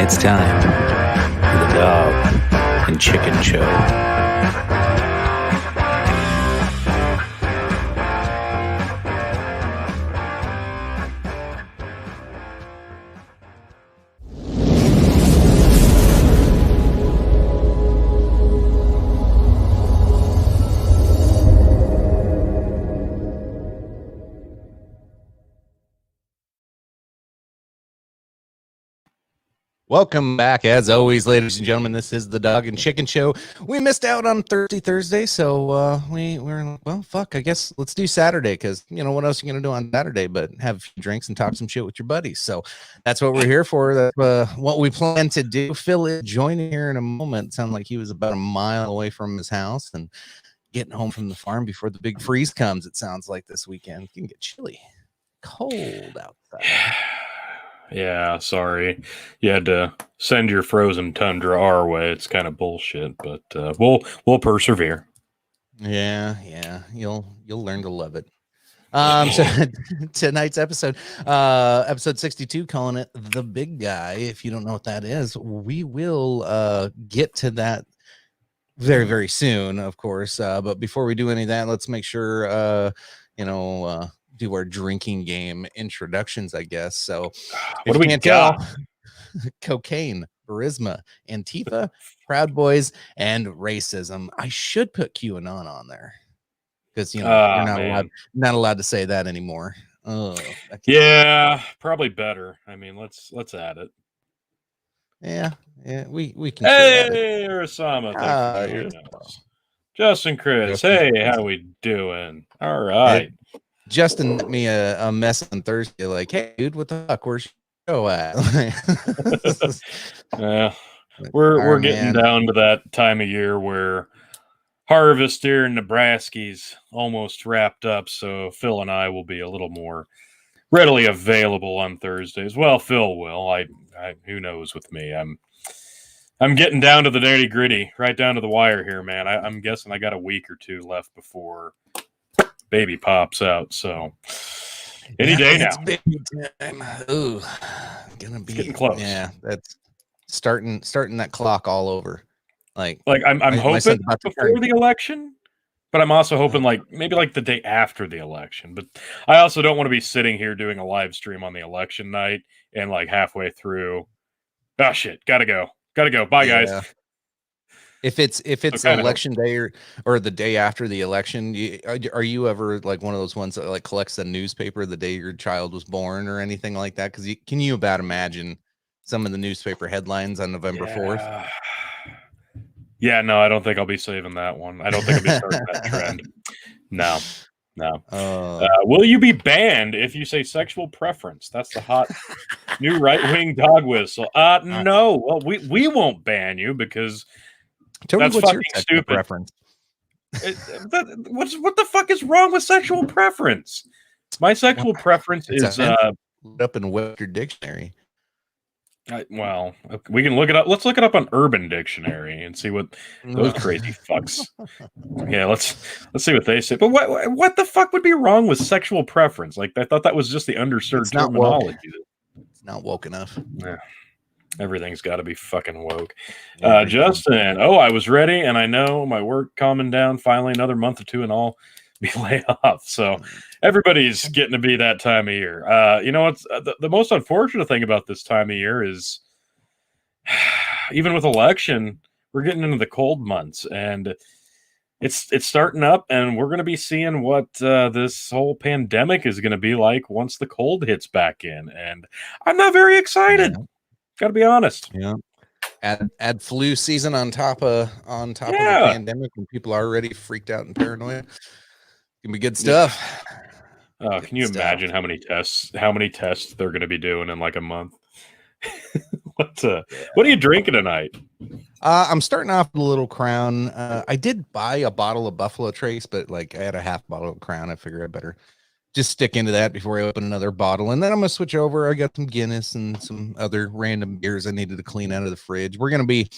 It's time for the Dog and Chicken Show. Welcome back, as always, ladies and gentlemen. This is the Dog and Chicken Show. We missed out on Thursday, so we're like, well, fuck. I guess let's do Saturday because you know what else you're gonna do on Saturday but have a few drinks and talk some shit with your buddies. So that's what we're here for. That's what we plan to do. Phil is joining here in a moment. It sounded like he was about a mile away from his house and getting home from the farm before the big freeze comes. It sounds like this weekend it can get chilly, cold outside. Yeah, sorry. You had to send your frozen tundra our way. It's kind of bullshit, but we'll persevere. Yeah, you'll learn to love it. So tonight's episode 62, calling it The Big Guy. If you don't know what that is, we will get to that very, very soon, of course. But before we do any of that, let's make sure do our drinking game introductions, I guess. So what do we got? Cocaine, Charisma, Antifa, Proud Boys, and racism. I should put QAnon on there because you're not allowed to say that anymore. Yeah, probably better. I mean, let's add it. Yeah, we can. Hey, Osama, thanks for joining us. Justin, Chris, hey, how we doing? All right. Justin sent me a mess on Thursday, like, "Hey, dude, what the fuck? Where's your show at?" Yeah, we're getting down to that time of year where harvest here in Nebraska's almost wrapped up, so Phil and I will be a little more readily available on Thursdays. Well, Phil will. I who knows with me. I'm getting down to the nitty gritty, right down to the wire here, man. I'm guessing I got a week or two left before baby pops out, so any day now. Baby time. Ooh, it's getting close. Yeah, that's starting that clock all over. Like I'm hoping before the election, but I'm also hoping maybe the day after the election. But I also don't want to be sitting here doing a live stream on the election night and halfway through, oh shit, gotta go. Bye, guys. If it's election day or the day after the election, are you ever one of those ones that collects the newspaper the day your child was born or anything like that? Because can you about imagine some of the newspaper headlines on November 4th? Yeah, no, I don't think I'll be saving that one. I don't think I'll be starting that trend. No. Will you be banned if you say sexual preference? That's the hot new right-wing dog whistle. No. Well, we won't ban you because that's fucking stupid. Preference. What the fuck is wrong with sexual preference? My sexual preference is up in Webster Dictionary. Well, we can look it up. Let's look it up on Urban Dictionary and see what those crazy fucks. Yeah, let's see what they say. But what the fuck would be wrong with sexual preference? I thought that was just the underserved terminology. It's not woke enough. Yeah. Everything's got to be fucking woke. Justin, I was ready, and I know my work calming down. Finally, another month or two, and I'll be laid off. So everybody's getting to be that time of year. You know what's the most unfortunate thing about this time of year is, even with election, we're getting into the cold months, and it's starting up, and we're going to be seeing what this whole pandemic is going to be like once the cold hits back in, and I'm not very excited. Yeah. Gotta be honest. Yeah. Add flu season on top of the pandemic when people are already freaked out and paranoid. Gonna be good stuff. Yeah. Can you imagine how many tests they're gonna be doing in a month? What are you drinking tonight? I'm starting off with a little Crown. I did buy a bottle of Buffalo Trace, but I had a half bottle of Crown. I figured I better just stick into that before I open another bottle. And then I'm going to switch over. I got some Guinness and some other random beers I needed to clean out of the fridge. We're going to be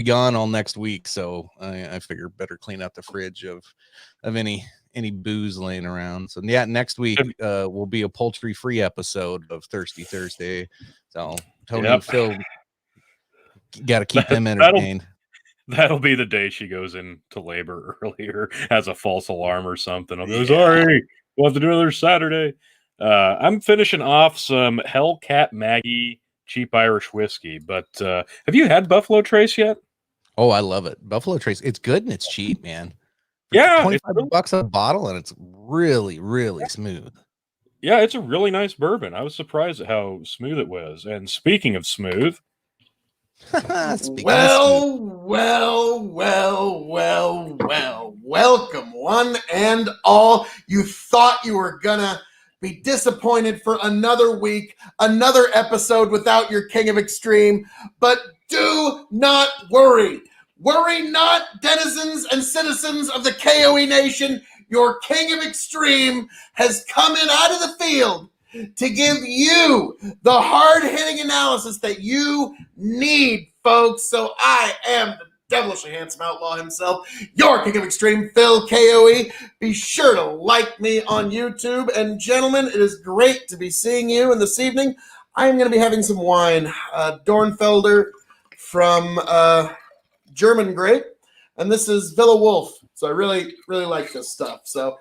gone all next week. So I figure better clean out the fridge of any booze laying around. So yeah, next week will be a poultry free episode of Thirsty Thursday. So Tony and Phil Got to keep him That'll- entertained. That'll be the day she goes into labor earlier, has a false alarm or something. I'll go, Yeah. sorry, we'll have to do another Saturday. I'm finishing off some Hellcat Maggie cheap Irish whiskey, but have you had Buffalo Trace yet? Oh, I love it. Buffalo Trace. It's good and it's cheap, man. For Yeah, 25 bucks a bottle, and it's really, really smooth. Yeah, it's a really nice bourbon. I was surprised at how smooth it was. And speaking of smooth, Speaking Well, well, well, well, well. Welcome, one and all. You thought you were gonna be disappointed for another week, another episode without your King of Extreme, but do not worry. Worry not, denizens and citizens of the KOE Nation. Your King of Extreme has come in out of the field to give you the hard-hitting analysis that you need, folks. So I am the devilishly handsome outlaw himself, your King of Extreme, Phil KOE. Be sure to like me on YouTube. And gentlemen, it is great to be seeing you. And this evening, I'm going to be having some wine. Dornfelder from German Grape. And this is Villa Wolf. So I really, really like this stuff. So,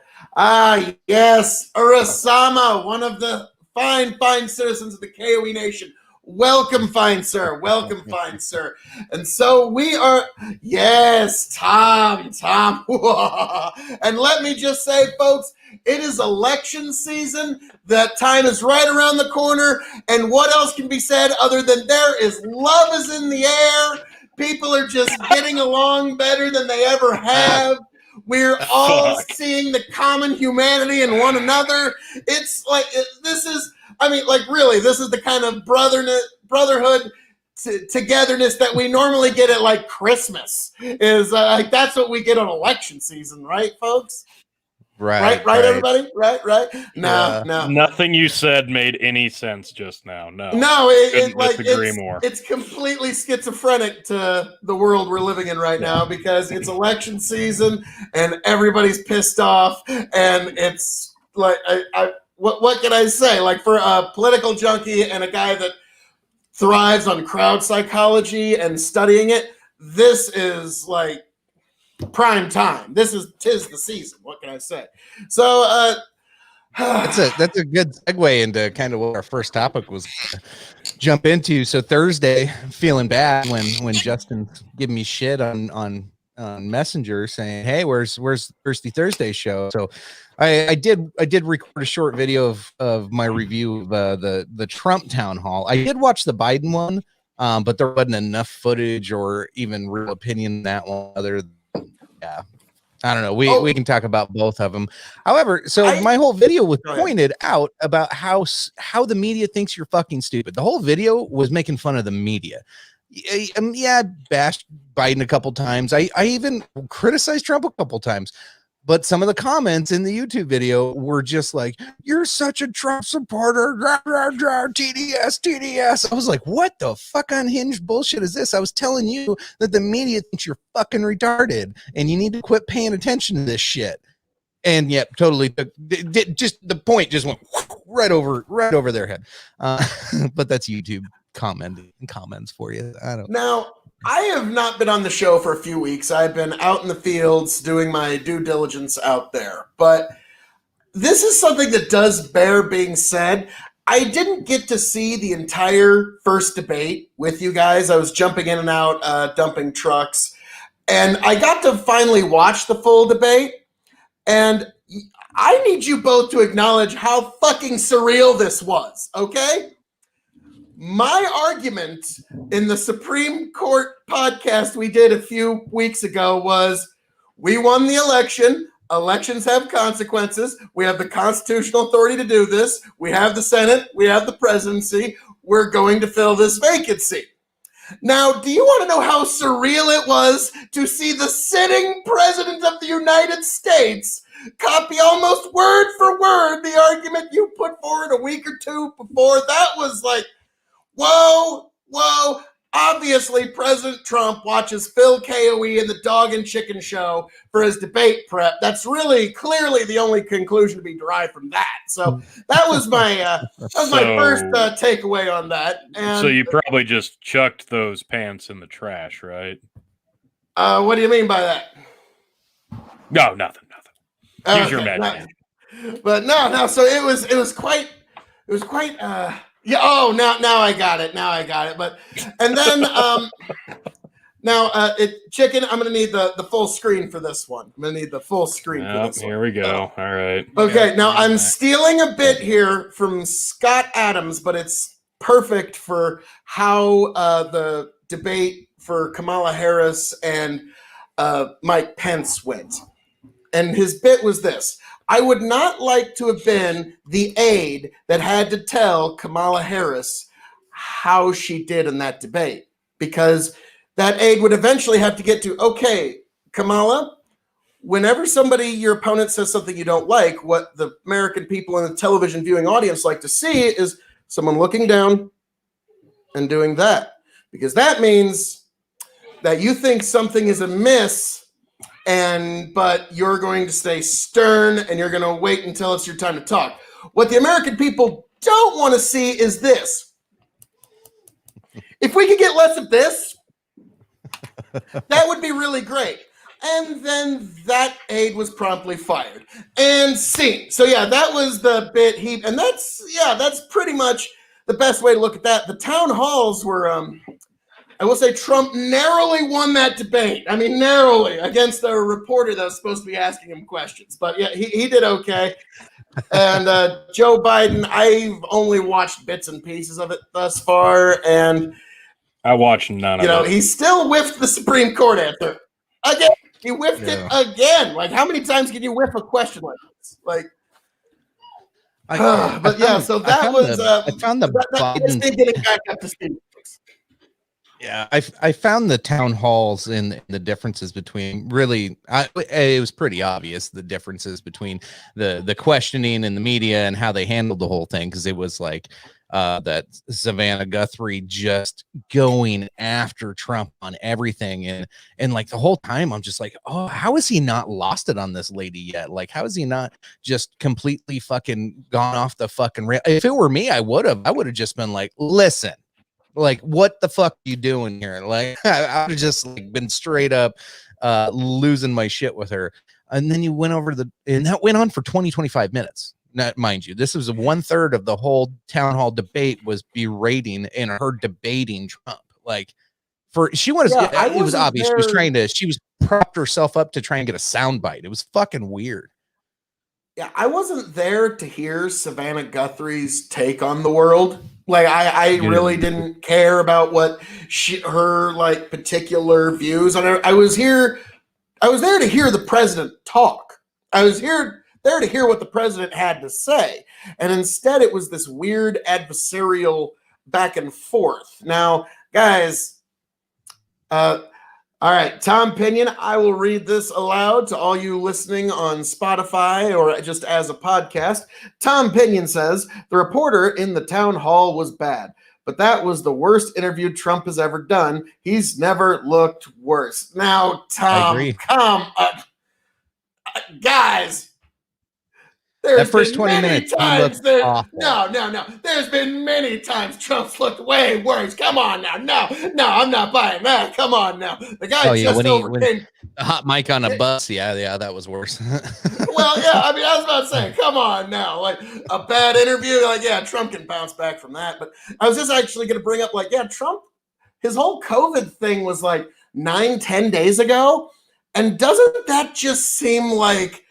yes, Urasama, one of the fine, fine citizens of the KOE Nation. Welcome, fine sir. Welcome, fine sir. And so we are, yes, Tom. And let me just say, folks, it is election season. That time is right around the corner. And what else can be said other than there is love is in the air. People are just getting along better than they ever have. We're all seeing the common humanity in one another. It's like, this is the kind of brotherhood, togetherness that we normally get at like Christmas. Is like that's what we get on election season, right, folks? Right, everybody? Right. No. nothing you said made any sense just now. No, it's completely schizophrenic to the world we're living in right now because it's election season and everybody's pissed off and it's like what can I say? Like for a political junkie and a guy that thrives on crowd psychology and studying it, this is like prime time. Tis the season. What can I say? So that's a good segue into kind of what our first topic was jump into. So Thursday, feeling bad when Justin giving me shit on Messenger saying, "Hey, where's Thirsty Thursday show?" So I did record a short video of my review of the Trump town hall. I did watch the Biden one, but there wasn't enough footage or even real opinion in that one. I don't know. We can talk about both of them. However, my whole video was pointed out about how the media thinks you're fucking stupid. The whole video was making fun of the media. I bashed Biden a couple times. I even criticized Trump a couple times. But some of the comments in the YouTube video were just like, "You're such a Trump supporter, TDS." I was like, what the fuck unhinged bullshit is this? I was telling you that the media thinks you're fucking retarded and you need to quit paying attention to this shit. And yet, totally, just the point just went right over their head. But that's YouTube comments for you. I don't know. Now, I have not been on the show for a few weeks. I've been out in the fields doing my due diligence out there. But this is something that does bear being said. I didn't get to see the entire first debate with you guys. I was jumping in and out, dumping trucks. And I got to finally watch the full debate. And I need you both to acknowledge how fucking surreal this was, okay? My argument in the Supreme Court podcast we did a few weeks ago was we won the election. Elections have consequences. We have the constitutional authority to do this. We have the Senate. We have the presidency. We're going to fill this vacancy. Now, do you want to know how surreal it was to see the sitting president of the United States copy almost word for word the argument you put forward a week or two before? That was like, whoa. Obviously, President Trump watches Phil KOE and the Dog and Chicken Show for his debate prep. That's really clearly the only conclusion to be derived from that. So that was my my first takeaway on that. And so you probably just chucked those pants in the trash, right? What do you mean by that? No, nothing. Use your imagination. But no. So it was quite. Yeah. Oh, now I got it. But and then now Chicken. I'm gonna need the full screen for this one. I'm gonna need the full screen for this. Here we go. All right. Okay. Now I'm stealing a bit here from Scott Adams, but it's perfect for how the debate for Kamala Harris and Mike Pence went. And his bit was this: I would not like to have been the aide that had to tell Kamala Harris how she did in that debate, because that aide would eventually have to get to, okay, Kamala, whenever your opponent says something you don't like, what the American people in the television viewing audience like to see is someone looking down and doing that, because that means that you think something is amiss, but you're going to stay stern and you're going to wait until it's your time to talk. What the American people don't want to see is this. If we could get less of this, that would be really great. And then that aide was promptly fired and scene. So yeah, that was the bit and that's pretty much the best way to look at that. The town halls were, I will say Trump narrowly won that debate. I mean, narrowly, against a reporter that was supposed to be asking him questions. But yeah, he did okay. And Joe Biden, I've only watched bits and pieces of it thus far. And I watched none of it. He still whiffed the Supreme Court answer. Again, he whiffed it again. Like, how many times can you whiff a question like this? Like, I found the Biden getting back up to speed. Yeah, I found the town halls and the differences between it was pretty obvious, the differences between the questioning and the media and how they handled the whole thing, because it was like that Savannah Guthrie just going after Trump on everything, and like the whole time I'm just like, oh, how is he not lost it on this lady yet? Like, how is he not just completely fucking gone off the fucking rail? If it were me, I would have just been like, listen, like, what the fuck are you doing here? Like, I would have just like been straight up losing my shit with her. And then you went over and that went on for 25 minutes. Now, mind you, this was 1/3 of the whole town hall debate was berating and her debating Trump. Like, it was obvious she was propped herself up to try and get a soundbite. It was fucking weird. Yeah, I wasn't there to hear Savannah Guthrie's take on the world. Like, I really didn't care about what her like particular views on it. I was there to hear the president talk. I was there to hear what the president had to say. And instead it was this weird adversarial back and forth. Now, guys, all right, Tom Pinion, I will read this aloud to all you listening on Spotify or just as a podcast. Tom Pinion says, the reporter in the town hall was bad, but that was the worst interview Trump has ever done. He's never looked worse. Now, Tom, come up. Guys, that first 20 minutes, no. There's been many times Trump's looked way worse. Come on now. No, I'm not buying that. Come on now. The guy when a hot mic on a bus. Yeah, that was worse. Well, yeah, I mean, I was about to say, come on now. Like, a bad interview, like, yeah, Trump can bounce back from that. But I was just actually going to bring up, like, yeah, Trump, his whole COVID thing was like 9-10 days ago. And doesn't that just seem like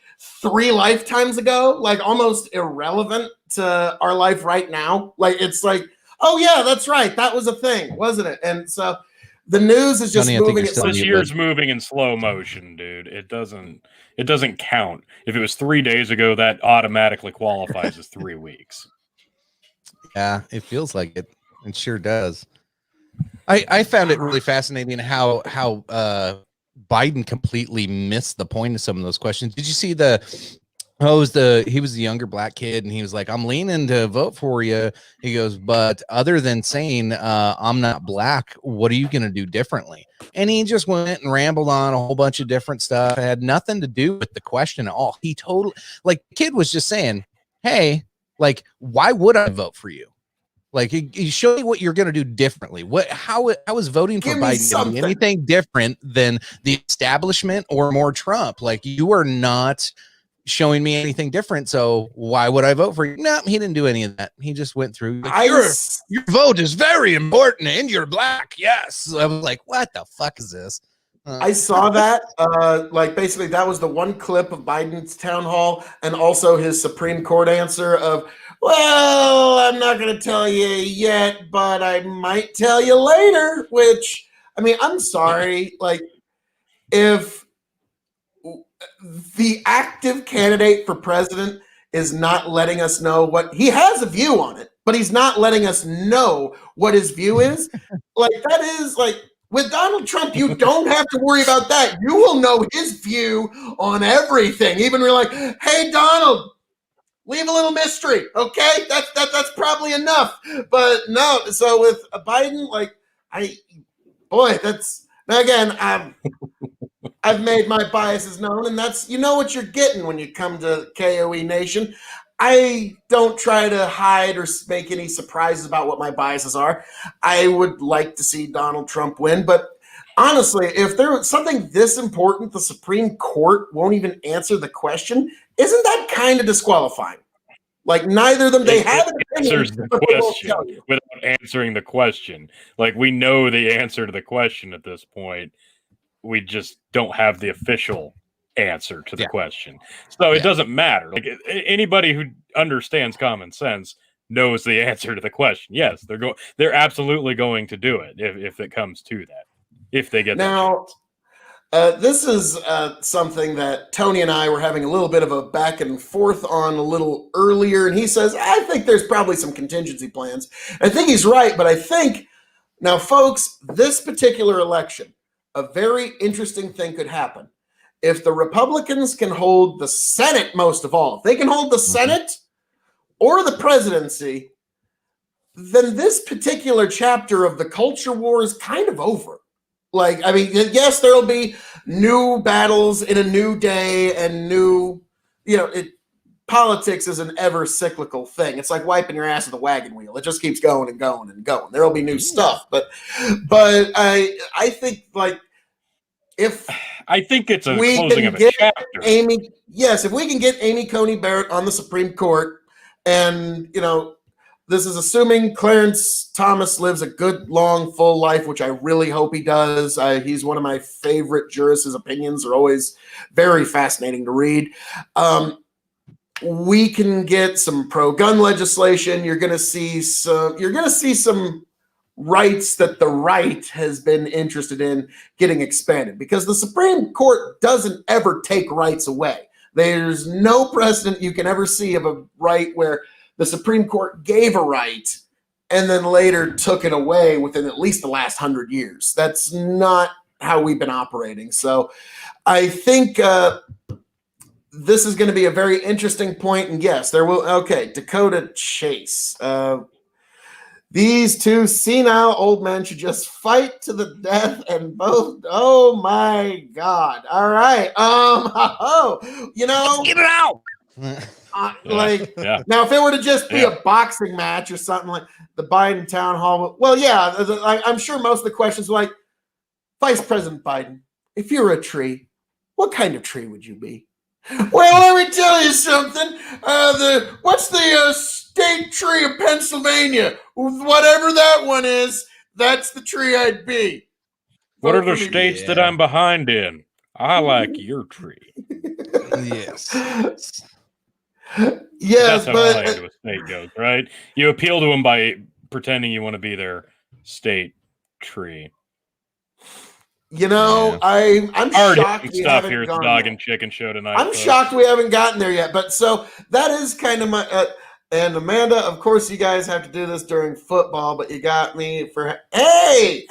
3 lifetimes ago, like almost irrelevant to our life right now? Like, it's like, oh yeah, that's right, that was a thing, wasn't it? And so the news is just moving. This year's moving in slow motion, dude. It doesn't count. If it was 3 days ago, that automatically qualifies as 3 weeks. Yeah, it feels like it. It sure does. I found it really fascinating how Biden completely missed the point of some of those questions. Did you see the Oh, he was the younger black kid, and he was like, "I'm leaning to vote for you." He goes, "But other than saying I'm not black, what are you gonna do differently?" And he just went and rambled on a whole bunch of different stuff. It had nothing to do with the question at all. He totally like the kid was just saying, "Hey, like, why would I vote for you? Like, you show me what you're gonna do differently. How is voting for Give me Biden gonna be something. anything different than the establishment or more Trump? Like, you are not showing me anything different, so why would I vote for you?" No, he didn't do any of that. He just went through like, your vote is very important and you're black. Yes. I was like, what the fuck is this? I saw that. Like basically that was the one clip of Biden's town hall and also his Supreme Court answer of, well, I'm not going to tell you yet, but I might tell you later, which, I mean, I'm sorry. Like, if the active candidate for president is not letting us know what he has a view on it, but he's not letting us know what his view is, like, that is like, with Donald Trump, you don't have to worry about that. You will know his view on everything. Even we're like, hey, Donald, leave a little mystery, okay? That's probably enough. But no, so with Biden, like, that's, again, I've made my biases known, and that's, you know what you're getting when you come to KOE Nation. I don't try to hide or make any surprises about what my biases are. I would like to see Donald Trump win, but honestly, if there was something this important, the Supreme Court won't even answer the question, isn't that kind of disqualifying? Like, neither of them, they have an opinion, answers the but they won't question tell you. without answering the question. Like, we know the answer to the question at this point. We just don't have the official answer to the question. So it doesn't matter. Like, anybody who understands common sense knows the answer to the question. Yes, they're absolutely going to do it if it comes to that. If they get now, this is something that Tony and I were having a little bit of a back and forth on a little earlier, and he says, I think there's probably some contingency plans. I think he's right, but I think, now, folks, this particular election, a very interesting thing could happen. If the Republicans can hold the Senate, most of all, if they can hold the Senate or the presidency, then this particular chapter of the culture war is kind of over. Like, I mean, yes, there'll be new battles in a new day and new, politics is an ever cyclical thing. It's like wiping your ass with a wagon wheel. It just keeps going and going and going. There'll be new stuff. But I think, like, I think it's a closing of a chapter. If we can get Amy Coney Barrett on the Supreme Court, and this is assuming Clarence Thomas lives a good, long, full life, which I really hope he does. He's one of my favorite jurists. His opinions are always very fascinating to read. We can get some pro-gun legislation. You're going to see some rights that the right has been interested in getting expanded, because the Supreme Court doesn't ever take rights away. There's no precedent you can ever see of a right where the Supreme Court gave a right and then later took it away within at least the last 100 years. That's not how we've been operating. So I think this is going to be a very interesting point. And yes, there will. Okay, Dakota Chase. These two senile old men should just fight to the death and both. Oh my God. All right. Get it out. Now, if it were to just be a boxing match or something like the Biden town hall, well, yeah, I'm sure most of the questions are like, Vice President Biden, if you were a tree, what kind of tree would you be? Well, let me tell you something. What's the state tree of Pennsylvania? Whatever that one is, that's the tree I'd be. What are the states that I'm behind in? I like your tree. Yes. Yes, that's how but I into a state goes, right? You appeal to them by pretending you want to be their state tree. I'm shocked we stuff haven't here at the gone Dog there. and Chicken Show tonight. I'm shocked we haven't gotten there yet. But so that is kind of my. And Amanda, of course, you guys have to do this during football, but you got me for hey.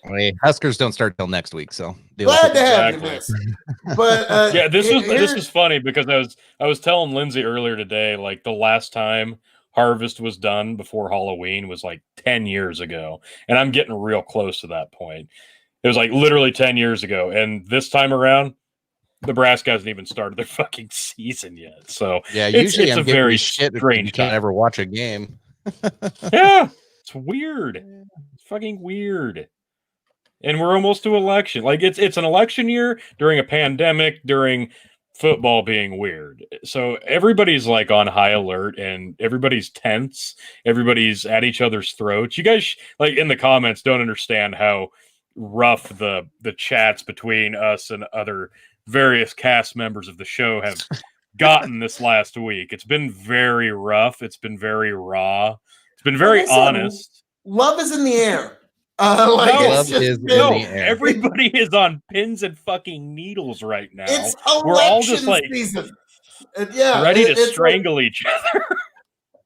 Wait, Huskers don't start till next week, so deal with Glad it. to have Exactly. you, miss. But Yeah, this here- was funny because I was telling Lindsay earlier today, like the last time harvest was done before Halloween was like 10 years ago, and I'm getting real close to that point. It was like literally 10 years ago, and this time around, Nebraska hasn't even started their fucking season yet. So Yeah, it's- usually it's I'm a giving very you shit if strange you can't time. ever watch a game. Yeah, it's weird. It's fucking weird. And we're almost to election. Like it's an election year during a pandemic, during football being weird. So everybody's like on high alert and everybody's tense. Everybody's at each other's throats. You guys like in the comments don't understand how rough the chats between us and other various cast members of the show have gotten this last week. It's been very rough. It's been very raw. It's been very Like I said, honest. love is in the air. No, Love just is been- in the air. Everybody is on pins and fucking needles right now. It's We're all just election like season. And yeah, ready to it's strangle each other.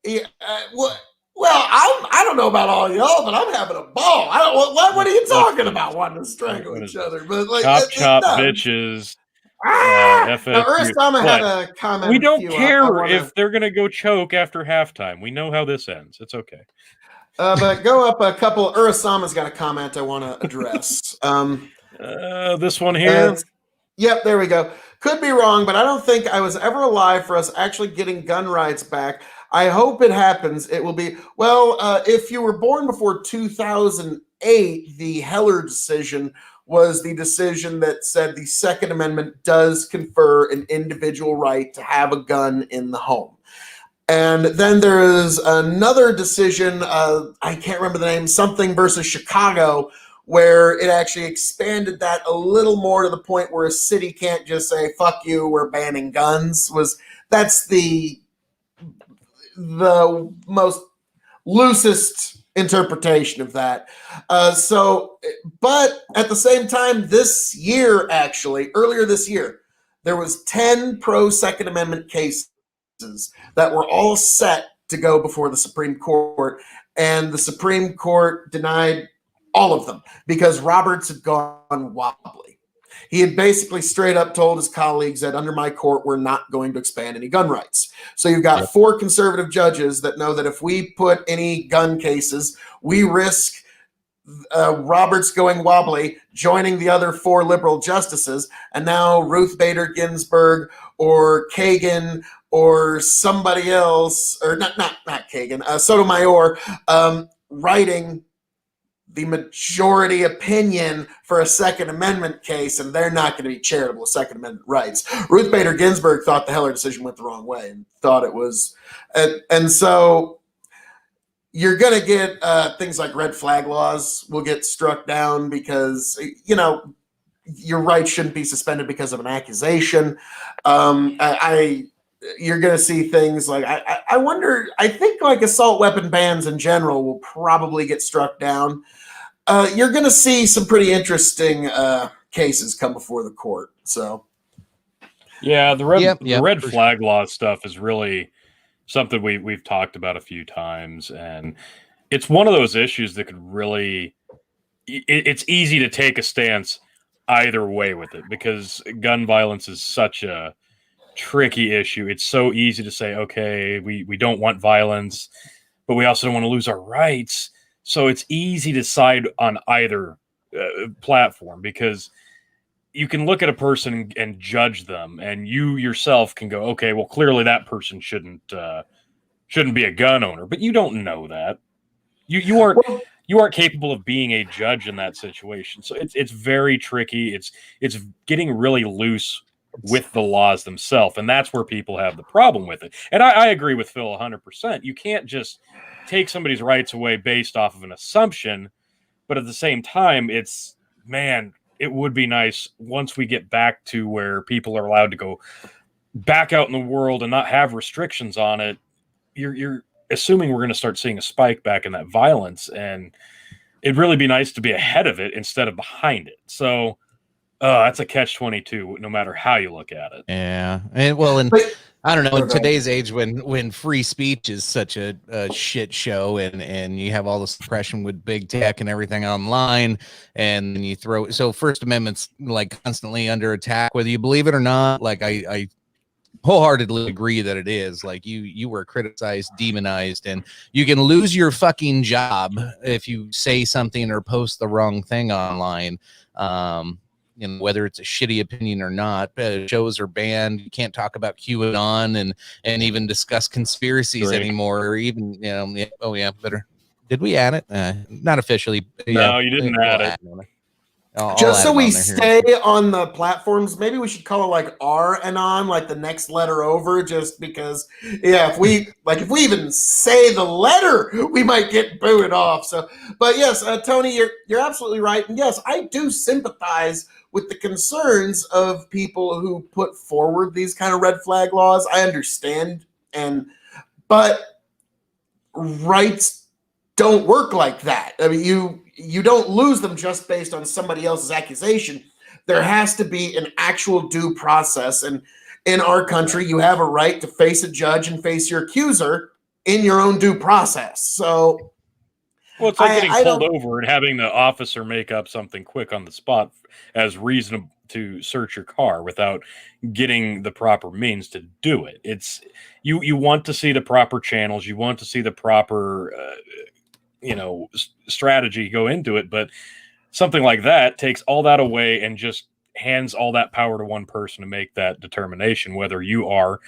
Yeah, I don't know about all y'all, but I'm having a ball. I don't. What are you talking about? Wanting to strangle What each is other, but like Chop no. bitches. Ah! FF Now, Urstama had But a comment. we don't queue up. care I wanna- if they're gonna go choke after halftime. We know how this ends. It's okay. But go up a couple. Urasama's got a comment I want to address. This one here. Yep, there we go. Could be wrong, but I don't think I was ever alive for us actually getting gun rights back. I hope it happens. It will be, if you were born before 2008, the Heller decision was the decision that said the Second Amendment does confer an individual right to have a gun in the home. And then there is another decision, I can't remember the name, something versus Chicago, where it actually expanded that a little more to the point where a city can't just say, fuck you, we're banning guns. That's the most loosest interpretation of that. But at the same time, this year, actually, earlier this year, there was 10 pro Second Amendment cases that were all set to go before the Supreme Court, and the Supreme Court denied all of them because Roberts had gone wobbly. He had basically straight up told his colleagues that under my court, we're not going to expand any gun rights. So you've got 4 conservative judges that know that if we put any gun cases, we risk Roberts going wobbly, joining the other 4 liberal justices, and now Ruth Bader Ginsburg or Kagan or somebody else, or not Kagan, Sotomayor, writing the majority opinion for a Second Amendment case, and they're not going to be charitable with Second Amendment rights. Ruth Bader Ginsburg thought the Heller decision went the wrong way and thought it was, and so you're going to get things like red flag laws will get struck down because, your rights shouldn't be suspended because of an accusation. You're going to see things like, I wonder, I think like assault weapon bans in general will probably get struck down. You're going to see some pretty interesting cases come before the court. So, yeah, the red for flag law stuff is really something we've talked about a few times, and it's one of those issues that could really. It's easy to take a stance either way with it because gun violence is such a tricky issue. It's so easy to say, okay, we don't want violence, but we also don't want to lose our rights. So it's easy to side on either platform because you can look at a person and judge them, and you yourself can go, okay, well, clearly that person shouldn't be a gun owner, but you don't know that. You aren't capable of being a judge in that situation. So it's very tricky. It's getting really loose with the laws themselves, and that's where people have the problem with it. And I agree with Phil 100%. You can't just take somebody's rights away based off of an assumption, but at the same time, it would be nice once we get back to where people are allowed to go back out in the world and not have restrictions on it. You're assuming we're going to start seeing a spike back in that violence, and it'd really be nice to be ahead of it instead of behind it. So that's a catch-22, no matter how you look at it. Yeah, and I don't know. In Okay. today's age, when free speech is such a shit show, and you have all the suppression with big tech and everything online, and then you throw so First Amendment's like constantly under attack, whether you believe it or not. Like I wholeheartedly agree that it is. Like you were criticized, demonized, and you can lose your fucking job if you say something or post the wrong thing online. Whether it's a shitty opinion or not, shows are banned. You can't talk about QAnon and even discuss conspiracies Great. anymore, or even better. Did we add it? Not officially. No, you didn't add it. Just so we stay on the platforms, maybe we should call it like R and on, like the next letter over, just because, if we even say the letter, we might get booted off. So, but yes, Tony, you're absolutely right. And yes, I do sympathize with the concerns of people who put forward these kind of red flag laws. I understand, but rights don't work like that. I mean, you don't lose them just based on somebody else's accusation. There has to be an actual due process. And in our country, you have a right to face a judge and face your accuser in your own due process. So, well, it's like getting pulled over and having the officer make up something quick on the spot as reason to search your car without getting the proper means to do it. It's you want to see the proper channels. You want to see the proper strategy go into it, but something like that takes all that away and just hands all that power to one person to make that determination whether you are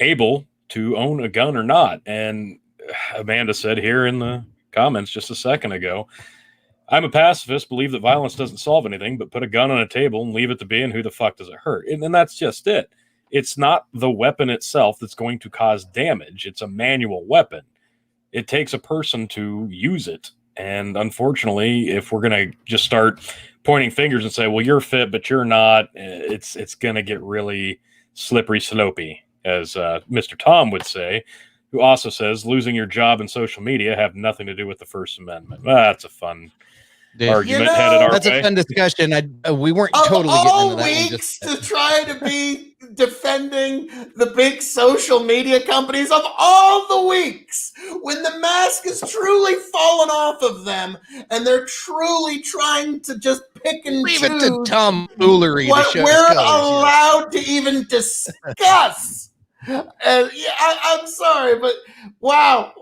able to own a gun or not. And Amanda said here in the comments just a second ago, I'm a pacifist, believe that violence doesn't solve anything, but put a gun on a table and leave it to be, and who the fuck does it hurt? And that's just it. It's not the weapon itself that's going to cause damage. It's a manual weapon. It takes a person to use it. And unfortunately, if we're going to just start pointing fingers and say, well, you're fit, but you're not, it's going to get really slippery slopey, as Mr. Tom would say, who also says losing your job in social media have nothing to do with the First Amendment. Well, that's a fun argument headed our way. That's a fun discussion. We weren't totally getting into that weeks to try to be defending the big social media companies, of all the weeks when the mask is truly fallen off of them and they're truly trying to just pick and leave choose it to tomfoolery what to show we're colors, allowed to even discuss. And I'm sorry, but wow,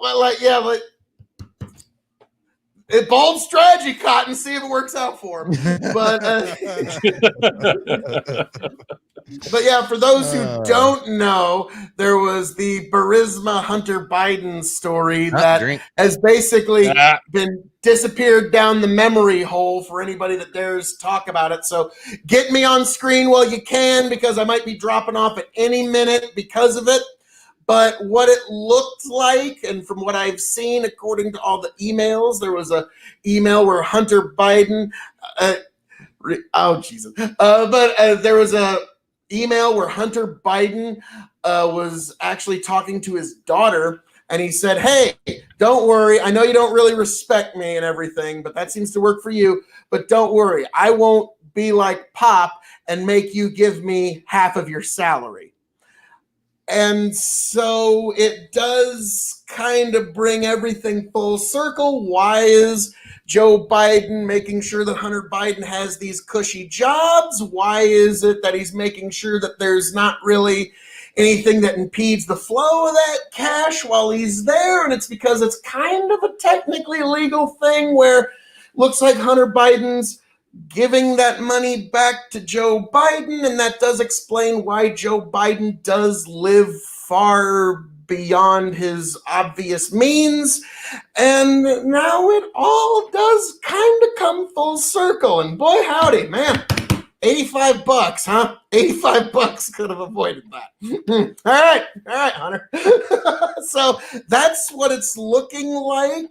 bold strategy, Cotton. See if it works out for him. But but yeah, for those who don't know, there was the Burisma Hunter Biden story that has basically been disappeared down the memory hole for anybody that dares talk about it. So get me on screen while you can, because I might be dropping off at any minute because of it. But what it looked like, and from what I've seen, according to all the emails, there was a email where Hunter Biden, there was a email where Hunter Biden was actually talking to his daughter, and he said, hey, don't worry. I know you don't really respect me and everything, but that seems to work for you. But don't worry. I won't be like Pop and make you give me half of your salary. And so it does kind of bring everything full circle. Why is Joe Biden making sure that Hunter Biden has these cushy jobs? Why is it that he's making sure that there's not really anything that impedes the flow of that cash while he's there? And it's because it's kind of a technically legal thing where looks like Hunter Biden's giving that money back to Joe Biden, and that does explain why Joe Biden does live far beyond his obvious means. And now it all does kind of come full circle. And boy, howdy, man, $85, huh? $85 could have avoided that. All right, Hunter. So that's what it's looking like.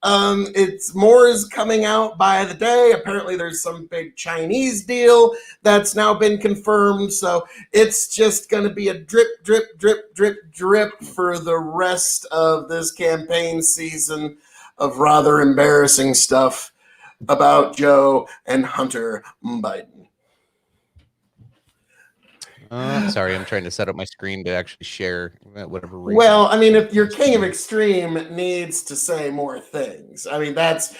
It's more is coming out by the day. Apparently there's some big Chinese deal that's now been confirmed. So it's just going to be a drip, drip, drip, drip, drip for the rest of this campaign season of rather embarrassing stuff about Joe and Hunter Biden. Sorry, I'm trying to set up my screen to actually share whatever reason. Well, I mean, if your king of extreme needs to say more things, I mean, that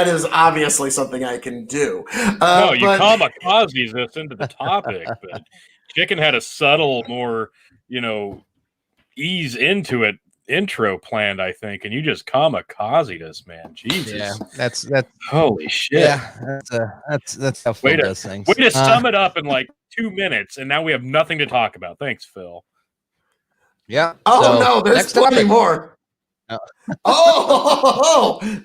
is obviously something I can do. No, you kamikazes us into the topic, but Chicken had a subtle, more, ease into it intro planned, I think, and you just kamikazed us, man. Jesus. Yeah, that's holy shit. Yeah, that's how Phil does things. Way to sum it up in like 2 minutes, and now we have nothing to talk about. Thanks, Phil. Yeah. Oh so no, there's plenty more. No.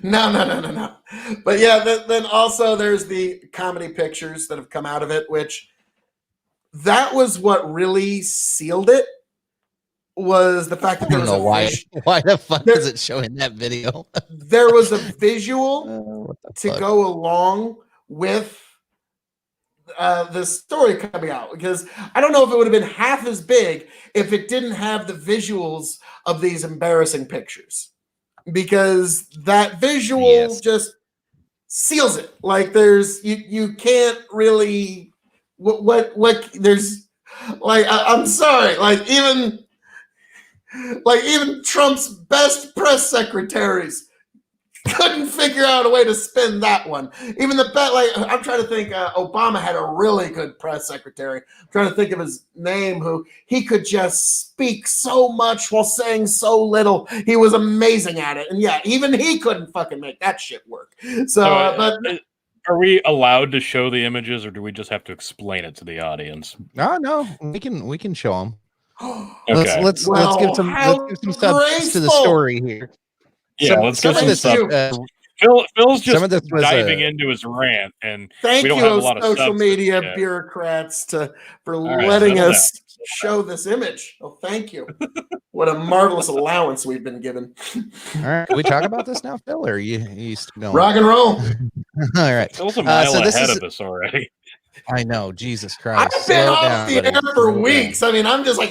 No. But yeah, then also there's the comedy pictures that have come out of it, which that was what really sealed it. Was the fact that there was a why the fuck is it showing that video? There was a visual to go along with the story coming out, because I don't know if it would have been half as big if it didn't have the visuals of these embarrassing pictures, because that visual just seals it. Like there's you can't really what there's like I'm sorry, like even Trump's best press secretaries couldn't figure out a way to spin that one. Even I'm trying to think, Obama had a really good press secretary. I'm trying to think of his name, who he could just speak so much while saying so little. He was amazing at it. And yeah, even he couldn't fucking make that shit work. But are we allowed to show the images, or do we just have to explain it to the audience? No, we can show them. Okay. Let's give some substance to the story here. Yeah, let's get some stuff. Phil's just diving into his rant, and we don't have a lot of social media bureaucrats for letting us show this image. Oh, thank you. What a marvelous allowance we've been given. All right, can we talk about this now, Phil, or are you still going? Rock and roll. All right. Phil's a mile ahead of us already. I know, Jesus Christ. I've been off the air for weeks. I mean, I'm just like,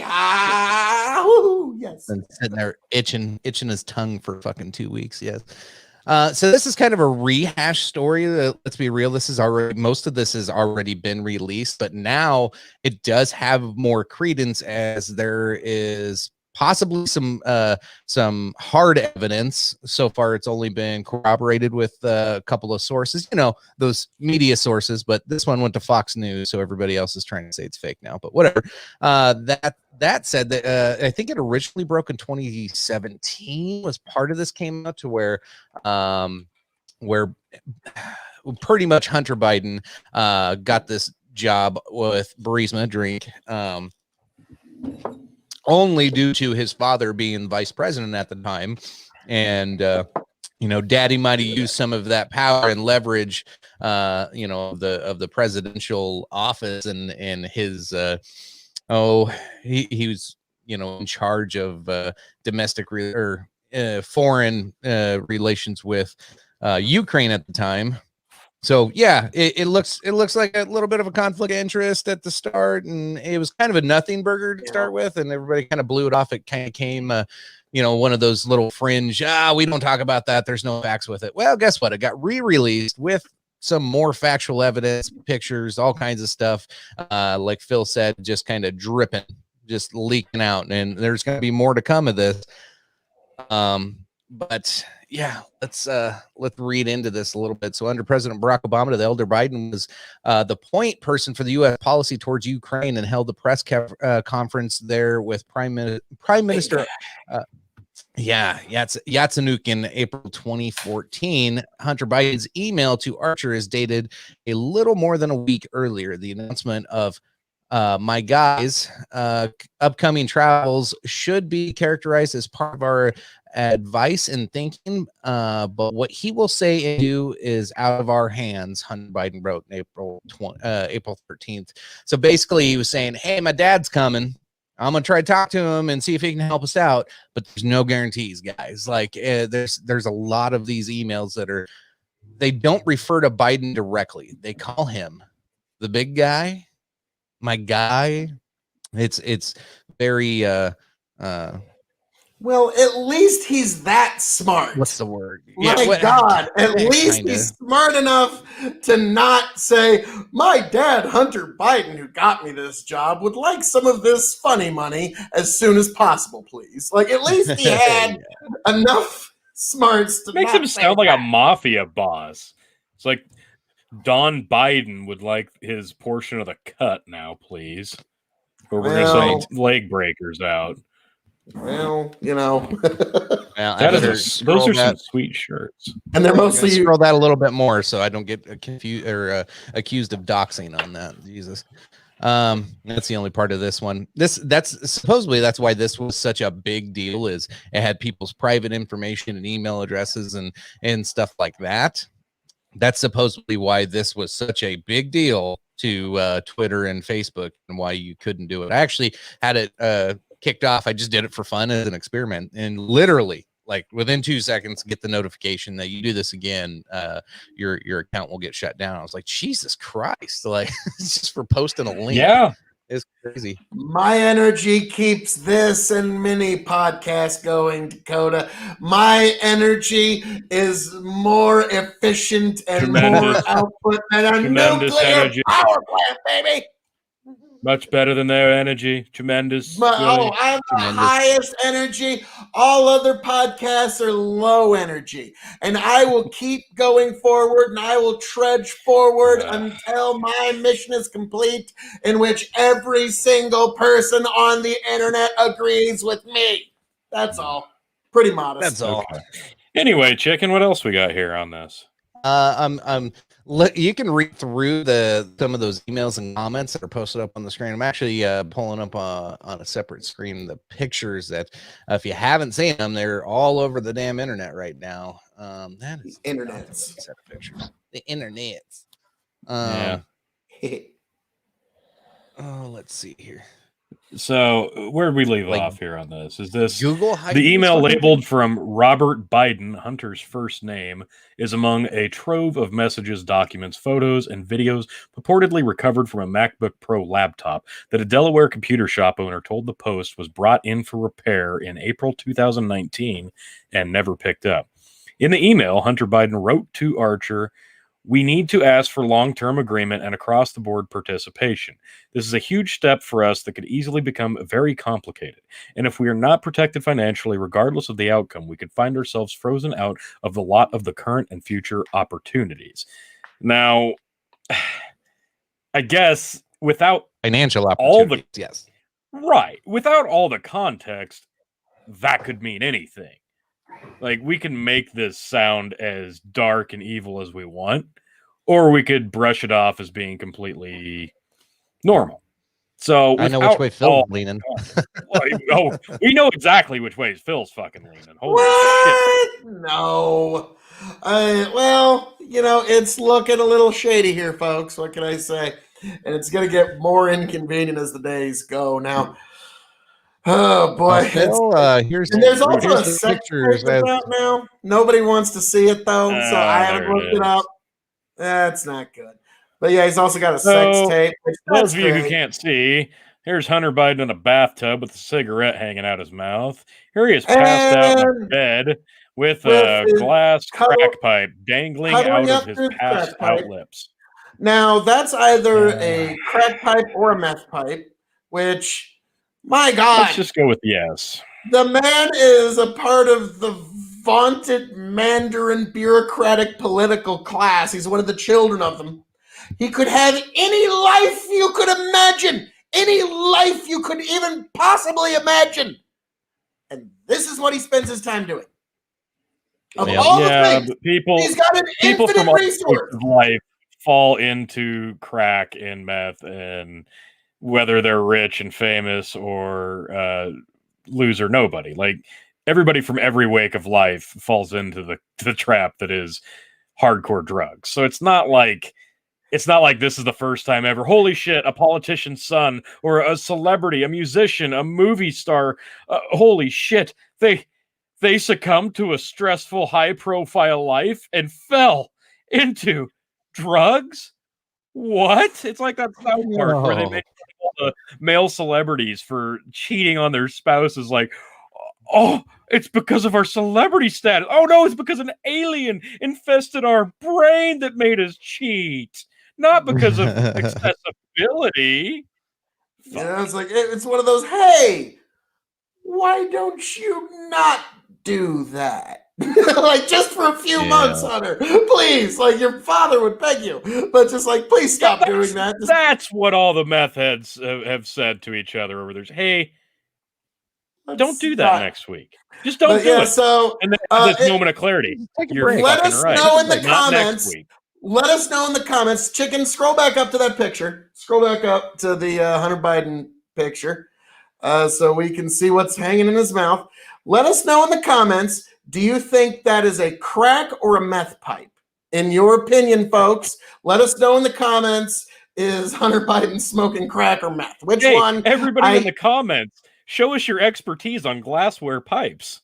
yes. And sitting there itching his tongue for fucking 2 weeks. Yes. So this is kind of a rehash story. Let's be real. Most of this has already been released, but now it does have more credence, as there is possibly some hard evidence. So far, it's only been corroborated with a couple of sources, those media sources, but this one went to Fox News, so everybody else is trying to say it's fake now, but whatever. That said, that I think it originally broke in 2017 was part of this, came out to where pretty much Hunter Biden got this job with Burisma Drink, only due to his father being vice president at the time. And, daddy might have used some of that power and leverage, of the presidential office and his, he was, in charge of domestic foreign relations with Ukraine at the time. So yeah, it looks like a little bit of a conflict of interest at the start, and it was kind of a nothing burger to start with, and everybody kind of blew it off. It kind of came, one of those little fringe. We don't talk about that. There's no facts with it. Well, guess what? It got re-released with some more factual evidence, pictures, all kinds of stuff. Like Phil said, just kind of dripping, just leaking out, and there's going to be more to come of this. But yeah, let's read into this a little bit. So under President Barack Obama, the elder Biden was the point person for the U.S. policy towards Ukraine and held the press conference there with Prime Minister Yatsenyuk in April 2014. Hunter Biden's email to Archer is dated a little more than a week earlier. The announcement of my guys' upcoming travels should be characterized as part of our advice and thinking, but what he will say and do is out of our hands, Hunter Biden wrote in April 13th. So basically he was saying, hey, my dad's coming. I'm going to try to talk to him and see if he can help us out, but there's no guarantees, guys. Like there's a lot of these emails they don't refer to Biden directly. They call him the big guy, my guy. It's very, well, at least he's that smart. What's the word? My God, at least he's smart enough to not say, my dad, Hunter Biden, who got me this job, would like some of this funny money as soon as possible, please. Like, at least he had enough smarts to Makes not him say sound like that. a mafia boss. It's like Don Biden would like his portion of the cut now, please. Or we're Well- going to send leg breakers out. Well, you know. Well, That after is those are some sweet shirts. And they're I'm gonna mostly scroll that a little bit more so I don't get confused or accused of doxing on that. Jesus. That's the only part of this one. That's supposedly that's why this was such a big deal, is it had people's private information and email addresses and stuff like that. That's supposedly why this was such a big deal to Twitter and Facebook, and why you couldn't do it. I actually had it kicked off. I just did it for fun as an experiment, and literally, like within 2 seconds, get the notification that you do this again, your account will get shut down. I was like, Jesus Christ! Like, it's just for posting a link. Yeah. It's crazy. my energy keeps this and mini podcast going, Dakota. My energy is more efficient and Tremendous. more output than a Tremendous nuclear energy. power plant, baby. Much better than their energy. Tremendous. But, really. I'm the Tremendous. highest energy. All other podcasts are low energy. And I will keep going forward, and I will trudge forward until my mission is complete, in which every single person on the internet agrees with me. That's all. Pretty modest. That's all. Okay. Anyway, chicken, what else we got here on this? You can read through some of those emails and comments that are posted up on the screen. I'm actually pulling up on a separate screen the pictures that, if you haven't seen them, they're all over the damn internet right now. That is Internets. set of pictures. The internets. Yeah. Oh, let's see here. So where did we leave Like, off here on this? Is this Google. the email labeled from Robert Biden, Hunter's first name, is among a trove of messages, documents, photos, and videos purportedly recovered from a MacBook Pro laptop that a Delaware computer shop owner told the Post was brought in for repair in April 2019 and never picked up. In the email, Hunter Biden wrote to Archer, "We need to ask for long-term agreement and across-the-board participation. This is a huge step for us that could easily become very complicated. And if we are not protected financially, regardless of the outcome, we could find ourselves frozen out of the lot of the current and future opportunities." Now, I guess without financial all opportunities. Yes. without all the context, that could mean anything. Like, we can make this sound as dark and evil as we want, or we could brush it off as being completely normal. So I know which way Phil's leaning. We know exactly which way Phil's fucking leaning. Holy shit. What? No. Well, it's looking a little shady here, folks. What can I say? And it's going to get more inconvenient as the days go. Now, oh boy. Phil, here's And there's also here's a the sex pictures tape that's as- out now. Nobody wants to see it though, so I haven't there it looked it is. up. That's not good. But yeah, he's also got a So, sex tape. Which, Those that's of you who great. can't see, here's Hunter Biden in a bathtub with a cigarette hanging out his mouth. Here he is passed out in a And bed with with a his glass cuddle- crack pipe dangling cuddling out up of his to his passed crack out pipe. lips. Now that's either a crack pipe or a meth pipe, which, my God, Let's just go with yes. the man is a part of the vaunted Mandarin bureaucratic political class. He's one of the children of them. He could have any life you could imagine, any life you could even possibly imagine. And this is what he spends his time doing. Of Yeah. all the Yeah, things, but people he's got an from infinite all resource. walks of life fall into crack and meth, and whether they're rich and famous or loser, nobody. Like, everybody from every wake of life falls into the trap that is hardcore drugs. So it's not like this is the first time ever. Holy shit, a politician's son or a celebrity, a musician, a movie star. Holy shit, they succumbed to a stressful, high-profile life and fell into drugs? What? It's like that South Park where they No. make all the male celebrities for cheating on their spouses. Like, Oh, it's because of our celebrity status. Oh no, it's because an alien infested our brain that made us cheat. Not because of accessibility. You know, it's like it's one of those. Hey, why don't you not do that? Like just for a few months, Hunter, please. Like your father would beg you, but just like please stop doing that. That's what all the meth heads have said to each other over there. Hey, don't do that next week. Just don't do it. So, and then this moment of clarity. Let us know in the comments. Let us know in the comments. Chicken, scroll back up to that picture. Scroll back up to the Hunter Biden picture so we can see what's hanging in his mouth. Let us know in the comments. Do you think that is a crack or a meth pipe? In your opinion, folks, let us know in the comments. Is Hunter Biden smoking crack or meth? Which one? Everybody in the comments, show us your expertise on glassware pipes.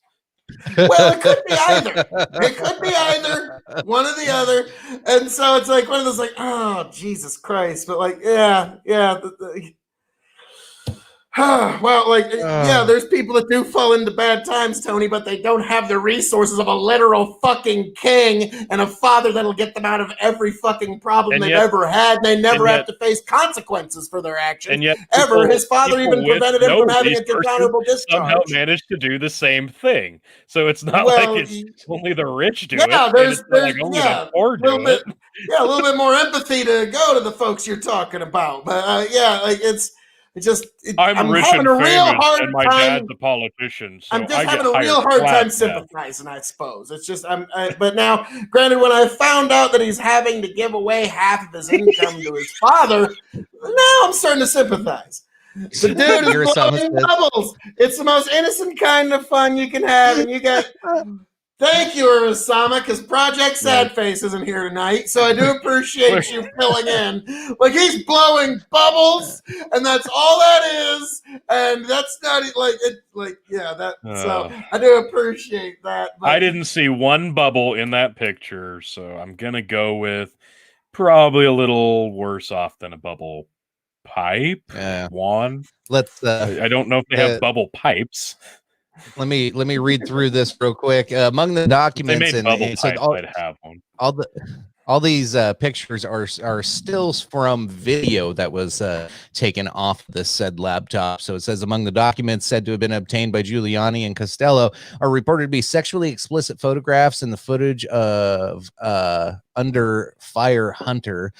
Well, it could be either. It could be either. One or the other. And so it's like one of those like, oh, Jesus Christ. But like, yeah. Well, like, yeah, there's people that do fall into bad times, Tony, but they don't have the resources of a literal fucking king and a father that'll get them out of every fucking problem they've ever had. They never have to face consequences for their actions. And yet, his father even prevented him from having a dishonorable discharge. Somehow managed to do the same thing. So it's not like it's only the rich do it. There's like only the poor do it. Yeah, a little bit more empathy to go to the folks you're talking about. But yeah, like I'm rich having and a real famous, hard and my time. dad's a politician. So I'm just having a real hard time sympathizing, I suppose. It's just, but now, granted, when I found out that he's having to give away half of his income to his father, now I'm starting to sympathize. The dude is blowing bubbles. It's the most innocent kind of fun you can have, and you got. Thank you, Osama, because Project Sad Face isn't here tonight, so I do appreciate you filling in. Like, he's blowing bubbles, and that's all that is, and that's not like it. Like, yeah, that. So I do appreciate that. But I didn't see one bubble in that picture, so I'm gonna go with probably a little worse off than a bubble pipe. One. Let's. I don't know if they have bubble pipes. Let me read through this real quick. Among the documents, all these pictures are stills from video that was taken off this said laptop. So it says among the documents said to have been obtained by Giuliani and Costello are reported to be sexually explicit photographs and the footage of Under Fire Hunter.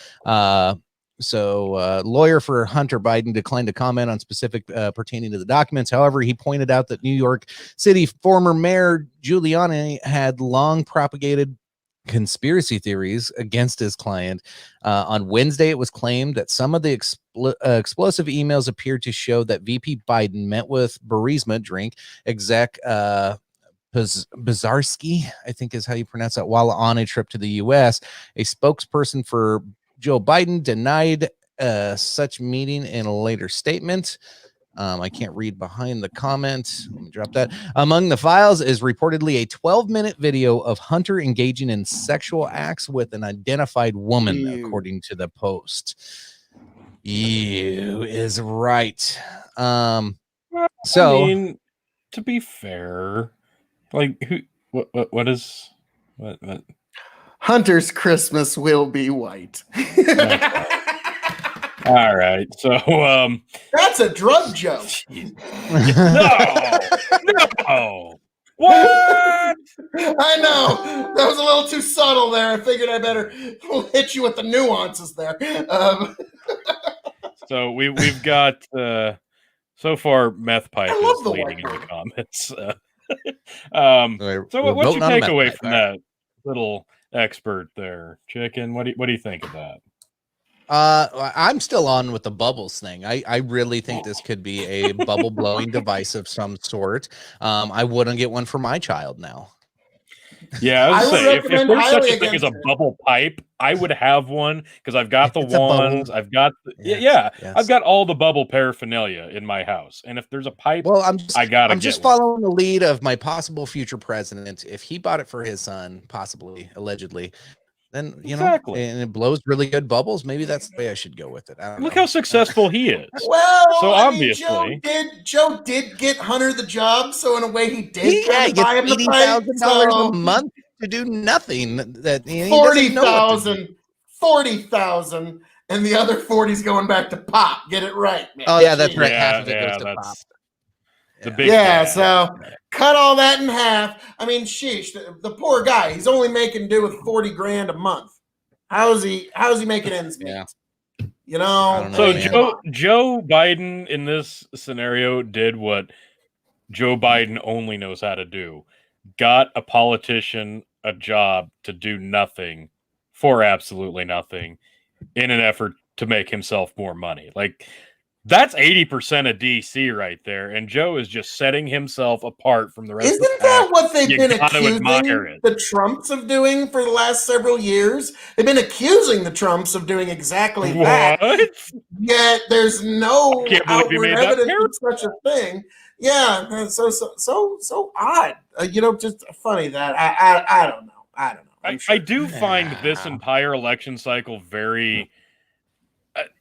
So lawyer for Hunter Biden declined to comment on specific pertaining to the documents. However, he pointed out that New York City former mayor Giuliani had long propagated conspiracy theories against his client. On Wednesday, it was claimed that some of the explosive emails appeared to show that VP Biden met with Burisma drink exec Bizarski, I think is how you pronounce that, while on a trip to the U.S. A spokesperson for Joe Biden denied such meeting in a later statement. I can't read behind the comment. Let me drop that. Among the files is reportedly a 12-minute video of Hunter engaging in sexual acts with an identified woman, according to the Post. You is right. So, I mean, to be fair, like what is what? Hunter's Christmas will be white. All right, so that's a drug joke. No. What? I know that was a little too subtle there. I figured I better hit you with the nuances there. So we've got so far meth pipe is leading in the comments. So what's your takeaway from that little expert there, Chicken? What do you think of that? I'm still on with the bubbles thing. I really think this could be a bubble blowing device of some sort. I wouldn't get one for my child now. Yeah, I would say if there's such a thing as a bubble pipe, I would have one because I've got the wands. I've got I've got all the bubble paraphernalia in my house. And if there's a pipe, well, I'm just following the lead of my possible future president. If he bought it for his son, possibly, allegedly, and Exactly. and it blows really good bubbles. Maybe that's the way I should go with it. I don't Look know. how successful he is. Well, So I mean, obviously- Joe did get Hunter the job, so in a way he did Yeah, kind he of gets buy him the $80,000 fight. a month to do nothing. That he doesn't know what to do. 40,000, and the other 40's going back to Pop. Get it right, man. Oh yeah, that's right. Yeah, Half of it goes to that's Pop. the Yeah. big Yeah, guy. so cut all that in half. I mean, sheesh, the poor guy. He's only making do with 40 grand a month. How's he making ends meet? Yeah. You I know. don't So know, man. Joe Biden in this scenario did what Joe Biden only knows how to do. Got a politician a job to do nothing for absolutely nothing in an effort to make himself more money. Like, that's 80% of DC right there. And Joe is just setting himself apart from the rest of the Isn't that pack. what they've You been gotta admire accusing it. the Trumps of doing for the last several years? They've been accusing the Trumps of doing exactly that. What? Yet there's no I can't believe you outward made that evidence of such a thing. Yeah, that's so odd. Just funny that I don't know. I don't know. I do find this Yeah. entire election cycle very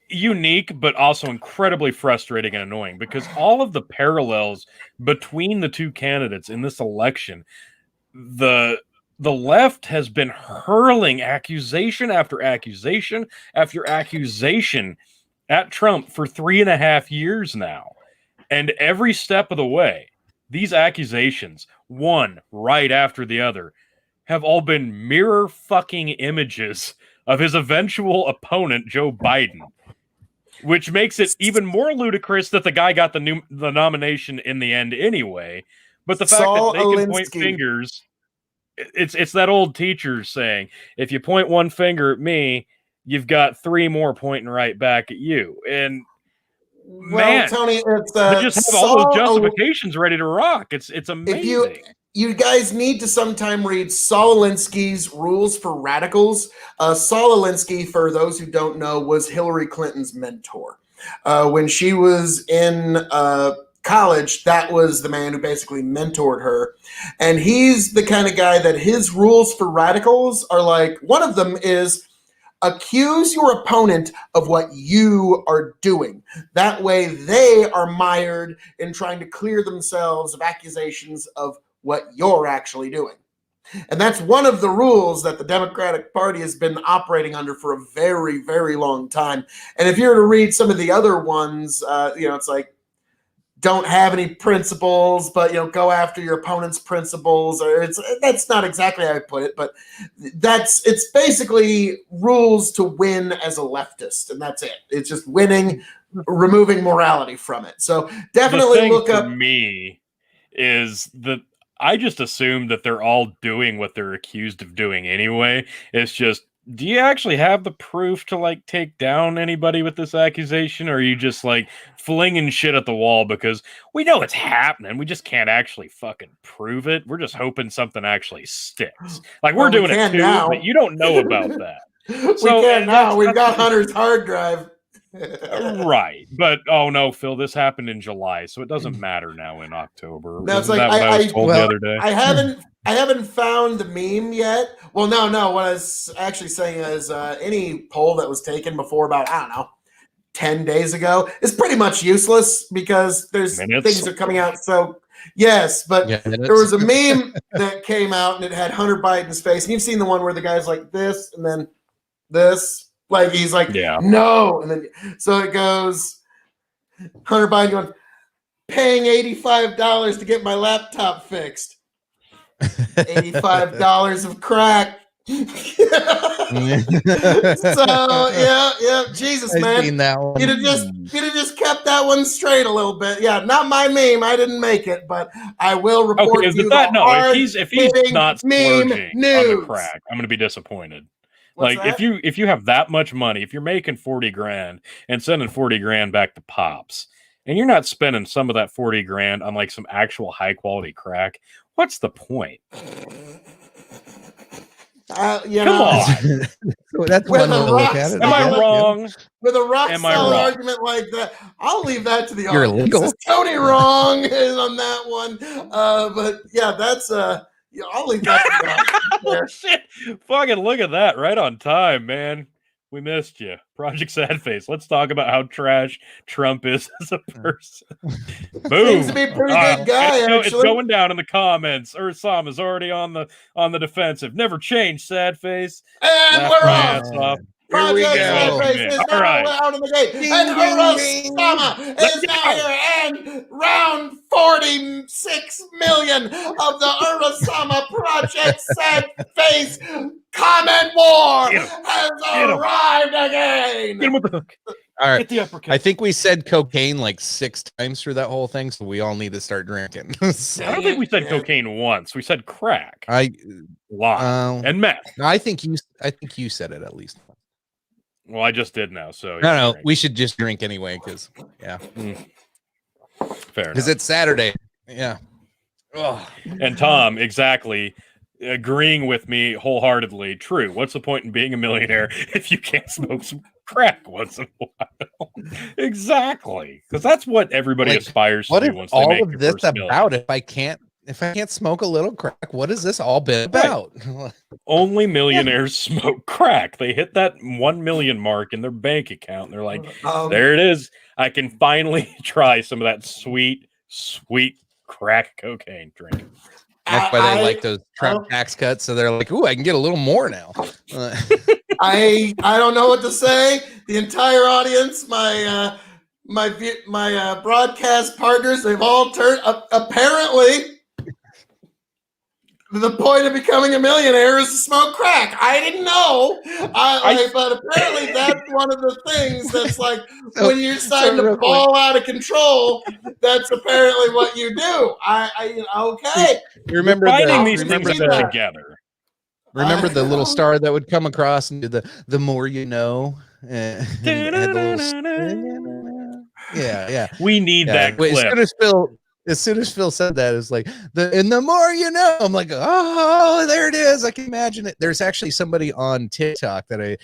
unique, but also incredibly frustrating and annoying because all of the parallels between the two candidates in this election, the left has been hurling accusation after accusation after accusation at Trump for 3.5 years now. And every step of the way, these accusations, one right after the other, have all been mirror fucking images of his eventual opponent, Joe Biden, which makes it even more ludicrous that the guy got the nomination in the end anyway. But the fact Saul that they can point Alinsky. fingers, it's that old teacher saying, if you point one finger at me, you've got 3 more pointing right back at you. And man, Tony, it's they just have all those justifications ready to rock. It's amazing. You guys need to sometime read Saul Alinsky's Rules for Radicals. Saul Alinsky, for those who don't know, was Hillary Clinton's mentor. When she was in college, that was the man who basically mentored her. And he's the kind of guy that his rules for radicals are like, one of them is accuse your opponent of what you are doing. That way they are mired in trying to clear themselves of accusations of what you're actually doing. And that's one of the rules that the Democratic Party has been operating under for a very, very long time. And if you were to read some of the other ones, it's like, don't have any principles, but go after your opponent's principles. Or that's not exactly how I put it, but it's basically rules to win as a leftist, and that's it. It's just winning, removing morality from it. So definitely look up. For me, is that I just assume that they're all doing what they're accused of doing anyway. It's just, do you actually have the proof to take down anybody with this accusation, or are you just flinging shit at the wall because we know it's happening, we just can't actually fucking prove it? We're just hoping something actually sticks. We're doing it too, now. but you don't know about that. We can now. We've got Hunter's hard drive. Right, but oh no, Phil, this happened in July, so it doesn't matter now in October. No, it's Wasn't that what I was told the other day? I haven't found the meme yet. Well, no. What I was actually saying is any poll that was taken before about 10 days ago is pretty much useless because there's things are coming out. So yes, but there was a meme that came out and it had Hunter Biden's face, and you've seen the one where the guy's like this and then this. He's like, no. And then, so it goes, Hunter Biden going, paying $85 to get my laptop fixed. $85 of crack. So, yeah. Jesus, man. You'd have just kept that one straight a little bit. Yeah, not my meme. I didn't make it, but I will report to you if he's not splurging on the crack, I'm going to be disappointed. If you have that much money, if you're making 40 grand and sending 40 grand back to Pops, and you're not spending some of that 40 grand on some actual high quality crack, what's the point? Come on. So that's one way to look at it. Am I wrong? With a rock solid argument like that, I'll leave that to the audience. Is Tony wrong on that one? But yeah, that's Yeah, I'll leave that to you. Oh, shit. Fucking look at that. Right on time, man. We missed you. Project Sad Face. Let's talk about how trash Trump is as a person. Boom. Seems to be a pretty good guy, it's actually. going down in the comments. Ursam is already on the defensive. Never changed, Sad Face. And Laugh we're my off. ass off. Project go. Sad Face is All now right. out of the gate. Ding, And ding, Urosama Let's is now go. here. And round 46 million of the Urosama Project Sad Face comment war Get him. has Get him. arrived Get again. him with the hook. All right. Get the uppercut. I think we said cocaine like 6 times through that whole thing, so we all need to start drinking. I don't think we said cocaine once. We said crack. I A lot. And meth. I think you said it at least. Well, I just did now. So No, we should just drink anyway because fair because enough. it's Saturday. Yeah. Ugh. And Tom, exactly, agreeing with me wholeheartedly. True. What's the point in being a millionaire if you can't smoke some crack once in a while? Exactly, because that's what everybody Like, aspires What to is do once they all make of their this first million. about? If I can't smoke a little crack, what has this all been about? Only millionaires smoke crack. They hit that 1 million mark in their bank account. And they're like, there it is. I can finally try some of that sweet, sweet crack cocaine drink. That's why they like those Trump tax cuts. So they're like, "Ooh, I can get a little more now." I don't know what to say. The entire audience, my broadcast partners, they've all turned. Apparently, the point of becoming a millionaire is to smoke crack. I didn't know, but apparently that's one of the things that's like when you're starting to fall out of control. That's apparently what you do. Okay. You remember Finding the, these things remember up the, together. remember the little star that would come across and do the more you know. And had the little- yeah. We need that Wait, clip. as soon as Phil said that, it's like the more you know. I'm like, oh, there it is. I can imagine it. There's actually somebody on TikTok that I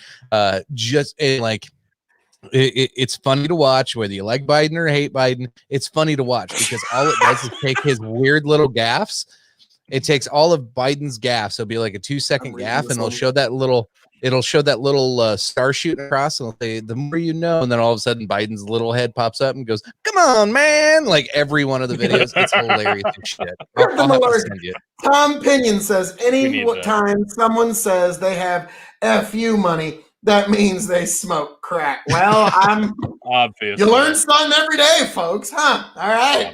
it's funny to watch whether you like Biden or hate Biden. It's funny to watch because all it does is take his weird little gaffes. It takes all of Biden's gaffes. It'll be like a 2-second gaff, and it'll show that little star shooting across, and it'll say, "The more you know," and then all of a sudden Biden's little head pops up and goes, "Come on, man!" Like every one of the videos, it's hilarious as shit. I'll have to send you. Tom Pinion says, We any need that. time someone says they have FU money, that means they smoke crack. Well, Obviously. you learn something every day, folks, huh? All right.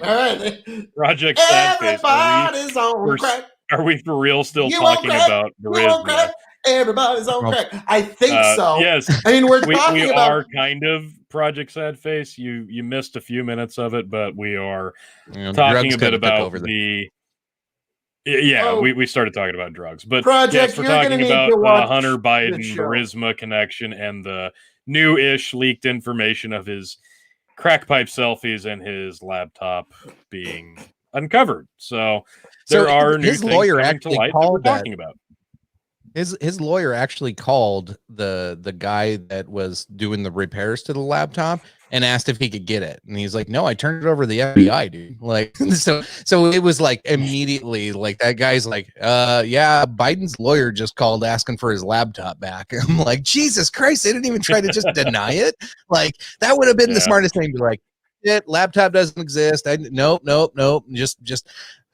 Project Sad Face. Everybody's on crack. Are we for real still You on talking crack? about You on Burisma? crack? Everybody's on crack. I think so. Yes, I mean, we're we talking about. are kind of Project Sad Face. You missed a few minutes of it, but we are talking a bit about the. Yeah, Oh. we started talking about drugs, but Project, yes, we're you're gonna talking need about to watch Hunter the Biden show. Burisma connection and the new-ish leaked information of his crack pipe selfies and his laptop being uncovered. So there are new his things lawyer coming to actually light that we're called that. talking about. His lawyer actually called the guy that was doing the repairs to the laptop and asked if he could get it, and he's like, "No, I turned it over to the FBI, dude." Like, so it was like immediately like that guy's like, yeah, Biden's lawyer just called asking for his laptop back." I'm like, Jesus Christ, they didn't even try to just deny it. Like that would have been the smartest thing to be like, laptop doesn't exist. Nope. Just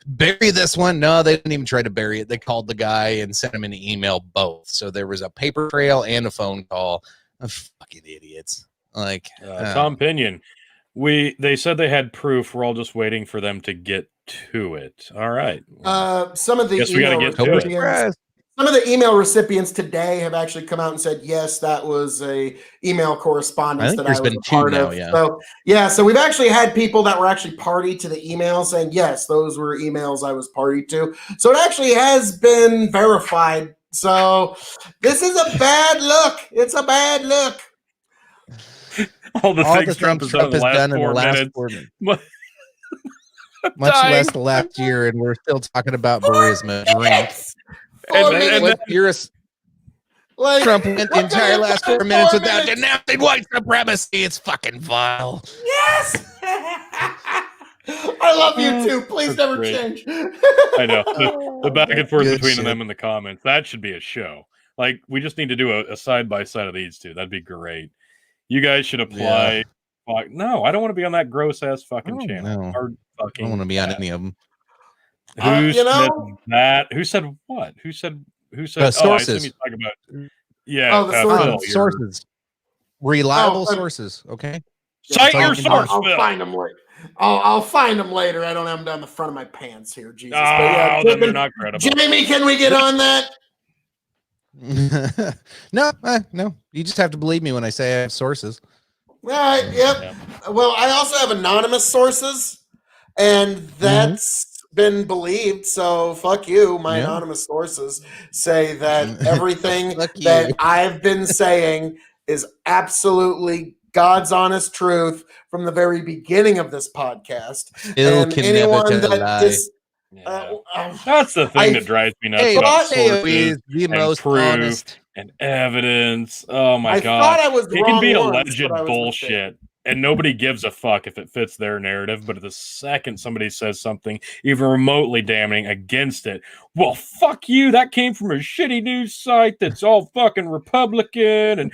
bury this one. No, they didn't even try to bury it. They called the guy and sent him an email both. So there was a paper trail and a phone call. Fucking idiots. Like Tom Pinion. They said they had proof. We're all just waiting for them to get to it. All right. Some of the Guess we gotta email get to it. recipients, some of the email recipients today have actually come out and said, yes, that was a email correspondence that I was a part of. So we've actually had people that were actually party to the email saying, yes, those were emails I was party to. So it actually has been verified. So this is a bad look. It's a bad look. All the things Trump has done in the last 4 minutes. Much less the last year, and we're still talking about Burisma drink. Trump went the entire last 4 minutes without denouncing white supremacy. It's fucking vile. Yes. I love you too. Please That's never great. change. I know the back and forth Good between shit. them in the comments. That should be a show. Like we just need to do a side by side of these two. That'd be great. You guys should apply. No, I don't want to be on that gross ass fucking channel. No. Hard I fucking don't want to be on bad. any of them. Who You said know- that? Who said what? Who said? Oh, I assume Sources. he's talking about. Yeah, Oh, the sources. Phil, you're- Sources. Reliable Oh, sources. Okay. Cite Yeah, your I'll- source, I'll Phil. find them later. I'll find them later. I don't have them down the front of my pants here, Jesus. Oh, But yeah, then they're not credible. Jamie, can we get on that? No. You just have to believe me when I say I have sources. All right, yep. Yeah. Well, I also have anonymous sources, and that's been believed. So fuck you. My Yeah. anonymous sources say that everything Fuck you. that I've been saying is absolutely God's honest truth from the very beginning of this podcast. Still and can anyone never tell a that lie. Yeah. That's the thing I- that drives me nuts Hey, about Mateo sources is the and most proof honest. and evidence. Oh my I god. thought I was It wrong can be once, alleged but I was bullshit, and nobody gives a fuck if it fits their narrative. But the second somebody says something even remotely damning against it, well, fuck you. That came from a shitty news site that's all fucking Republican, and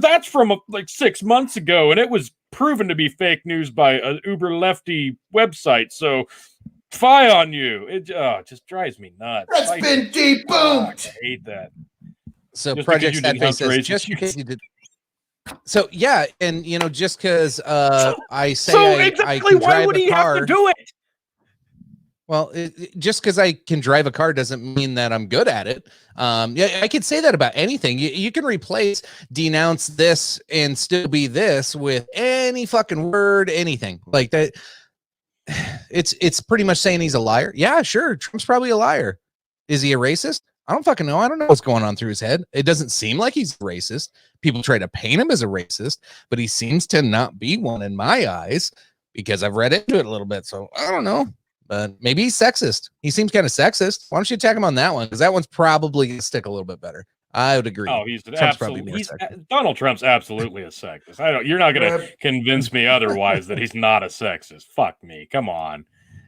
that's from like 6 months ago, and it was proven to be fake news by a uber lefty website. So, fie on you. It just drives me nuts. That's been Fuck, debunked. I hate that. So Just Project because you Sad Face denounce says racism, just you because you did. So yeah, and just because I say So I exactly, can why drive would a he car, have to do it? well, just because I can drive a car doesn't mean that I'm good at it. Yeah, I could say that about anything. You can replace denounce this and still be this with any fucking word, anything like that. It's pretty much saying he's a liar. Yeah, sure. Trump's probably a liar. Is he a racist? I don't fucking know. I don't know what's going on through his head. It doesn't seem like he's a racist. People try to paint him as a racist, but he seems to not be one in my eyes because I've read into it a little bit. So I don't know, but maybe he's sexist. He seems kind of sexist. Why don't you attack him on that one? Because that one's probably going to stick a little bit better. I would agree. Oh, he's Trump's probably absolutely. more He's, sexist. Donald Trump's absolutely a sexist. You're not going to convince me otherwise that he's not a sexist. Fuck me. Come on.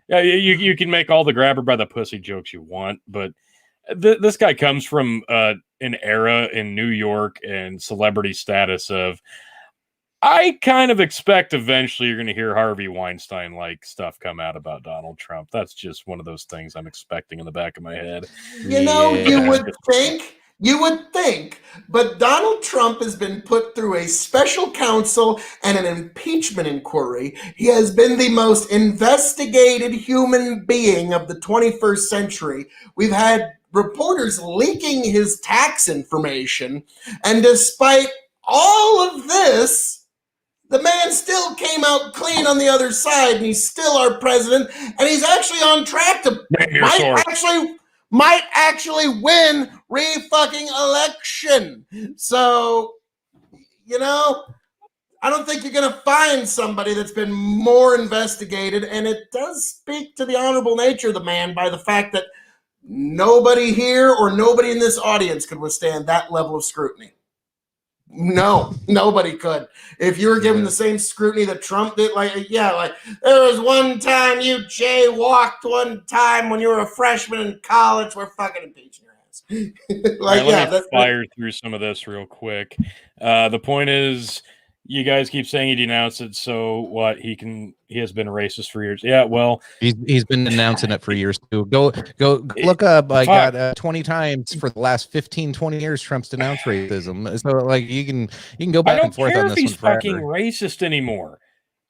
Yeah, you can make all the grabber by the pussy jokes you want, but this guy comes from an era in New York and celebrity status of. I kind of expect eventually you're going to hear Harvey Weinstein like stuff come out about Donald Trump. That's just one of those things I'm expecting in the back of my head. You know, Yeah. you would think, but Donald Trump has been put through a special counsel and an impeachment inquiry. He has been the most investigated human being of the 21st century. We've had reporters leaking his tax information, and despite all of this, the man still came out clean on the other side, and he's still our president, and he's actually on track to Name your source. might actually win re-fucking election. So, I don't think you're going to find somebody that's been more investigated, and it does speak to the honorable nature of the man by the fact that nobody here or nobody in this audience could withstand that level of scrutiny. No, nobody could. If you were given the same scrutiny that Trump did, like there was one time you jaywalked one time when you were a freshman in college, we're fucking impeaching your ass. Let me fire through some of this real quick. The point is, you guys keep saying he denounced it, so what? He has been a racist for years. Yeah, well, he's been announcing it for years too. Go look up. I got 20 times for the last 15-20 years Trump's denounced racism. So like you can go back and forth on this one. I don't care if he's fucking racist anymore.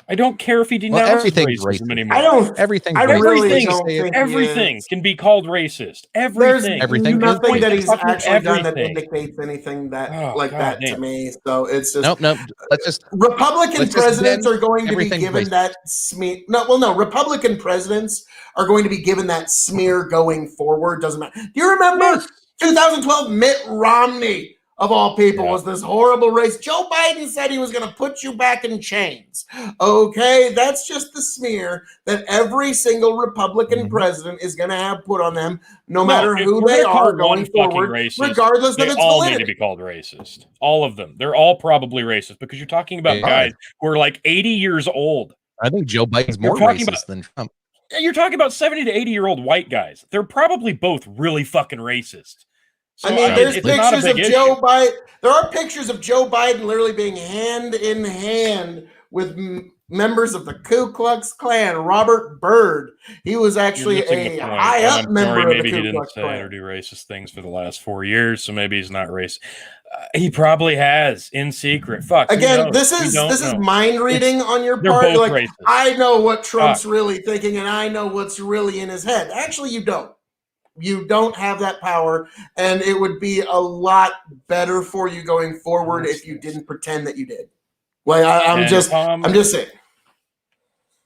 I don't care if he denounces everything's racism racist. anymore. Everything. I really don't think everything can be called racist. There's Everything. nothing that he's Fucking actually done that everything. indicates anything that God that damn. to me. So it's just Nope. Republican presidents are going to be everything's given racist. that smear. No. Republican presidents are going to be given that smear going forward. Doesn't matter. Do you remember 2012? Mitt Romney, of all people, was this horrible race. Joe Biden said he was going to put you back in chains. Okay, that's just the smear that every single Republican president is going to have put on them, no matter if who we're they gonna call are going one fucking forward, racist, regardless they of its all need to validity. be called racist. All of them. They're all probably racist because you're talking about They are. guys who are like 80 years old. I think Joe Biden's more racist than Trump. You're talking about 70 to 80-year-old white guys. They're probably both really fucking racist. So, I mean, there's it's not a pictures of big Joe issue. Biden. There are pictures of Joe Biden literally being hand in hand with members of the Ku Klux Klan. Robert Byrd. He was actually You're missing a the point. high up I'm member sorry, of the maybe he Ku didn't Klux say Klan. or do racist things for the last 4 years, so maybe he's not racist. He probably has in secret. Fuck. Again, this is mind reading on your they're part. both You're like, racist. I know what Trump's really thinking, and I know what's really in his head. Actually, you don't. You don't have that power, and it would be a lot better for you going forward if you didn't pretend that you did. Like I'm just saying.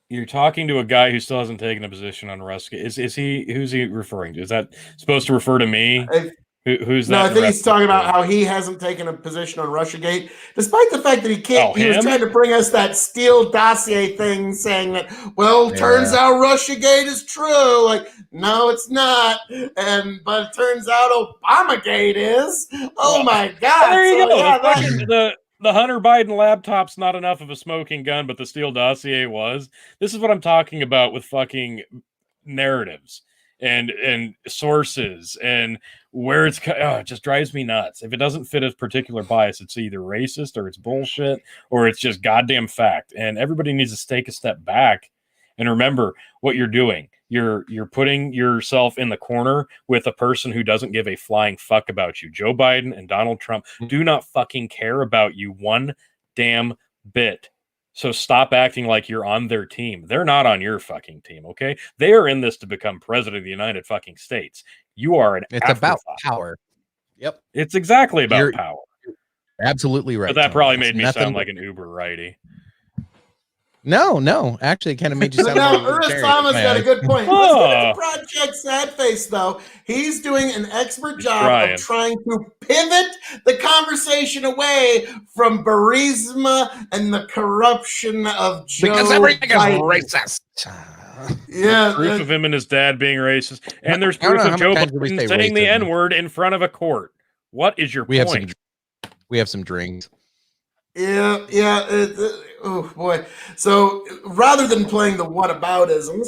You're talking to a guy who still hasn't taken a position on Ruska. Is he? Who's he referring to? Is that supposed to refer to me? Who's that? No, I think he's talking about how he hasn't taken a position on Russiagate, despite the fact that he can't. He was trying to bring us that Steele dossier thing, saying that, well, turns out Russiagate is true. Like, no, it's not. But it turns out Obamagate is. Oh my God! There you go. Yeah, the Hunter Biden laptop's not enough of a smoking gun, but the Steele dossier was. This is what I'm talking about with fucking narratives and sources and where it just drives me nuts. If it doesn't fit a particular bias, it's either racist or it's bullshit or it's just goddamn fact. And everybody needs to take a step back and remember what you're doing. You're putting yourself in the corner with a person who doesn't give a flying fuck about you. Joe Biden and Donald Trump do not fucking care about you one damn bit. So stop acting like you're on their team. They're not on your fucking team, okay? They are in this to become president of the United fucking States. You are an It's about power. Yep. It's exactly about power. Absolutely right. But that probably made me sound like an uber righty. No. Actually, it kind of made you sound now, like Ernest Thomas got a good point. Let's look at the Project Sad Face, though. He's doing an expert job of trying to pivot the conversation away from Burisma and the corruption of Joe because everything Biden. is racist. Yeah, there's proof of him and his dad being racist, and there's proof of Joe Biden saying the N-word in front of a court. What is your point? We have some drinks. Yeah. Oh boy. So rather than playing the whataboutisms,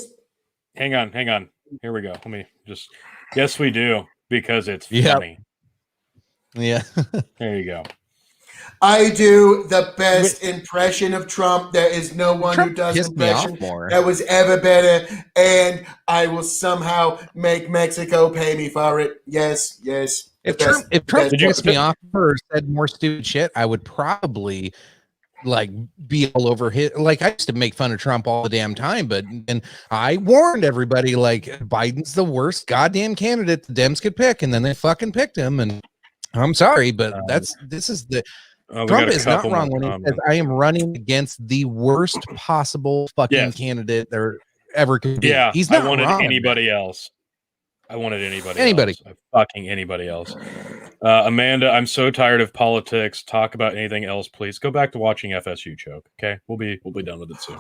hang on. Here we go. Let me just. Yes, we do because it's funny. Yeah. There you go. I do the best impression of Trump. There is no one who does impression that was ever better, and I will somehow make Mexico pay me for it. Yes. If Trump pissed me off or said more stupid shit, I would probably be all over his. Like, I used to make fun of Trump all the damn time, and I warned everybody Biden's the worst goddamn candidate the Dems could pick, and then they fucking picked him. And I'm sorry, but Trump is not wrong when he says I am running against the worst possible fucking candidate there ever could be. Yeah, he's not wanted wrong. Anybody else. I wanted anybody else. Fucking anybody else. Amanda, I'm so tired of politics. Talk about anything else, please. Go back to watching FSU choke. Okay, we'll be done with it soon.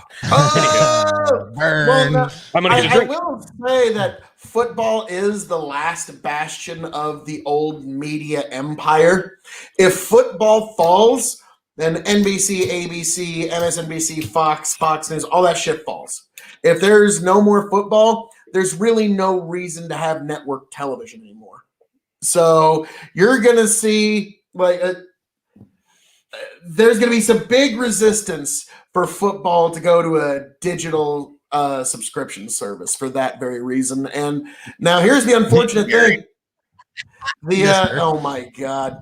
Burn. I'm gonna get a drink. I will say that football is the last bastion of the old media empire. If football falls, then NBC, ABC, MSNBC, Fox News, all that shit falls. If there's no more football, there's really no reason to have network television anymore. So you're going to see there's going to be some big resistance for football to go to a digital subscription service for that very reason. And now here's the unfortunate thing. Oh my God.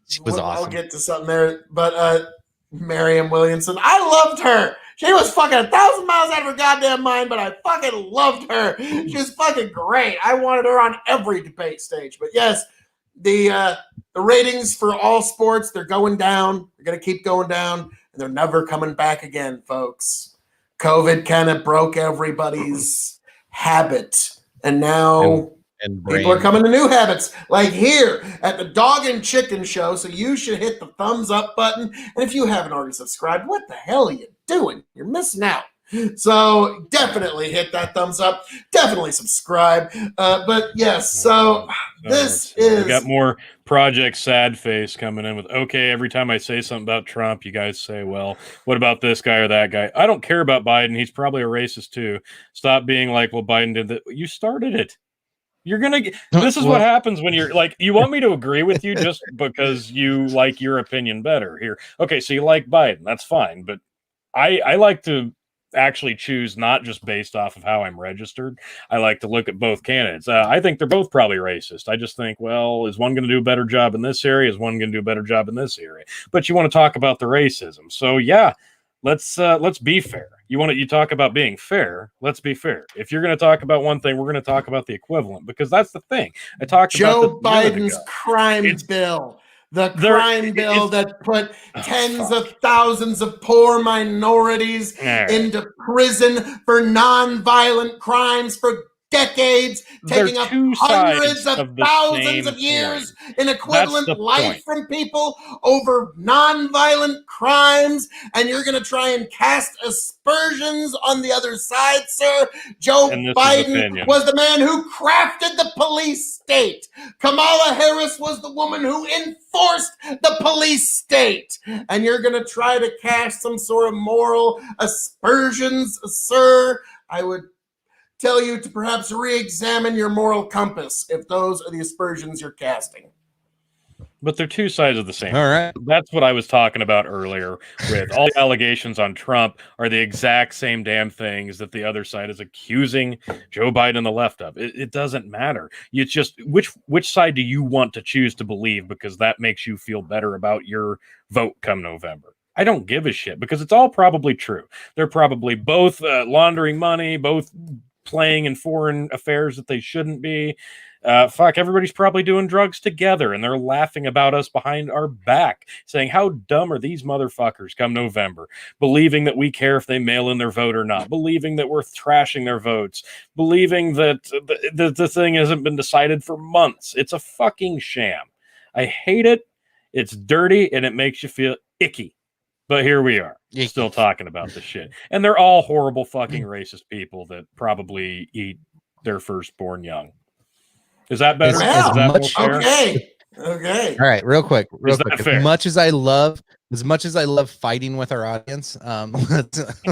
She was awesome. I'll get to something there. But Marianne Williamson, I loved her. She was fucking 1,000 miles out of her goddamn mind, but I fucking loved her. She was fucking great. I wanted her on every debate stage. But yes, the ratings for all sports, they're going down. They're going to keep going down, and they're never coming back again, folks. COVID kind of broke everybody's habit, and now people are coming to new habits, like here at the Dog and Chicken Show. So you should hit the thumbs up button. And if you haven't already subscribed, what the hell are you doing? You're missing out. So definitely hit that thumbs up. Definitely subscribe. But yes, so this is. We got more Project Sad Face coming in with, okay, every time I say something about Trump, you guys say, well, what about this guy or that guy? I don't care about Biden. He's probably a racist too. Stop being like, well, Biden did that. You started it. You're going to get, this is what happens when you're like, you want me to agree with you just because you like your opinion better here. Okay, so you like Biden. That's fine. But I like to actually choose not just based off of how I'm registered. I like to look at both candidates. I think they're both probably racist. I just think, well, is one going to do a better job in this area? Is one going to do a better job in this area? But you want to talk about the racism. So yeah, let's be fair. You talk about being fair. Let's be fair. If you're going to talk about one thing, we're going to talk about the equivalent, because that's the thing. I talked Joe about Biden's crime bill. The crime bill that put tens of thousands of poor minorities into prison for nonviolent crimes for decades, taking up hundreds of thousands of years in equivalent life from people over nonviolent crimes, and you're going to try and cast aspersions on the other side, sir. Joe Biden was the man who crafted the police state. Kamala Harris was the woman who enforced the police state, and you're going to try to cast some sort of moral aspersions, sir. I would tell you to perhaps re-examine your moral compass if those are the aspersions you're casting. But they're two sides of the same. All right. That's what I was talking about earlier with all the allegations on Trump are the exact same damn things that the other side is accusing Joe Biden and the left of. It doesn't matter. It's just which side do you want to choose to believe, because that makes you feel better about your vote come November. I don't give a shit, because it's all probably true. They're probably both laundering money, both playing in foreign affairs that they shouldn't be. Everybody's probably doing drugs together, and they're laughing about us behind our back, saying, how dumb are these motherfuckers come November, believing that we care if they mail in their vote or not, believing that we're trashing their votes, believing that the thing hasn't been decided for months. It's a fucking sham. I hate it. It's dirty, and it makes you feel icky. But here we are, still talking about this shit. And they're all horrible fucking racist people that probably eat their firstborn young. Is that better? Is that more fair? Okay. All right, real quick. Fair? As much as I love fighting with our audience,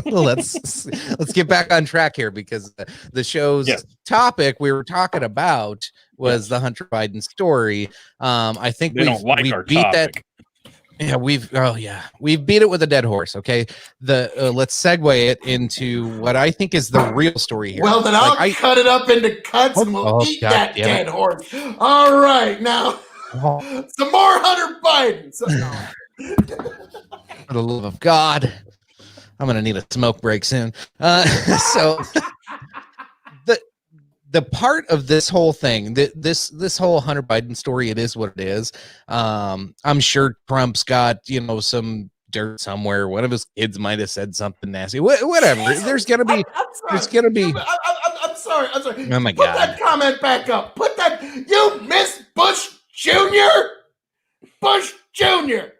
let's get back on track here, because the show's topic we were talking about was the Hunter Biden story. I think we beat that. Yeah, we've beat it with a dead horse. Okay, let's segue it into what I think is the real story here. Well, then I'll cut it up into cuts and we'll eat that dead horse. All right, now some more Hunter Biden. For the love of God, I'm gonna need a smoke break soon. So the part of this whole thing, this whole Hunter Biden story, it is what it is. I'm sure Trump's got, some dirt somewhere. One of his kids might have said something nasty. Whatever. There's gonna be. I'm sorry. Oh my God. Put that comment back up. Put that. You miss Bush Jr. Bush Jr.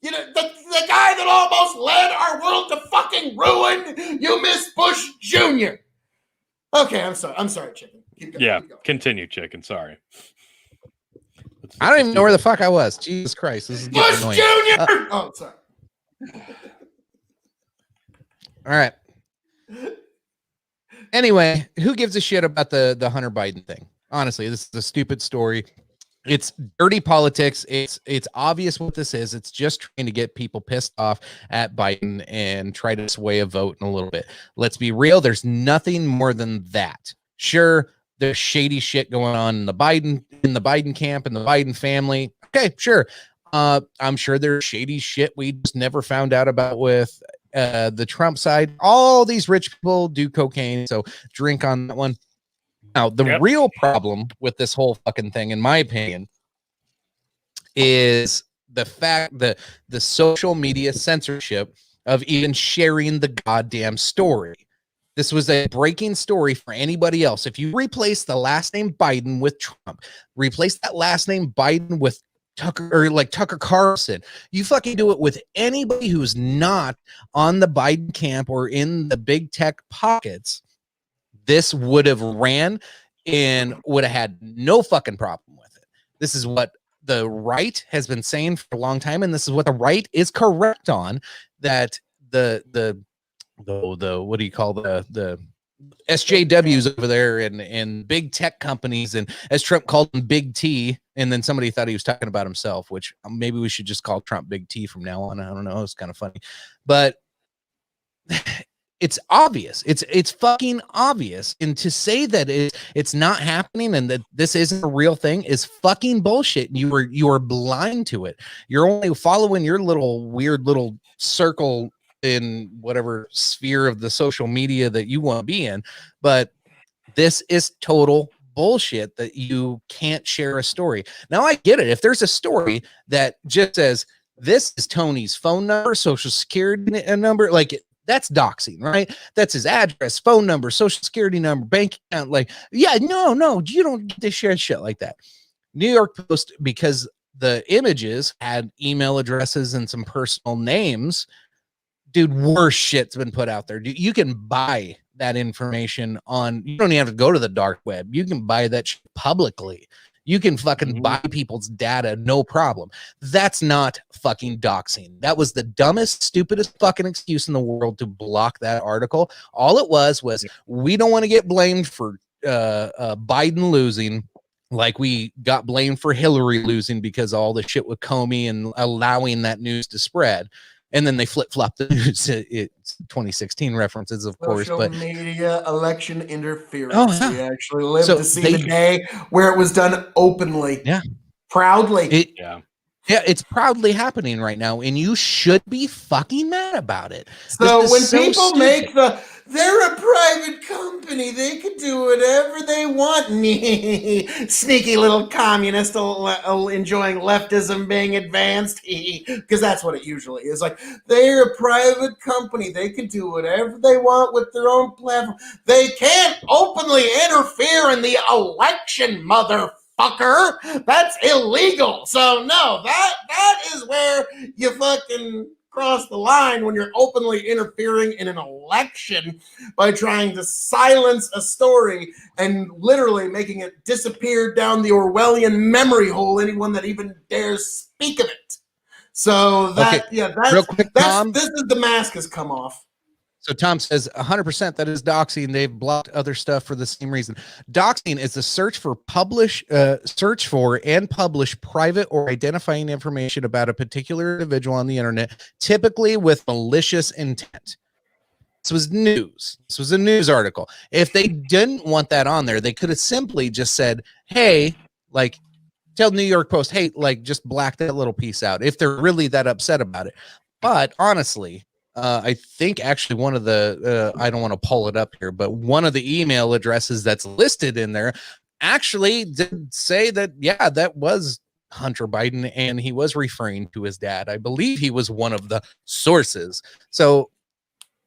You know, the guy that almost led our world to fucking ruin. You miss Bush Jr. Okay, I'm sorry, Chicken. Keep going. Continue, Chicken. Sorry. I don't even know where the fuck I was. Jesus Christ, this is Bush annoying. Jr. Sorry. All right. Anyway, who gives a shit about the Hunter Biden thing? Honestly, this is a stupid story. It's dirty politics. It's obvious what this is. It's just trying to get people pissed off at Biden and try to sway a vote in a little bit. Let's be real. There's nothing more than that. Sure, there's shady shit going on in the Biden camp and the Biden family. Okay, sure. I'm sure there's shady shit we just never found out about with the Trump side. All these rich people do cocaine, so drink on that one. Now, the real problem with this whole fucking thing, in my opinion, is the fact that the social media censorship of even sharing the goddamn story. This was a breaking story for anybody else. If you replace the last name Biden with Trump, replace that last name Biden with Tucker Carlson. You fucking do it with anybody who's not on the Biden camp or in the big tech pockets. This would have ran and would have had no fucking problem with it. This is what the right has been saying for a long time, and this is what the right is correct on, that the what do you call the SJWs over there and big tech companies, and as Trump called them Big T, and then somebody thought he was talking about himself, which maybe we should just call Trump Big T from now on. I don't know. It's kind of funny, but it's obvious. It's fucking obvious. And to say that it's not happening and that this isn't a real thing is fucking bullshit. You are blind to it. You're only following your little weird little circle in whatever sphere of the social media that you want to be in. But this is total bullshit that you can't share a story. Now I get it. If there's a story that just says this is Tony's phone number, social security number, like that's doxing, right? That's his address, phone number, social security number, bank account. Like, yeah, no, you don't get to share shit like that. New York Post, because the images had email addresses and some personal names, dude, worse shit's been put out there. Dude, you can buy that information on, you don't even have to go to the dark web. You can buy that shit publicly. You can fucking buy people's data, no problem. That's not fucking doxing. That was the dumbest, stupidest fucking excuse in the world to block that article. All it was we don't want to get blamed for Biden losing, like we got blamed for Hillary losing because all the shit with Comey and allowing that news to spread. And then they flip-flop the news. It's 2016 references, of course. But media election interference. Oh, yeah. We actually lived to see the day where it was done openly. Yeah. Proudly. Yeah, it's proudly happening right now, and you should be fucking mad about it. So when people make they're a private company, they could do whatever they want. Sneaky little communist enjoying leftism being advanced, because that's what it usually is. Like, they're a private company, they can do whatever they want with their own platform. They can't openly interfere in the election, motherfucker. That's illegal. So no, that is where you fucking cross the line, when you're openly interfering in an election by trying to silence a story and literally making it disappear down the Orwellian memory hole, anyone that even dares speak of it. So real quick, Tom, this is the mask has come off. So Tom says 100% that is doxing. They've blocked other stuff for the same reason. Doxing is the search for and publish private or identifying information about a particular individual on the internet, typically with malicious intent. This was news. This was a news article. If they didn't want that on there, they could have simply just said, hey, like, tell New York Post, hey, like, just black that little piece out if they're really that upset about it. But honestly, I think actually one of the, I don't want to pull it up here, but one of the email addresses that's listed in there actually did say that, yeah, that was Hunter Biden, and he was referring to his dad. I believe he was one of the sources. So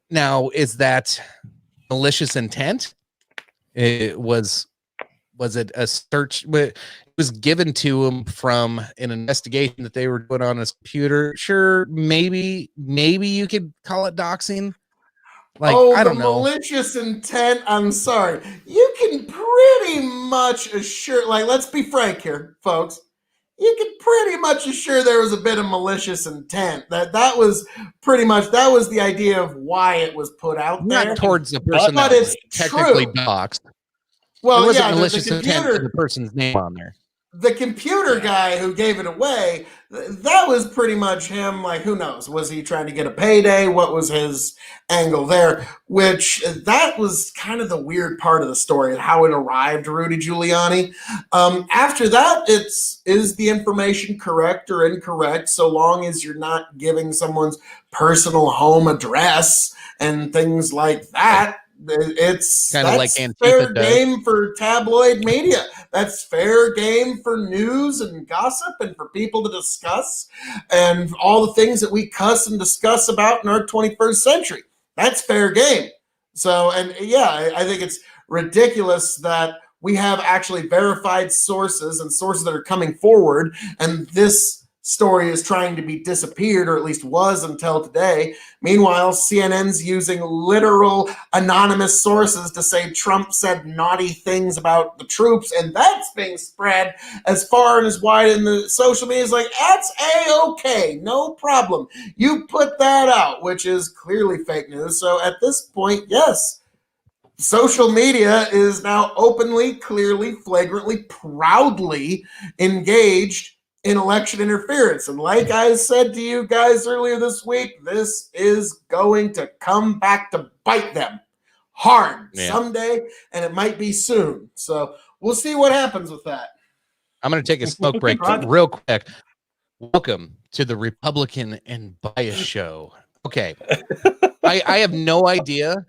now, is that malicious intent? Was it a search? It was given to him from an investigation that they were doing on his computer. Sure, maybe you could call it doxing. Like, I don't know. Malicious intent. I'm sorry. You can pretty much assure, like, let's be frank here, folks. You can pretty much assure there was a bit of malicious intent. That was pretty much, that was the idea of why it was put out there. Not towards the person that was technically doxed. Well, yeah, malicious intent to the person's name on there. The computer guy who gave it away, that was pretty much him. Like, who knows? Was he trying to get a payday? What was his angle there? Which, that was kind of the weird part of the story, how it arrived to Rudy Giuliani. After that, is the information correct or incorrect, so long as you're not giving someone's personal home address and things like that. It's kind of like Antifa fair game for tabloid media. That's fair game for news and gossip and for people to discuss and all the things that we cuss and discuss about in our 21st century. That's fair game. So, and yeah, I think it's ridiculous that we have actually verified sources and sources that are coming forward, and this story is trying to be disappeared, or at least was until today. Meanwhile, CNN's using literal anonymous sources to say Trump said naughty things about the troops, and that's being spread as far and as wide in the social media. It's like, that's A-okay, no problem. You put that out, which is clearly fake news. So at this point, yes, social media is now openly, clearly, flagrantly, proudly engaged in election interference. And like I said to you guys earlier this week, this is going to come back to bite them hard someday, and it might be soon. So we'll see what happens with that. I'm going to take a smoke break real quick. Welcome to the Republican and Bias Show. Okay. I have no idea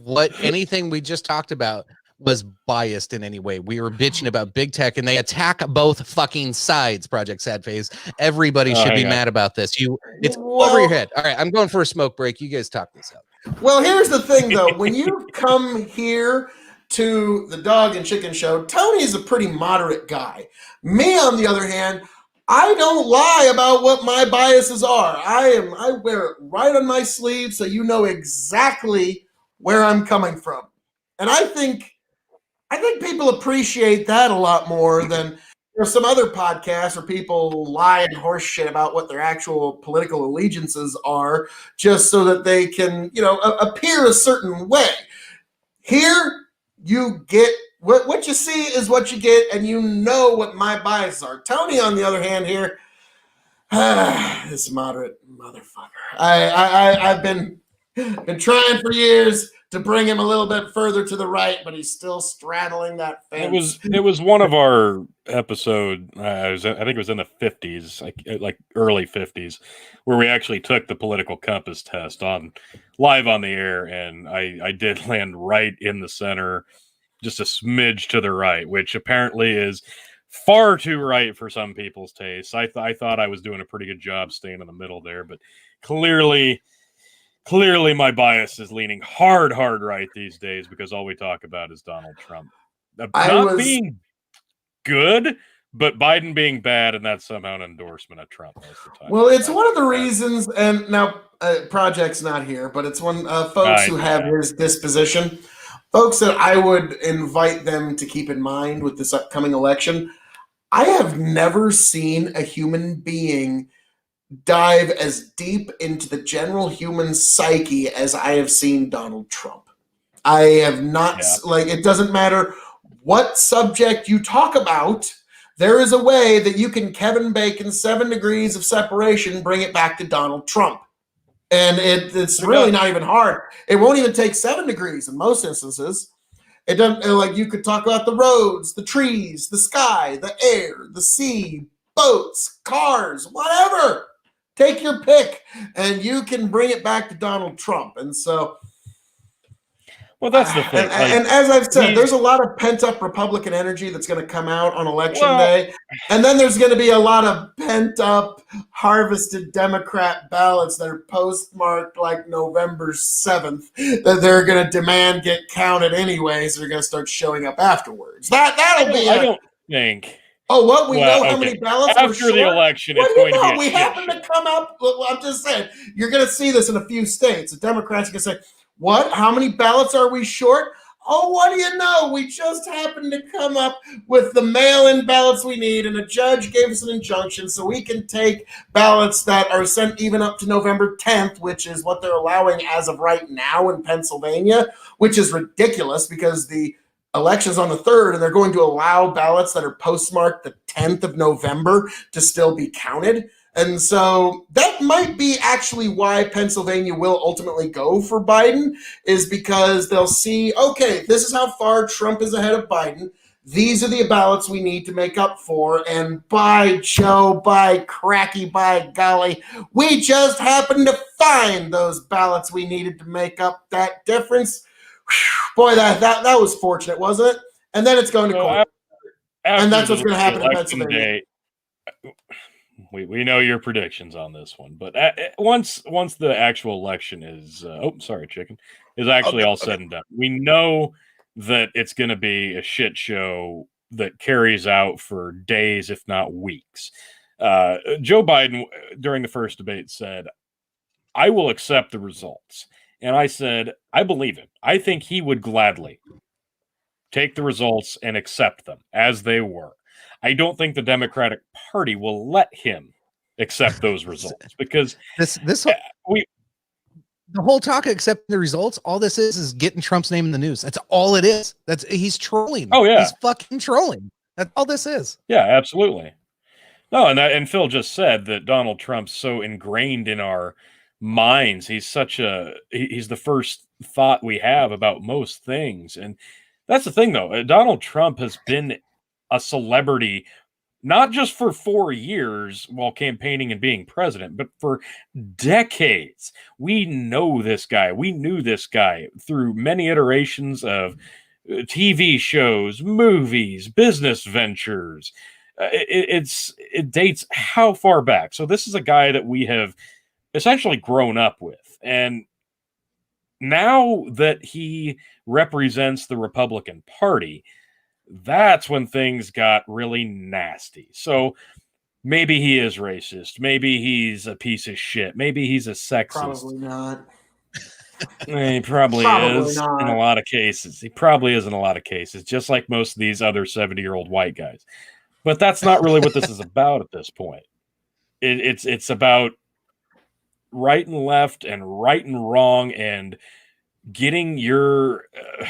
what anything we just talked about was biased in any way. We were bitching about big tech, and they attack both fucking sides. Project Sad Phase. Everybody should be mad about this. It's over your head. All right, I'm going for a smoke break. You guys talk this out. Well, here's the thing, though. When you come here to the Dog and Chicken Show, Tony is a pretty moderate guy. Me, on the other hand, I don't lie about what my biases are. I wear it right on my sleeve, so you know exactly where I'm coming from. And I think people appreciate that a lot more than some other podcasts where people lie and horse shit about what their actual political allegiances are just so that they can, appear a certain way. Here, you get what you see is what you get, and you know what my biases are. Tony, on the other hand, here, this moderate motherfucker. I've been trying for years to bring him a little bit further to the right, but he's still straddling that fence. It was one of our episode. I think it was in the 50s, like early 50s, where we actually took the political compass test live on the air, and I did land right in the center, just a smidge to the right, which apparently is far too right for some people's tastes. I thought I was doing a pretty good job staying in the middle there, but clearly my bias is leaning hard right these days, because all we talk about is Donald Trump. Being good, but Biden being bad, and that's somehow an endorsement of Trump most of the time. Well, it's one of the reasons, and now Project's not here, but it's one folks who have his disposition, folks that I would invite them to keep in mind with this upcoming election. I have never seen a human being dive as deep into the general human psyche as I have seen Donald Trump. I have not, it doesn't matter what subject you talk about, there is a way that you can Kevin Bacon 7 degrees of separation, bring it back to Donald Trump. And it's really not even hard. It won't even take 7 degrees in most instances. It doesn't, you could talk about the roads, the trees, the sky, the air, the sea, boats, cars, whatever. Take your pick, and you can bring it back to Donald Trump. And so, well, that's the thing. And as I've said, there's a lot of pent-up Republican energy that's going to come out on election day. And then there's going to be a lot of pent-up, harvested Democrat ballots that are postmarked like November 7th that they're going to demand get counted anyways. They're going to start showing up afterwards. That'll be I don't think... Oh, what? We know how many ballots after were short? the election, it's going to be we happen to come up. I'm just saying, you're going to see this in a few states. The Democrats are going to say, what? How many ballots are we short? Oh, what do you know? We just happened to come up with the mail-in ballots we need, and a judge gave us an injunction so we can take ballots that are sent even up to November 10th, which is what they're allowing as of right now in Pennsylvania, which is ridiculous because the elections on the 3rd, and they're going to allow ballots that are postmarked the 10th of November to still be counted. And so that might be actually why Pennsylvania will ultimately go for Biden, is because they'll see, okay, this is how far Trump is ahead of Biden. These are the ballots we need to make up for. And by Joe, by cracky, by golly, we just happened to find those ballots we needed to make up that difference. Boy, that was fortunate, wasn't it? And then it's going to court. And that's what's going to happen in Pennsylvania. We know your predictions on this one, but once the actual election is, chicken, is actually all said and done, we know that it's going to be a shit show that carries out for days, if not weeks. Joe Biden, during the first debate, said, I will accept the results. And I said, I believe him. I think he would gladly take the results and accept them as they were. I don't think the Democratic Party will let him accept those results because the whole talk of accepting the results, all this is getting Trump's name in the news. That's all it is. He's trolling. Oh yeah, he's fucking trolling. That's all this is. Yeah, absolutely. No, and Phil just said that Donald Trump's so ingrained in our minds. He's the first thought we have about most things, and that's the thing though. Donald Trump has been a celebrity not just for 4 years while campaigning and being president, but for decades. We know this guy. We knew this guy through many iterations of TV shows, movies, business ventures. It dates how far back? So this is a guy that we have essentially grown up with. And now that he represents the Republican Party, that's when things got really nasty. So maybe he is racist. Maybe he's a piece of shit. Maybe he's a sexist. Probably not. He probably is not. In a lot of cases. He probably is in a lot of cases, just like most of these other 70-year-old white guys. But that's not really what this is about at this point. It's about right and left and right and wrong and getting your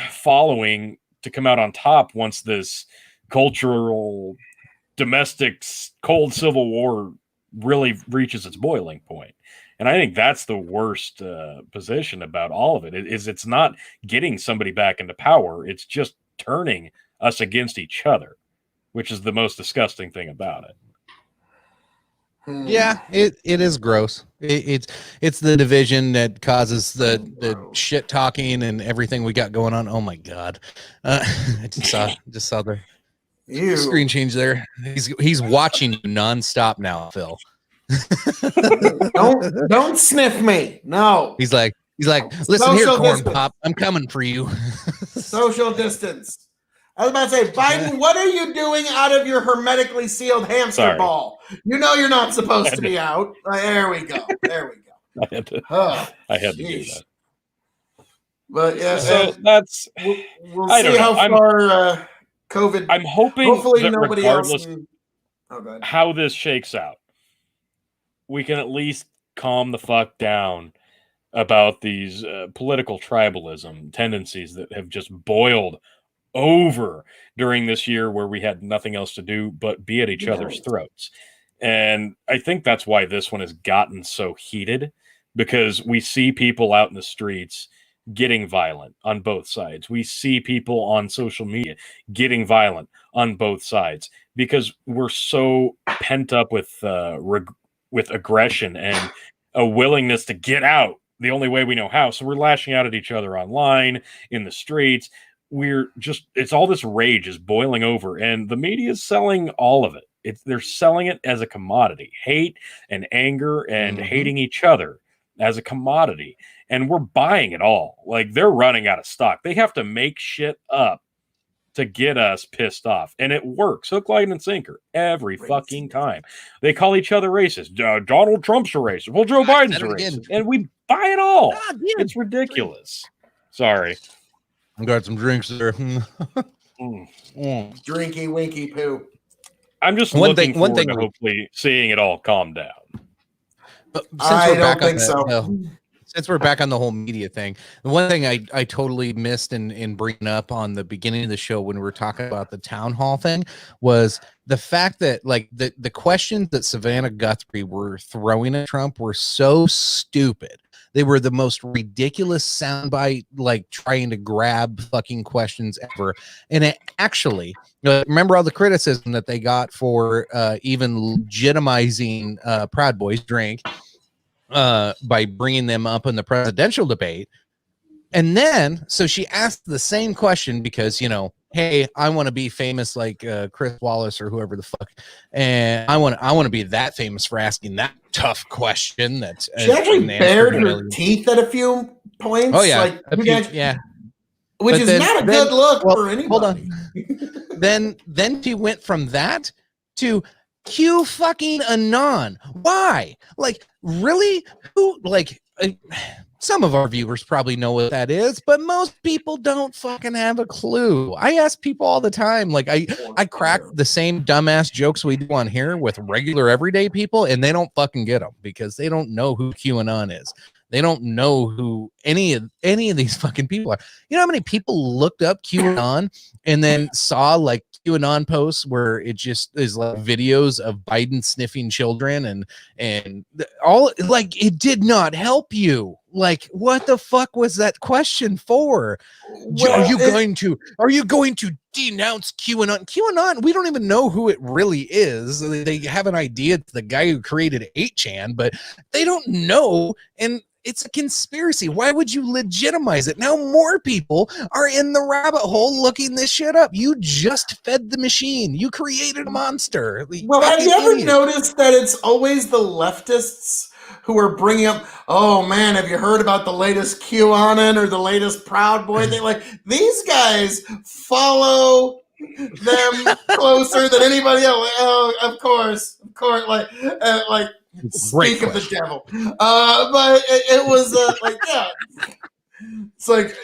following to come out on top once this cultural, domestic, cold civil war really reaches its boiling point. And I think that's the worst position about all of it. It's not getting somebody back into power. It's just turning us against each other, which is the most disgusting thing about it. Yeah, it is gross. It's the division that causes the shit talking and everything we got going on. Oh my god, I just saw the screen change there. He's watching you nonstop now, Phil. don't sniff me. No. He's like, listen Social here, corn distance. pop. I'm coming for you. Social distance. I was about to say, Biden, what are you doing out of your hermetically sealed hamster ball? You know you're not supposed to be out. There we go. I had to do that. But yeah, so that's. We'll see how far COVID. I'm hoping hopefully that nobody regardless else. How this shakes out, we can at least calm the fuck down about these political tribalism tendencies that have just boiled over during this year where we had nothing else to do but be at each other's throats. And I think that's why this one has gotten so heated, because we see people out in the streets getting violent on both sides. We see people on social media getting violent on both sides because we're so pent up with aggression and a willingness to get out the only way we know how. So we're lashing out at each other online, in the streets. It's all this rage is boiling over, and the media is selling all of it. They're selling it as a commodity, hate and anger and hating each other as a commodity. And we're buying it all. Like, they're running out of stock. They have to make shit up to get us pissed off. And it works. Hook, line, and sinker every fucking time. They call each other racist. Donald Trump's a racist. Well, Joe Biden's a racist. And we buy it all. It's ridiculous. Sorry. I got some drinks there. Drinky winky poo. I'm just looking forward to hopefully seeing it all calm down. But I don't think so. Since we're back on the whole media thing, the one thing I totally missed in bringing up on the beginning of the show when we were talking about the town hall thing was the fact that like the questions that Savannah Guthrie were throwing at Trump were so stupid. They were the most ridiculous soundbite, like trying to grab fucking questions ever. And it actually, remember all the criticism that they got for even legitimizing Proud Boys drink by bringing them up in the presidential debate. And then, so she asked the same question because, hey, I want to be famous like Chris Wallace or whoever the fuck, and I want to be that famous for asking that tough question. That's she actually bared her teeth at a few points. Oh yeah, like, yeah. which But is then- not a then- good look well, for anybody. hold on. Then she went from that to Q fucking Anon. Why? Like, really? Who? Like, some of our viewers probably know what that is, but most people don't fucking have a clue. I ask people all the time. Like, I crack the same dumbass jokes we do on here with regular everyday people, and they don't fucking get them because they don't know who QAnon is. They don't know who any of these fucking people are. You know how many people looked up QAnon and then saw like QAnon posts where it just is like videos of Biden sniffing children and all, like, it did not help you. Like, what the fuck was that question for? Are you going to denounce QAnon? QAnon, we don't even know who it really is. They have an idea it's the guy who created 8chan, but they don't know, and it's a conspiracy. Why would you legitimize it? Now more people are in the rabbit hole looking this shit up. You just fed the machine. You created a monster. Well, have you ever Idiot. noticed that it's always the leftists who are bringing up, oh man, have you heard about the latest QAnon or the latest Proud Boy thing? Like, these guys follow them closer than anybody else. Like, oh, of course. Like speak of the devil. But it was like, yeah. It's like,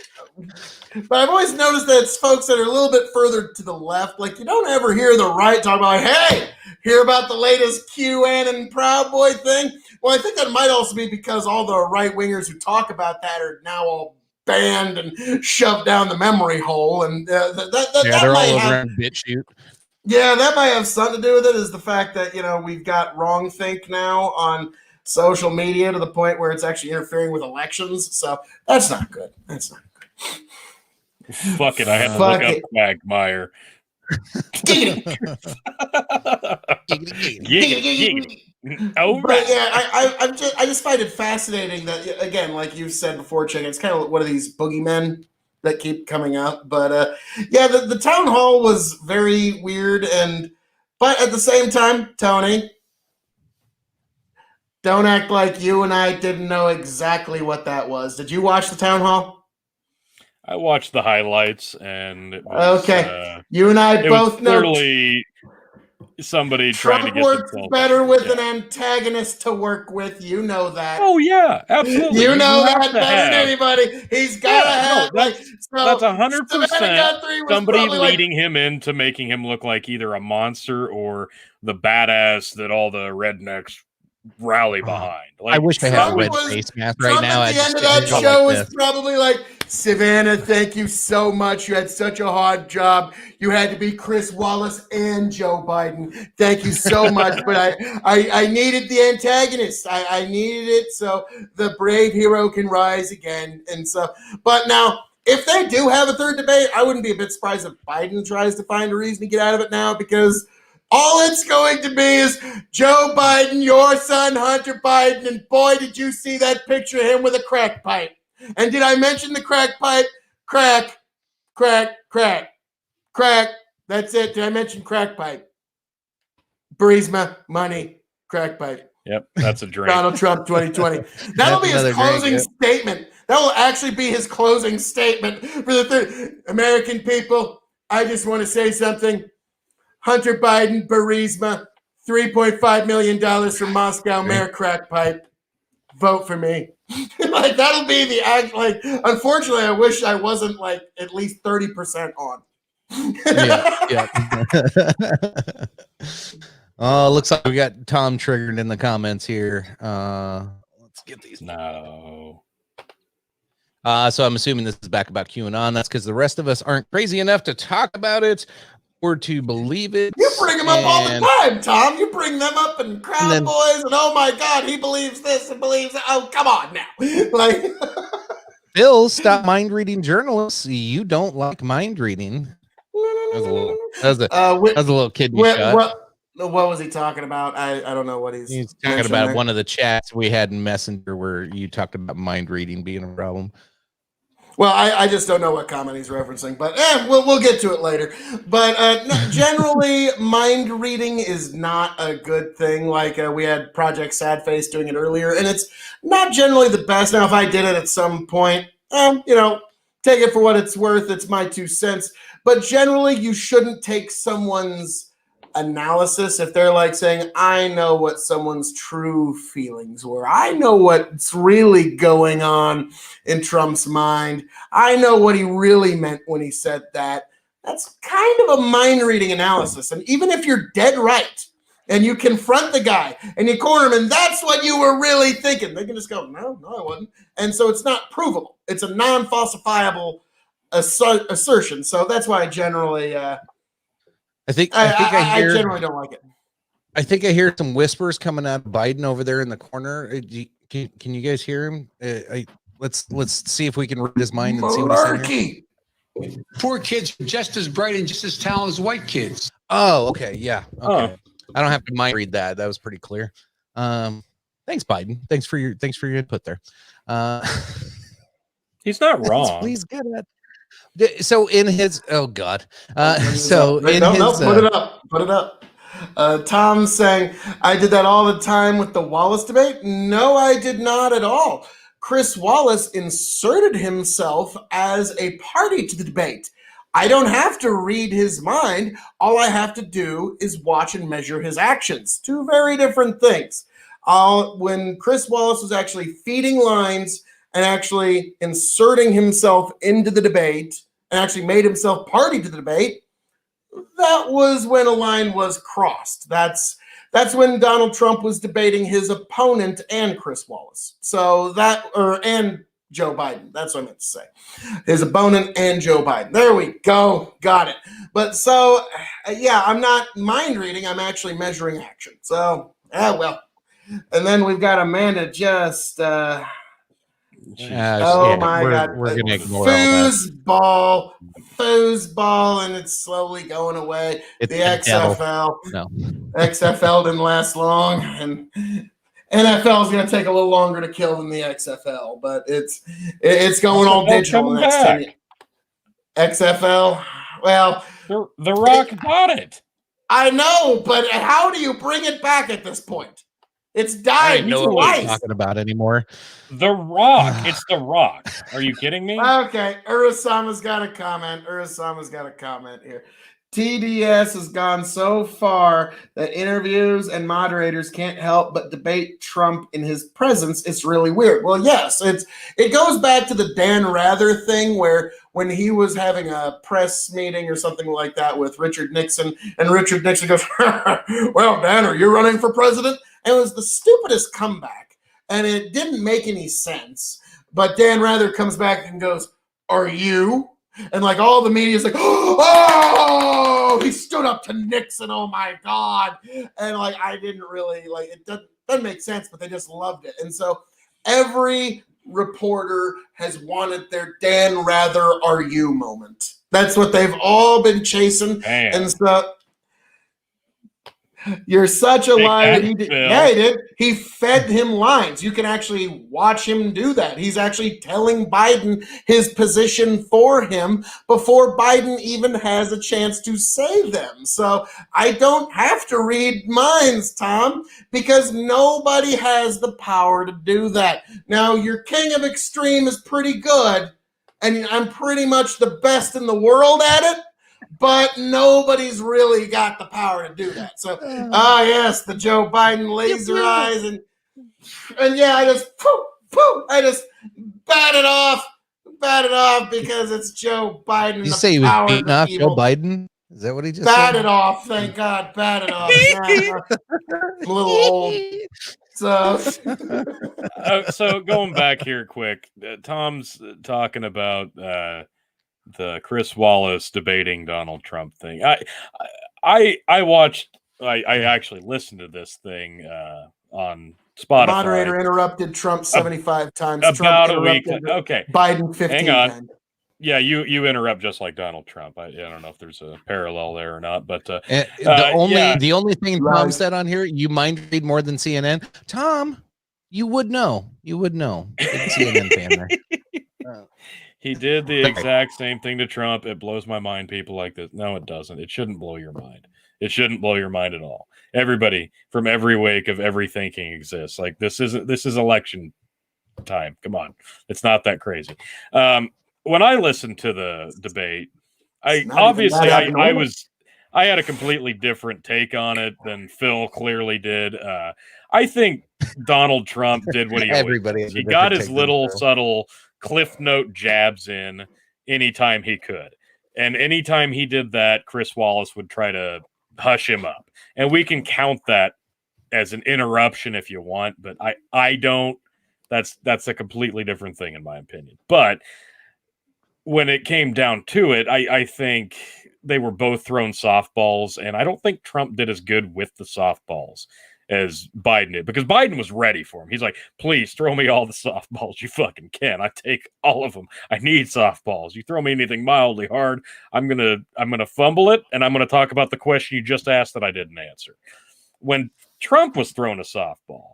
but I've always noticed that it's folks that are a little bit further to the left. Like, you don't ever hear the right talk about, like, hey, hear about the latest QAnon Proud Boy thing? Well, I think that might also be because all the right-wingers who talk about that are now all banned and shoved down the memory hole. And Yeah, that they're might all have, around BitChute. yeah, that might have something to do with it, is the fact that, you know, we've got wrong think now on social media to the point where it's actually interfering with elections. So that's not good. That's not good. Fuck it. I had to Fuck look it. up Quagmire. Giggity. Oh, But yeah, I just find it fascinating that, again, like you said before, Chicken, it's kind of one of these boogeymen that keep coming up. But yeah, the town hall was very weird, but at the same time, Tony, don't act like you and I didn't know exactly what that was. Did you watch the town hall? I watched the highlights, and it was, Okay, you and I it both was know clearly somebody trying to Trump get works themselves better with yeah. an antagonist to work with. You know that. Oh yeah, absolutely. You know have that to better than have- anybody. He's got to Yeah, no, have that's 100% Savannah Guthrie was somebody probably like, leading him into making him look like either a monster or the badass that all the rednecks rally behind. Like, I wish I had a Trump red was- face mask right Trump now. at I the end just of that go show like was this. probably like, Savannah, thank you so much. You had such a hard job. You had to be Chris Wallace and Joe Biden. Thank you so much. But I needed the antagonist. I needed it so the brave hero can rise again. And so, but now, if they do have a third debate, I wouldn't be a bit surprised if Biden tries to find a reason to get out of it now, because all it's going to be is Joe Biden, your son, Hunter Biden, and boy, did you see that picture of him with a crack pipe. And did I mention the crack pipe? Crack, crack, crack, crack. That's it. Did I mention crack pipe? Burisma, money, crack pipe. yep, that's a drink. Donald Trump 2020. That'll be his another closing drink, statement. That will actually be his closing statement for the third. American people, I just want to say something. Hunter Biden, Burisma, $3.5 million from Moscow, Mayor Crack Pipe. Vote for me. Like, that'll be the act. Like, unfortunately, I wish I wasn't like at least 30% on. Yeah. Oh, looks like we got Tom triggered in the comments here. Let's get these. No. So I'm assuming this is back about QAnon. That's because the rest of us aren't crazy enough to talk about it or to believe it. You bring them up all the And- time, Tom. You bring them up and Crowd And then- Boys, and oh my God, he believes this and believes that. Oh, come on now. Like, Bill, stop mind reading journalists. You don't like mind reading. That was a little kidney shot. What was he talking about? I don't know what he's Talking mentioning about there. one of the chats we had in Messenger where you talked about mind reading being a problem. Well, I just don't know what comment he's referencing, but we'll get to it later. But no, generally, mind reading is not a good thing. Like we had Project Sad Face doing it earlier, and it's not generally the best. Now, if I did it at some point, take it for what it's worth. It's my 2 cents. But generally, you shouldn't take someone's analysis if they're like saying, I know what someone's true feelings were. I know what's really going on in Trump's mind. I know what he really meant when he said that. That's kind of a mind-reading analysis. And even if you're dead right and you confront the guy and you corner him and that's what you were really thinking, they can just go, no, I wasn't. And so it's not provable. It's a non-falsifiable assertion. So that's why I generally I generally don't like it. I think I hear some whispers coming out of Biden over there in the corner. Can you guys hear him? Let's see if we can read his mind and see what he's saying. Poor kids are just as bright and just as talented as white kids. Oh, okay, yeah. Okay. Oh. I don't have to mind read that. That was pretty clear. Thanks, Biden. Thanks for your input there. He's not wrong. Please get it. So in his Put it up. Tom's saying, I did that all the time with the Wallace debate. No, I did not at all. Chris Wallace inserted himself as a party to the debate. I don't have to read his mind. All I have to do is watch and measure his actions. 2 very different things. When Chris Wallace was actually feeding lines and actually inserting himself into the debate and actually made himself party to the debate, that was when a line was crossed. That's when Donald Trump was debating his opponent and Chris Wallace. And Joe Biden. That's what I meant to say. His opponent and Joe Biden. There we go. Got it. But so, yeah, I'm not mind reading. I'm actually measuring action. So, well. And then we've got Amanda just... my God. We're going to ignore all that. Foosball, and it's slowly going away. It's the the devil. XFL. No. XFL didn't last long, and NFL is going to take a little longer to kill than the XFL, but it's going all digital in the next 10 years. XFL, well... The Rock got it. I know, but how do you bring it back at this point? It's dying. I don't know what you're talking about anymore. The Rock. It's The Rock. Are you kidding me? Okay, Urasama's got a comment. Here. TDS has gone so far that interviews and moderators can't help but debate Trump in his presence. It's really weird. Well, yes, it goes back to the Dan Rather thing where when he was having a press meeting or something like that with Richard Nixon, and Richard Nixon goes, well, Dan, are you running for president? And it was the stupidest comeback, and it didn't make any sense. But Dan Rather comes back and goes, are you? And like all the media is like, oh, he stood up to Nixon. Oh my God. And like, I didn't really like, it doesn't make sense, but they just loved it. And so every reporter has wanted their Dan Rather are you moment. That's what they've all been chasing. Damn. And so you're such a liar. He did. Yeah, he did. He fed him lines. You can actually watch him do that. He's actually telling Biden his position for him before Biden even has a chance to say them. So I don't have to read minds, Tom, because nobody has the power to do that. Now, your king of extreme is pretty good, and I'm pretty much the best in the world at it. But nobody's really got the power to do that. So, yes, the Joe Biden laser eyes, and yeah, I just bat it off because it's Joe Biden. Did you say he was beating off Joe Biden? Is that what he just bat said? it off? Thank God, bat it off. Yeah. I'm a little old. So going back here quick, Tom's talking about the Chris Wallace debating Donald Trump thing. I watched. I actually listened to this thing on Spotify. Moderator interrupted Trump 75 times. About Trump a week. interrupted Okay, Biden 15 hang on. times. Yeah, you interrupt just like Donald Trump. I don't know if there's a parallel there or not, but the only thing Tom Right. said on here, you mind read more than CNN. Tom, you would know. Big CNN fan there. He did the exact same thing to Trump. It blows my mind. People like this. No, it doesn't. It shouldn't blow your mind. It shouldn't blow your mind at all. Everybody from every wake of every thinking exists. Like this is election time. Come on, it's not that crazy. when I listened to the debate, It's not even that abnormal. I had a completely different take on it than Phil clearly did. I think Donald Trump did what he always Everybody does. has a He got different his take than little Phil. subtle cliff note jabs in anytime he could. And anytime he did that, Chris Wallace would try to hush him up. And we can count that as an interruption if you want, but I don't. That's a completely different thing in my opinion. But when it came down to it, I think they were both thrown softballs, and I don't think Trump did as good with the softballs as Biden did, because Biden was ready for him. He's like, please throw me all the softballs you fucking can. I take all of them. I need softballs. You throw me anything mildly hard, I'm gonna fumble it, and I'm gonna talk about the question you just asked that I didn't answer. When Trump was thrown a softball,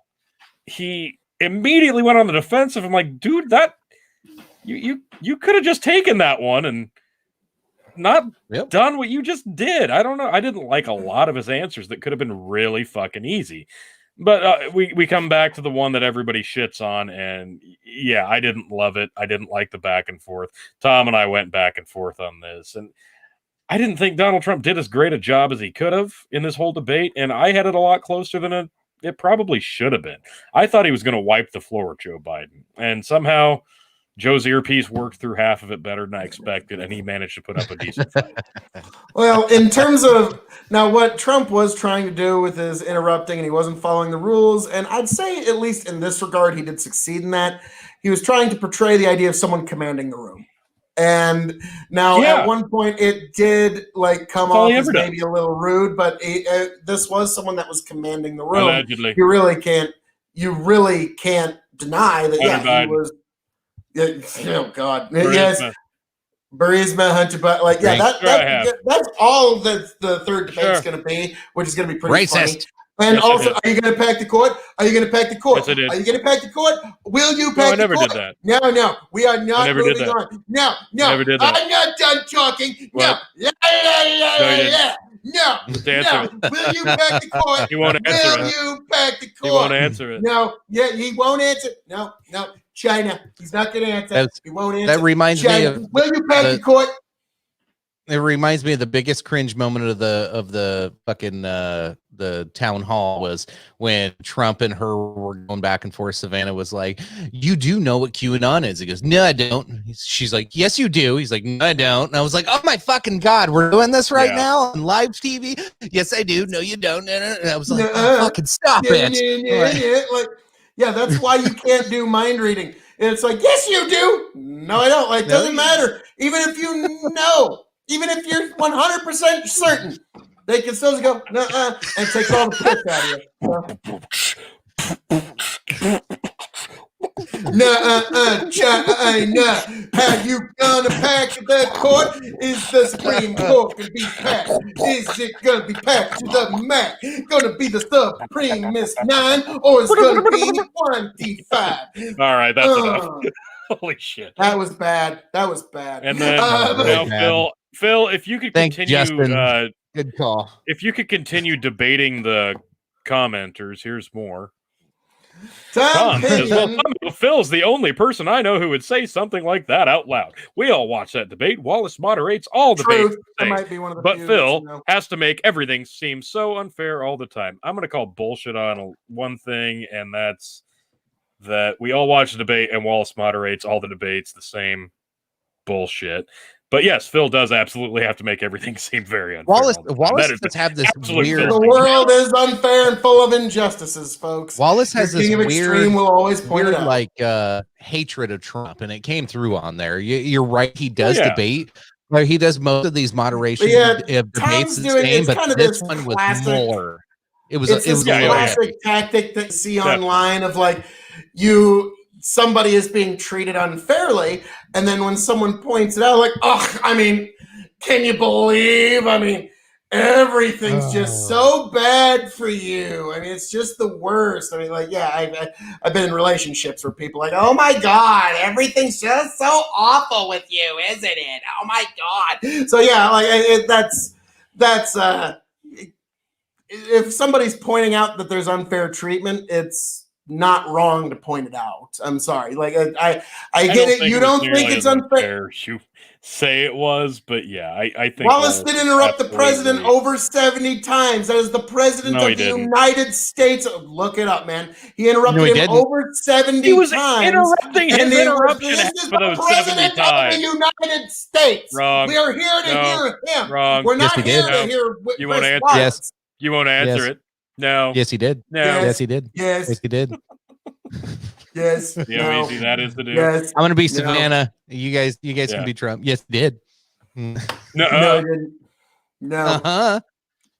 he immediately went on the defensive. I'm like, dude, that you could have just taken that one and not done what you just did. I don't know. I didn't like a lot of his answers that could have been really fucking easy. But we come back to the one that everybody shits on, and yeah, I didn't love it. I didn't like the back and forth. Tom and I went back and forth on this, and I didn't think Donald Trump did as great a job as he could have in this whole debate, and I had it a lot closer than it probably should have been. I thought he was going to wipe the floor with Joe Biden, and somehow Joe's earpiece worked through half of it better than I expected, and he managed to put up a decent fight. Well, in terms of now what Trump was trying to do with his interrupting, and he wasn't following the rules, and I'd say at least in this regard he did succeed in that. He was trying to portray the idea of someone commanding the room. And now at one point it did like come off as maybe a little rude, but this was someone that was commanding the room. Allegedly. You really can't deny that. Yeah, he was. Oh God! Burisma. Yes, Burisma, Hunter, but like, yeah, that's all that the third debate's going to be, which is going to be pretty racist. Funny. And also, are you going to pack the court? Are you going to pack the court? Yes, I did. Are you going to pack the court? Will you pack the court? I never did that. No, we are not moving on. No, never did that. I'm not done talking. What? No, Will you pack the court? He won't answer Will you pack the court? He won't answer it. No, he won't answer. No. China. He's not going to answer. He won't answer. That reminds me of will you pack the court? It reminds me of the biggest cringe moment of the fucking the town hall was when Trump and her were going back and forth. Savannah was like, "You do know what QAnon is?" He goes, "No, I don't." She's like, "Yes, you do." He's like, "No, I don't." And I was like, "Oh my fucking God, we're doing this right now on live TV." "Yes, I do." "No, you don't." And I was like, "Fucking stop it!" Like, yeah, that's why you can't do mind reading. And it's like, yes, you do. No, I don't. Like, doesn't matter. Even if you know, even if you're 100% certain, they can still just go, nuh-uh, and take all the piss out of you. China. How you gonna pack the court? Is the Supreme Court gonna be packed? Is it gonna be packed to the max? Gonna be the Supreme Miss 9, or is it gonna be 25? All right, that's enough. Holy shit. That was bad. And then now, Phil, if you could continue good call. If you could continue debating the commenters, here's more. Tom says, well, Phil's the only person I know who would say something like that out loud. We all watch that debate. Wallace moderates all debates. Might be one of the but Phil has to make everything seem so unfair all the time. I'm going to call bullshit on one thing, and that's that we all watch the debate and Wallace moderates all the debates. The same bullshit. But yes, Phil does absolutely have to make everything seem very unfair. Wallace does have this weird. The world is unfair and full of injustices, folks. Wallace has this weird, will always point it out. like hatred of Trump, and it came through on there. You're right. He does debate. Like, he does most of these moderation debates the same, but this one was more. It was a classic tactic that you see online of like somebody is being treated unfairly, and then when someone points it out, like, oh, I mean, can you believe? I mean, everything's just so bad for you. I mean, it's just the worst. I mean, like, yeah, I've been in relationships where people are like, oh my God, everything's just so awful with you, isn't it? Oh my God. So yeah, like that's if somebody's pointing out that there's unfair treatment, it's not wrong to point it out. I'm sorry. Like I get don't it. think You it was don't think nearly it's as unfair. You say it was, but yeah, I think Wallace did interrupt the president absolutely- over 70 times. That is the president No, he of the didn't. United States. Look it up, man. He interrupted No, he him didn't. over 70 He was times. interrupting his And he was- interruption this is for the those 70 president of the times. United States. Wrong. We are here to No. hear him. Wrong. We're not Yes, he here did. to hear You won't Chris answer. Wallace. Yes. You won't answer Yes. it. No. Yes, he did. No. Yes. Yes, he did. Yes. Yes, he did. Yes. See how no, easy that is to do? Yes. I'm gonna be No. Savannah. You guys Yeah. can be Trump. Yes, he did. No. No, he didn't. No. Uh-huh.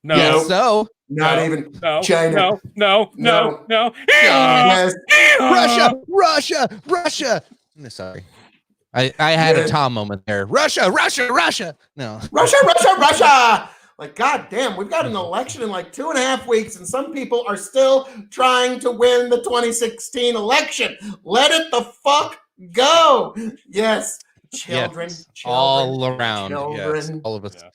No. Yes, so Not No. even. No. China. No. No. No. No. Yes. Russia. No, sorry. I had Yeah. a Tom moment there. Russia. No. Russia. Like, God damn, we've got an election in like 2.5 weeks, and some people are still trying to win the 2016 election. Let it the fuck go. Yes. Children. Yes. Children. All around. Yes. Children. All of us. Yeah.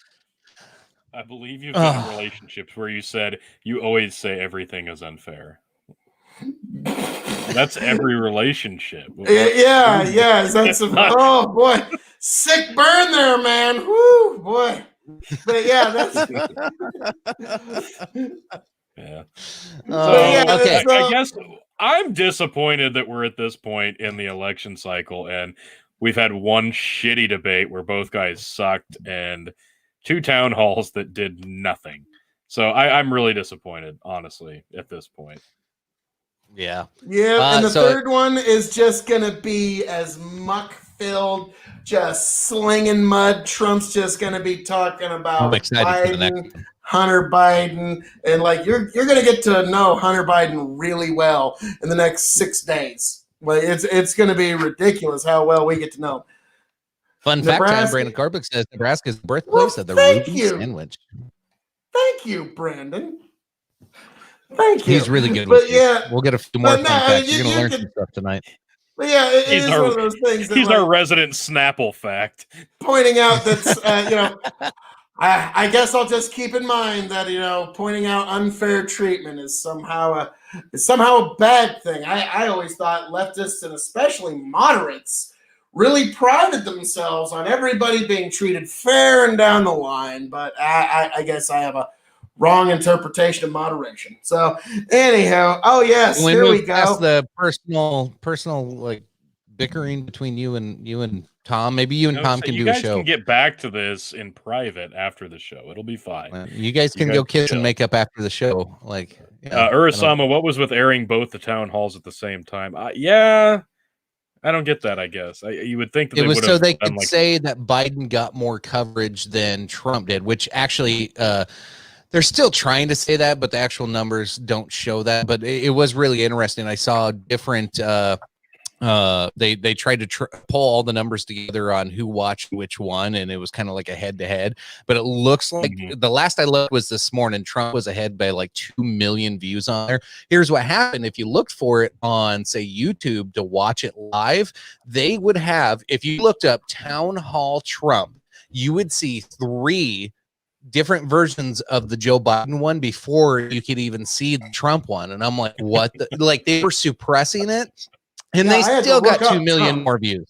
I believe you've been in Ugh. relationships where you said you always say everything is unfair. That's every relationship. Yeah, yes. That's It's not- oh boy. Sick burn there, man. Whoo, boy. But yeah, that's Yeah. Oh, yeah, okay. that's- I guess I'm disappointed that we're at this point in the election cycle and we've had one shitty debate where both guys sucked and 2 town halls that did nothing. So I'm really disappointed, honestly, at this point. Yeah. Yeah, and the so- third one is just gonna be as muck filled, just slinging mud. Trump's just gonna be talking about I'm excited for the Biden, Hunter Biden, and like you're gonna get to know Hunter Biden really well in the next 6 days. Like it's gonna be ridiculous how well we get to know him. Fun fact time, Nebraska- Brandon Carbick says Nebraska is the birthplace Well, of the thank Ruby you. sandwich. Thank you, Brandon. Thank you. He's really good But with you. yeah, We'll get a few more but fun no, facts. you- You're gonna you learn could- some stuff tonight. but yeah, it He's is our- one of those things that He's like, our resident Snapple fact. pointing out that I guess I'll just keep in mind that pointing out unfair treatment is somehow a bad thing. I always thought leftists and especially moderates really prided themselves on everybody being treated fair and down the line, but I guess I have a wrong interpretation of moderation. So anyhow, oh yes, When here we move past go. the personal like bickering between you and Tom. Maybe you and No, Tom so can you do a guys show. can get back to this in private after the show. It'll be fine. You guys You can guys go kiss chill. and make up after the show. Like I don't- Urasama, what was with airing both the town halls at the same time? Yeah, I don't get that. I guess you would think that it they was would so have they done could like say that Biden got more coverage than Trump did, which actually they're still trying to say that, but the actual numbers don't show that. But it was really interesting. I saw different they tried to pull all the numbers together on who watched which one, and it was kind of like a head-to-head. But it looks like the last I looked was this morning, Trump was ahead by like 2 million views on there. Here's what happened: if you looked for it on, say, YouTube to watch it live, they would have, if you looked up Town Hall Trump, you would see 3 different versions of the Joe Biden one before you could even see the Trump one. And I'm like, what? Like they were suppressing it, and Yeah, I they had to still got look 2 up million Trump. more views.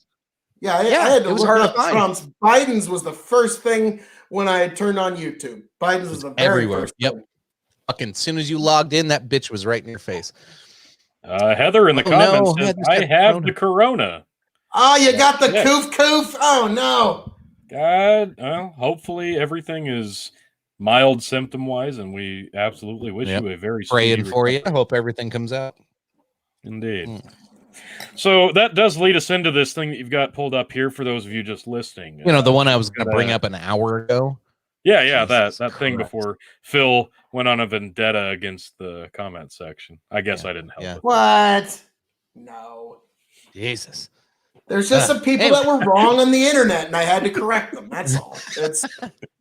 Yeah, I Yeah, had to it was look hard to up find. Trump's. Biden's was the first thing when I turned on YouTube. Biden's was the very Everywhere. first Yep. thing. Fucking as soon as you logged in, that bitch was right in your face. Heather in the Oh, no, comments says, Heather's I got have corona." the corona. Oh, you got the Yeah. coof. Oh no. God, well, hopefully everything is mild symptom wise, and we absolutely wish Yep. you a very Praying speedy for you. I recovery. hope everything comes out. Indeed. Mm. So that does lead us into this thing that you've got pulled up here for those of you just listening. You know, the one I was going to but, bring up an hour ago. Yeah, that Jesus thing Christ. before Phil went on a vendetta against the comment section. I guess Yeah, I didn't help yeah. with What? No. Jesus. There's just some people Anyway. that were wrong on the internet, and I had to correct them. That's all. It's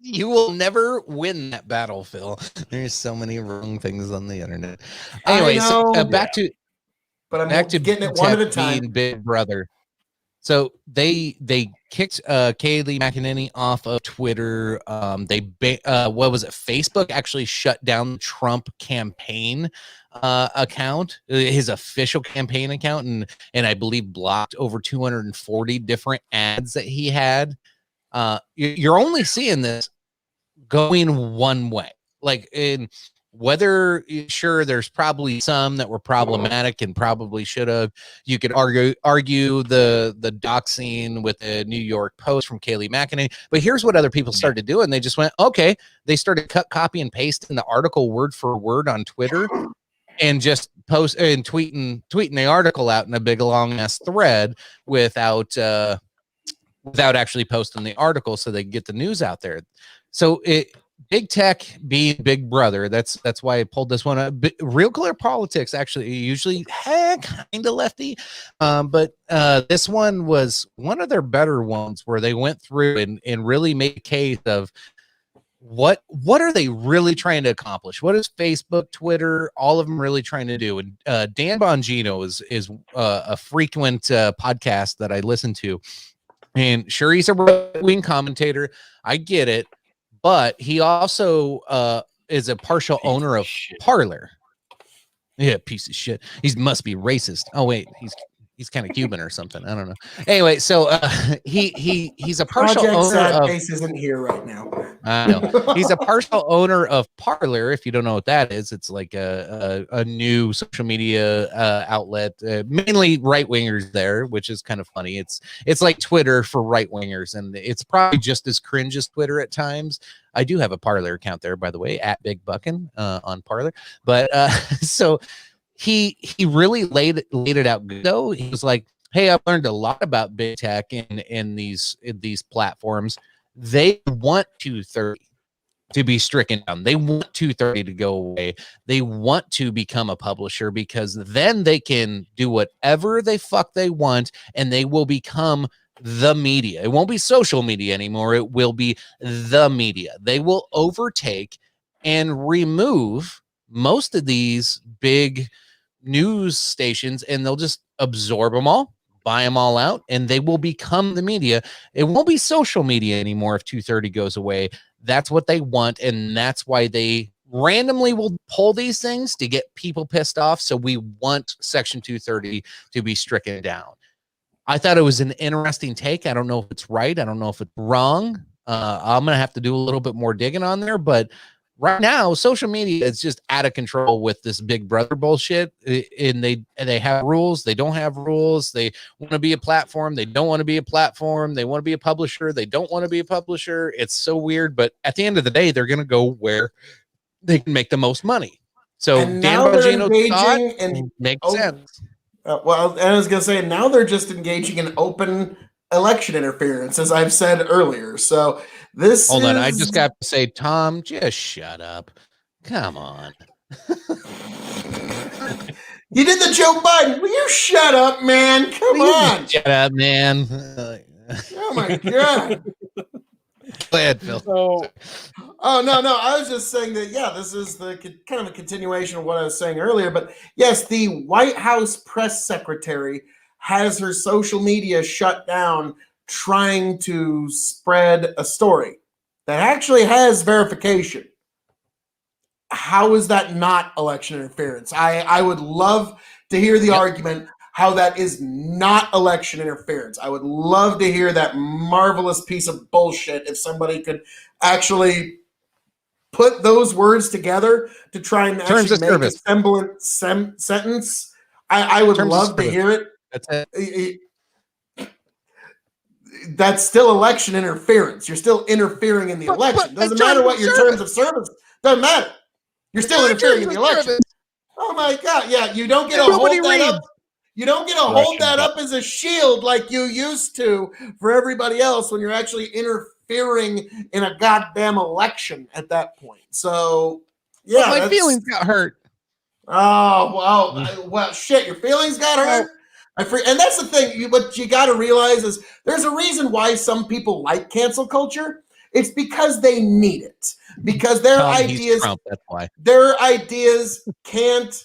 You will never win that battle, Phil. There's so many wrong things on the internet. I Anyway, so know. back to but I'm back to getting it one at a Tech time. being Big Brother. So they kicked Kayleigh McEnany off of Twitter. What was it? Facebook actually shut down the Trump campaign account, his official campaign account, and I believe blocked over 240 different ads that he had. You're only seeing this going one way, like in whether sure there's probably some that were problematic and probably should have. You could argue the doxing with the New York Post from Kayleigh McEnany, but here's what other people started doing. They just went, okay, they started copy and pasting the article word for word on Twitter and just post and tweeting the article out in a big long ass thread without actually posting the article so they can get the news out there. So big tech being big brother. That's why I pulled this one up. Real Clear Politics actually usually kind of lefty, but this one was one of their better ones where they went through and really made a case of what are they really trying to accomplish? What is Facebook, Twitter, all of them really trying to do? And Dan Bongino is a frequent podcast that I listen to, and sure, he's a right-wing commentator. I get it. But he also is a partial owner of Parler. Yeah, piece of shit. He must be racist. Oh wait, he's kind of Cuban or something. I don't know. Anyway, so he's a partial owner of. Face isn't here right now. I know he's a partial owner of Parler. If you don't know what that is, it's like a new social media outlet, mainly right wingers there, which is kind of funny. It's like Twitter for right wingers, and it's probably just as cringe as Twitter at times. I do have a Parler account there, by the way, at Big Buckin on Parler. But so he really laid it out good, though. He was like, hey, I've learned a lot about big tech in these platforms. They want 230 to be stricken down. They want 230 to go away. They want to become a publisher because then they can do whatever they want, and they will become the media. It won't be social media anymore. It will be the media. They will overtake and remove most of these big news stations, and they'll just absorb them all, buy them all out, and they will become the media. It won't be social media anymore if 230 goes away. That's what they want, and that's why they randomly will pull these things to get people pissed off. So we want Section 230 to be stricken down. I thought it was an interesting take. I don't know if it's right. I don't know if it's wrong. I'm going to have to do a little bit more digging on there, but right now, social media is just out of control with this Big Brother bullshit. And they have rules. They don't have rules. They want to be a platform. They don't want to be a platform. They want to be a publisher. They don't want to be a publisher. It's so weird. But at the end of the day, they're going to go where they can make the most money. So And Dan now they're Bongino engaging in makes sense. well, I was going to say, now they're just engaging in open election interference, as I've said earlier. So this Hold on. I just got to say, Tom, just shut up. Come on. You did the Joe Biden. Will you shut up, man? Come on. Shut up, man. Oh, my God. Go ahead, Phil. So, Oh, no. I was just saying that, yeah, this is the kind of a continuation of what I was saying earlier. But yes, the White House press secretary has her social media shut down trying to spread a story that actually has verification. How is that not election interference? I would love to hear the argument how that is not election interference. I would love to hear that marvelous piece of bullshit if somebody could actually put those words together to try and Terms actually of make service. a semblance sentence. I would Terms of love to service. hear it. That's it. That's still election interference. You're still interfering in the election. Doesn't matter what your terms of service. Doesn't matter. You're still interfering in the election. Oh my God! Yeah, you don't get to hold that up. You don't get to hold that up as a shield like you used to for everybody else when you're actually interfering in a goddamn election at that point. So yeah, my feelings got hurt. Oh well, shit! Your feelings got hurt. And that's the thing. What you got to realize is there's a reason why some people like cancel culture. It's because they need it. Because their ideas, Trump, that's why. their ideas can't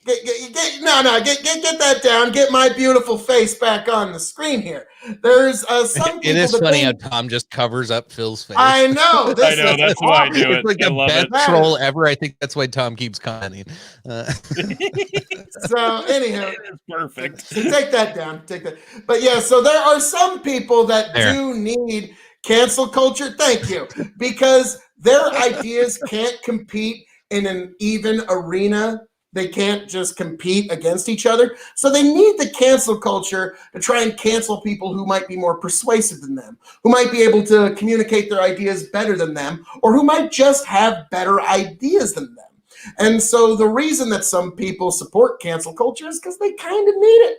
Get that down. Get my beautiful face back on the screen here. There's some people It is that funny think, how Tom just covers up Phil's face. I know. I know, that's why I do it. It's like I the love best it. troll ever. I think that's why Tom keeps commenting. So anyhow, It's perfect. take that down. Take that. But yeah, so there are some people that There. do need cancel culture. Thank you, because their ideas can't compete in an even arena. They can't just compete against each other. So they need the cancel culture to try and cancel people who might be more persuasive than them, who might be able to communicate their ideas better than them, or who might just have better ideas than them. And so the reason that some people support cancel culture is because they kind of need it.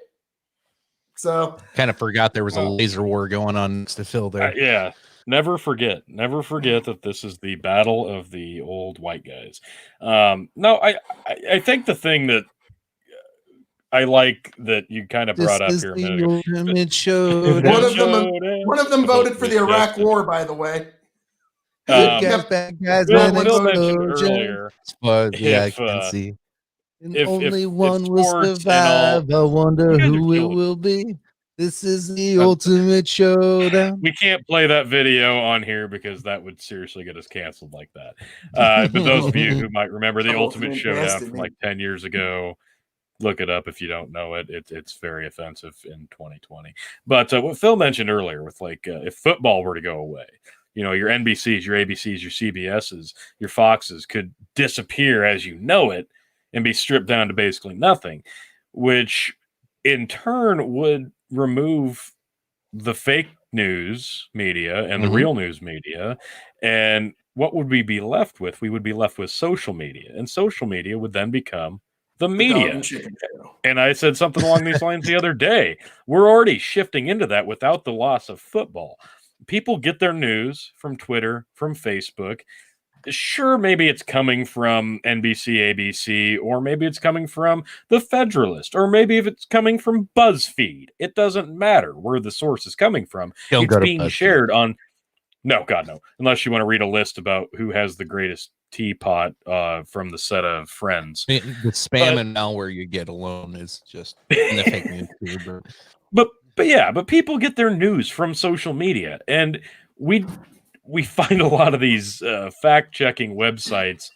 So Kind of forgot there was a laser war going on next to Phil there. Yeah. Never forget that this is the battle of the old white guys. No, I think the thing that I like that you kind of brought up here a minute ago. Ultimate showdown. one of them voted for the Iraq War, by the way. Good guys, bad guys, Phil man, mentioned explosions. earlier, As far as the eye if, can see. And if only one will sports and survive. I wonder You guys are who it killing it. will be. This is the ultimate showdown. we can't play that video on here because that would seriously get us canceled like that. But those of you who might remember the Ultimate Showdown from like 10 years ago, look it up if you don't know it. It's very offensive in 2020. But what Phil mentioned earlier with like if football were to go away, you know, your NBCs, your ABCs, your CBSs, your Foxes could disappear as you know it and be stripped down to basically nothing, which in turn would remove the fake news media and the real news media. And what would we be left with? We would be left with social media, and social media would then become the media. And I said something along these lines the other day. We're already shifting into that without the loss of football. People get their news from Twitter, from Facebook. Sure, maybe it's coming from NBC, ABC, or maybe it's coming from The Federalist, or maybe if it's coming from BuzzFeed. It doesn't matter where the source is coming from. Don't It's go to being BuzzFeed. shared on... No, God, no. Unless you want to read a list about who has the greatest teapot from the set of Friends. The spam and malware you get alone is just in the fake news feed. But people get their news from social media, and we find a lot of these fact-checking websites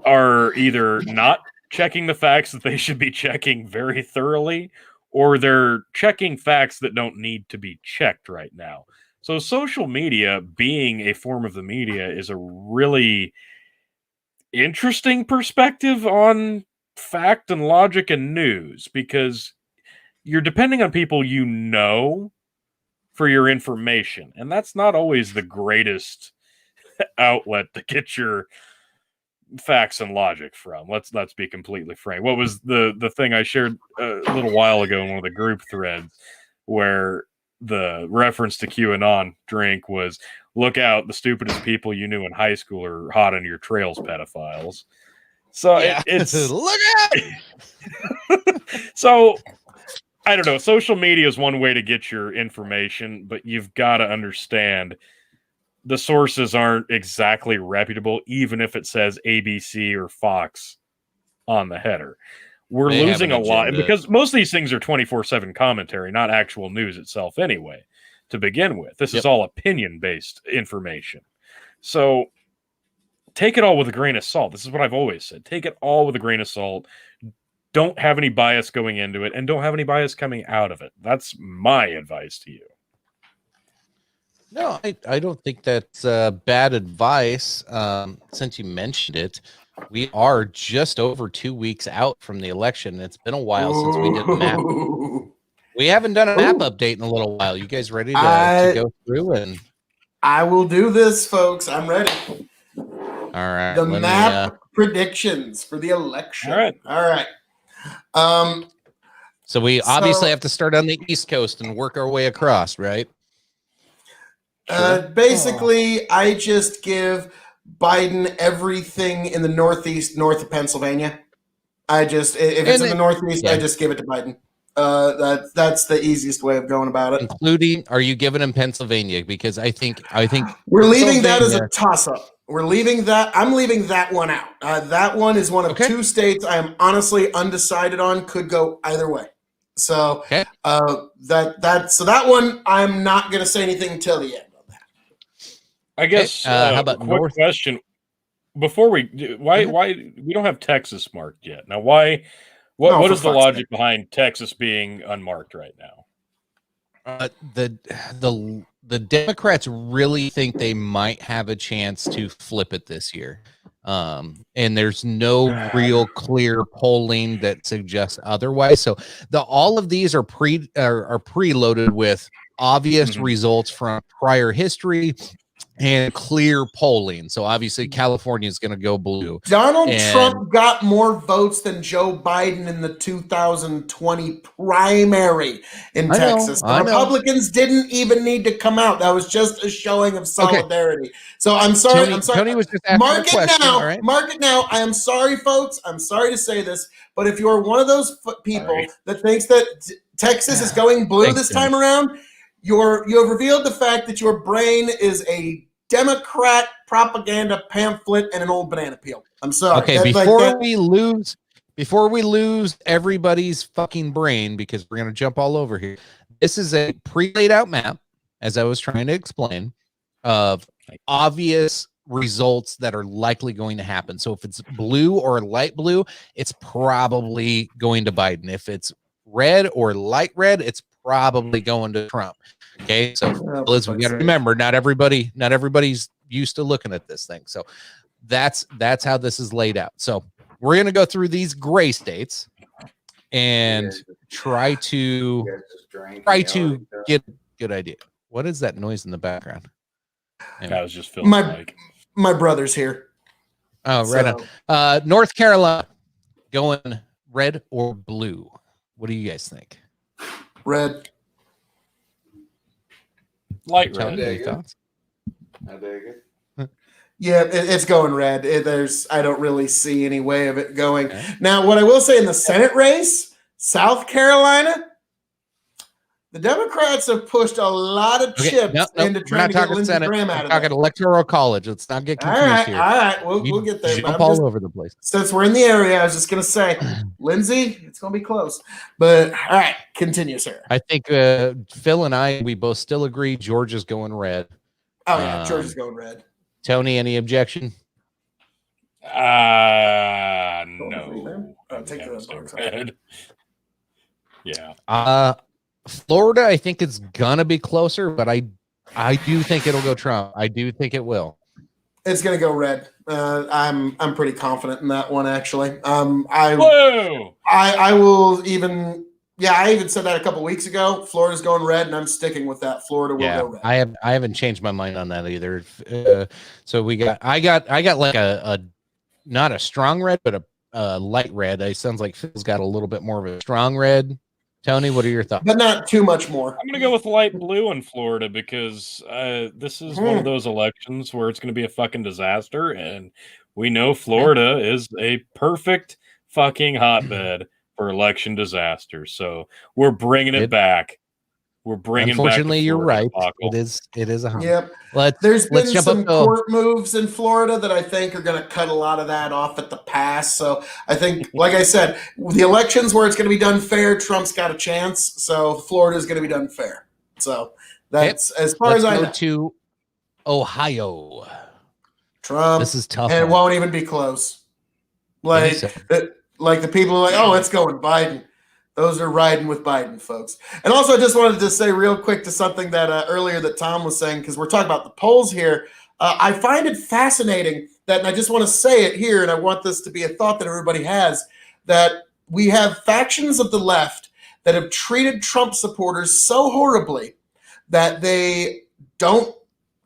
are either not checking the facts that they should be checking very thoroughly, or they're checking facts that don't need to be checked right now. So social media being a form of the media is a really interesting perspective on fact and logic and news, because you're depending on people you know for your information, and that's not always the greatest outlet to get your facts and logic from. Let's be completely frank. What was the thing I shared a little while ago in one of the group threads where the reference to QAnon drink was, look out, the stupidest people you knew in high school are hot on your trails pedophiles. So it's look out. so I don't know. Social media is one way to get your information, but you've got to understand the sources aren't exactly reputable, even if it says ABC or Fox on the header. We're They have losing an a lot agenda. because most of these things are 24/7 commentary, not actual news itself anyway, to begin with. This is all opinion-based information. So take it all with a grain of salt. This is what I've always said. Take it all with a grain of salt. Don't have any bias going into it, and don't have any bias coming out of it. That's my advice to you. No, I don't think that's bad advice. Since you mentioned it, we are just over 2 weeks out from the election. It's been a while since we did the map. We haven't done a map update in a little while. You guys ready to go through? And I will do this, folks. I'm ready. all right, The map predictions for the election. All right. So we obviously have to start on the East Coast and work our way across, right? Basically, I just give Biden everything in the northeast, north of Pennsylvania. If it's in the northeast, I just give it to Biden. That's the easiest way of going about it. Including, are you giving him Pennsylvania? Because I think We're leaving that as a toss-up. We're leaving that. I'm leaving that one out. That one is one of Okay. 2 states I am honestly undecided on. Could go either way. So Okay. that one I'm not going to say anything until the end on that. I guess. how about quick North? question before we do, why we don't have Texas marked yet? Now, why? What for is the fuck's logic sake. behind Texas being unmarked right now? The Democrats really think they might have a chance to flip it this year. And there's no real clear polling that suggests otherwise. So all of these are preloaded with obvious Mhm. results from prior history and clear polling. So obviously California is going to go blue. Donald And- Trump got more votes than Joe Biden in the 2020 primary in I know, Texas. The I know. Republicans didn't even need to come out. That was just a showing of solidarity. So I'm sorry. Tony, I'm sorry. Tony was just asking a Mark it question. now. All right. Mark it now. I am sorry, folks. I'm sorry to say this, but if you're one of those people Sorry. that thinks that Texas is going blue Thanks, this Tony. time around, you have revealed the fact that your brain is a Democrat propaganda pamphlet and an old banana peel. I'm sorry. Okay, before we lose everybody's fucking brain, because we're gonna jump all over here. This is a pre-laid out map, as I was trying to explain, of obvious results that are likely going to happen. So if it's blue or light blue, it's probably going to Biden. If it's red or light red, it's probably going to Trump. Okay, so Liz, we got to remember, not everybody's used to looking at this thing. So that's how this is laid out. So we're gonna go through these gray states and try to get a good idea. What is that noise in the background? I was just feeling my brother's here. Oh, right on. North Carolina going red or blue. What do you guys think? Red. light Tony, red. any thoughts? I dig it. Yeah, it's going red. I don't really see any way of it going. Okay. Now, what I will say in the Senate race, South Carolina, the Democrats have pushed a lot of chips into we're trying not to get talking Lindsey Senate. Graham We're out of talking there. Electoral College. Let's not get All confused right, here. all right, we'll You get there. But jump I'm all just, over the place. since we're in the area, I was just going to say, Lindsey, it's going to be close. But all right, continue, sir. I think Phil and we both still agree Georgia's going red. Oh yeah, Georgia's going red. Tony, any objection? No. I'll take the box out. Red. Yeah. Florida, I think it's gonna be closer, but I do think it'll go Trump. I do think it will. It's going to go red. I'm pretty confident in that one, actually. Whoa! I will even. Yeah, I even said that a couple weeks ago. Florida's going red, and I'm sticking with that. Florida will go red. I haven't changed my mind on that either. So I got like a not a strong red, but a light red. It sounds like Phil's got a little bit more of a strong red. Tony, what are your thoughts? But not too much more. I'm going to go with light blue in Florida because this is one of those elections where it's going to be a fucking disaster. And we know Florida is a perfect fucking hotbed for election disasters. So we're bringing it back. We're bringing Unfortunately, back you're right. debacle. It is a hot. Yep. let's There's been jump some up. court moves in Florida that I think are going to cut a lot of that off at the pass. So I think, like I said, the elections where it's going to be done fair, Trump's got a chance. So Florida's going to be done fair. So that's as far as I know. Let's go to Ohio. Trump. This is tough. And it won't even be close. Like the people are like, oh, it's going Biden. Those are riding with Biden, folks. And also, I just wanted to say real quick to something that earlier that Tom was saying, because we're talking about the polls here. I find it fascinating that, and I just want to say it here, and I want this to be a thought that everybody has, that we have factions of the left that have treated Trump supporters so horribly that they don't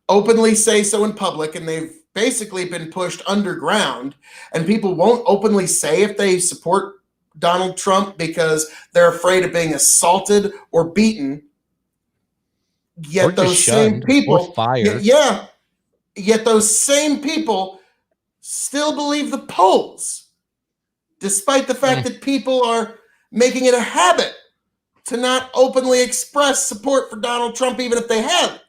openly say so in public, and they've basically been pushed underground, and people won't openly say if they support Donald Trump because they're afraid of being assaulted or beaten. Yet those same people, yet those same people still believe the polls, despite the fact that people are making it a habit to not openly express support for Donald Trump, even if they have.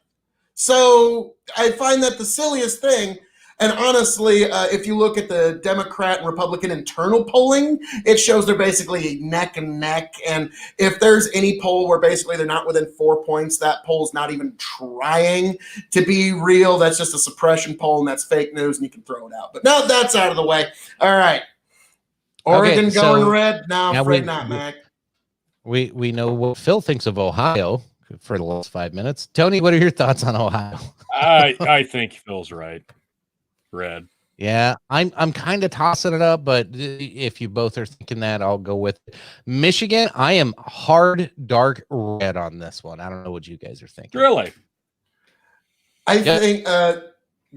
So I find that the silliest thing. And honestly, if you look at the Democrat and Republican internal polling, it shows they're basically neck and neck. And if there's any poll where basically they're not within 4 points, that poll's not even trying to be real. That's just a suppression poll, and that's fake news, and you can throw it out. But now that's out of the way. All right. Oregon Okay, going so red? No, now afraid not, Mac. we know what Phil thinks of Ohio for the last 5 minutes. Tony, what are your thoughts on Ohio? I think Phil's right. Red. Yeah, I'm kind of tossing it up, but if you both are thinking that, I'll go with it. Michigan, I am hard dark red on this one. I don't know what you guys are thinking. Really? I think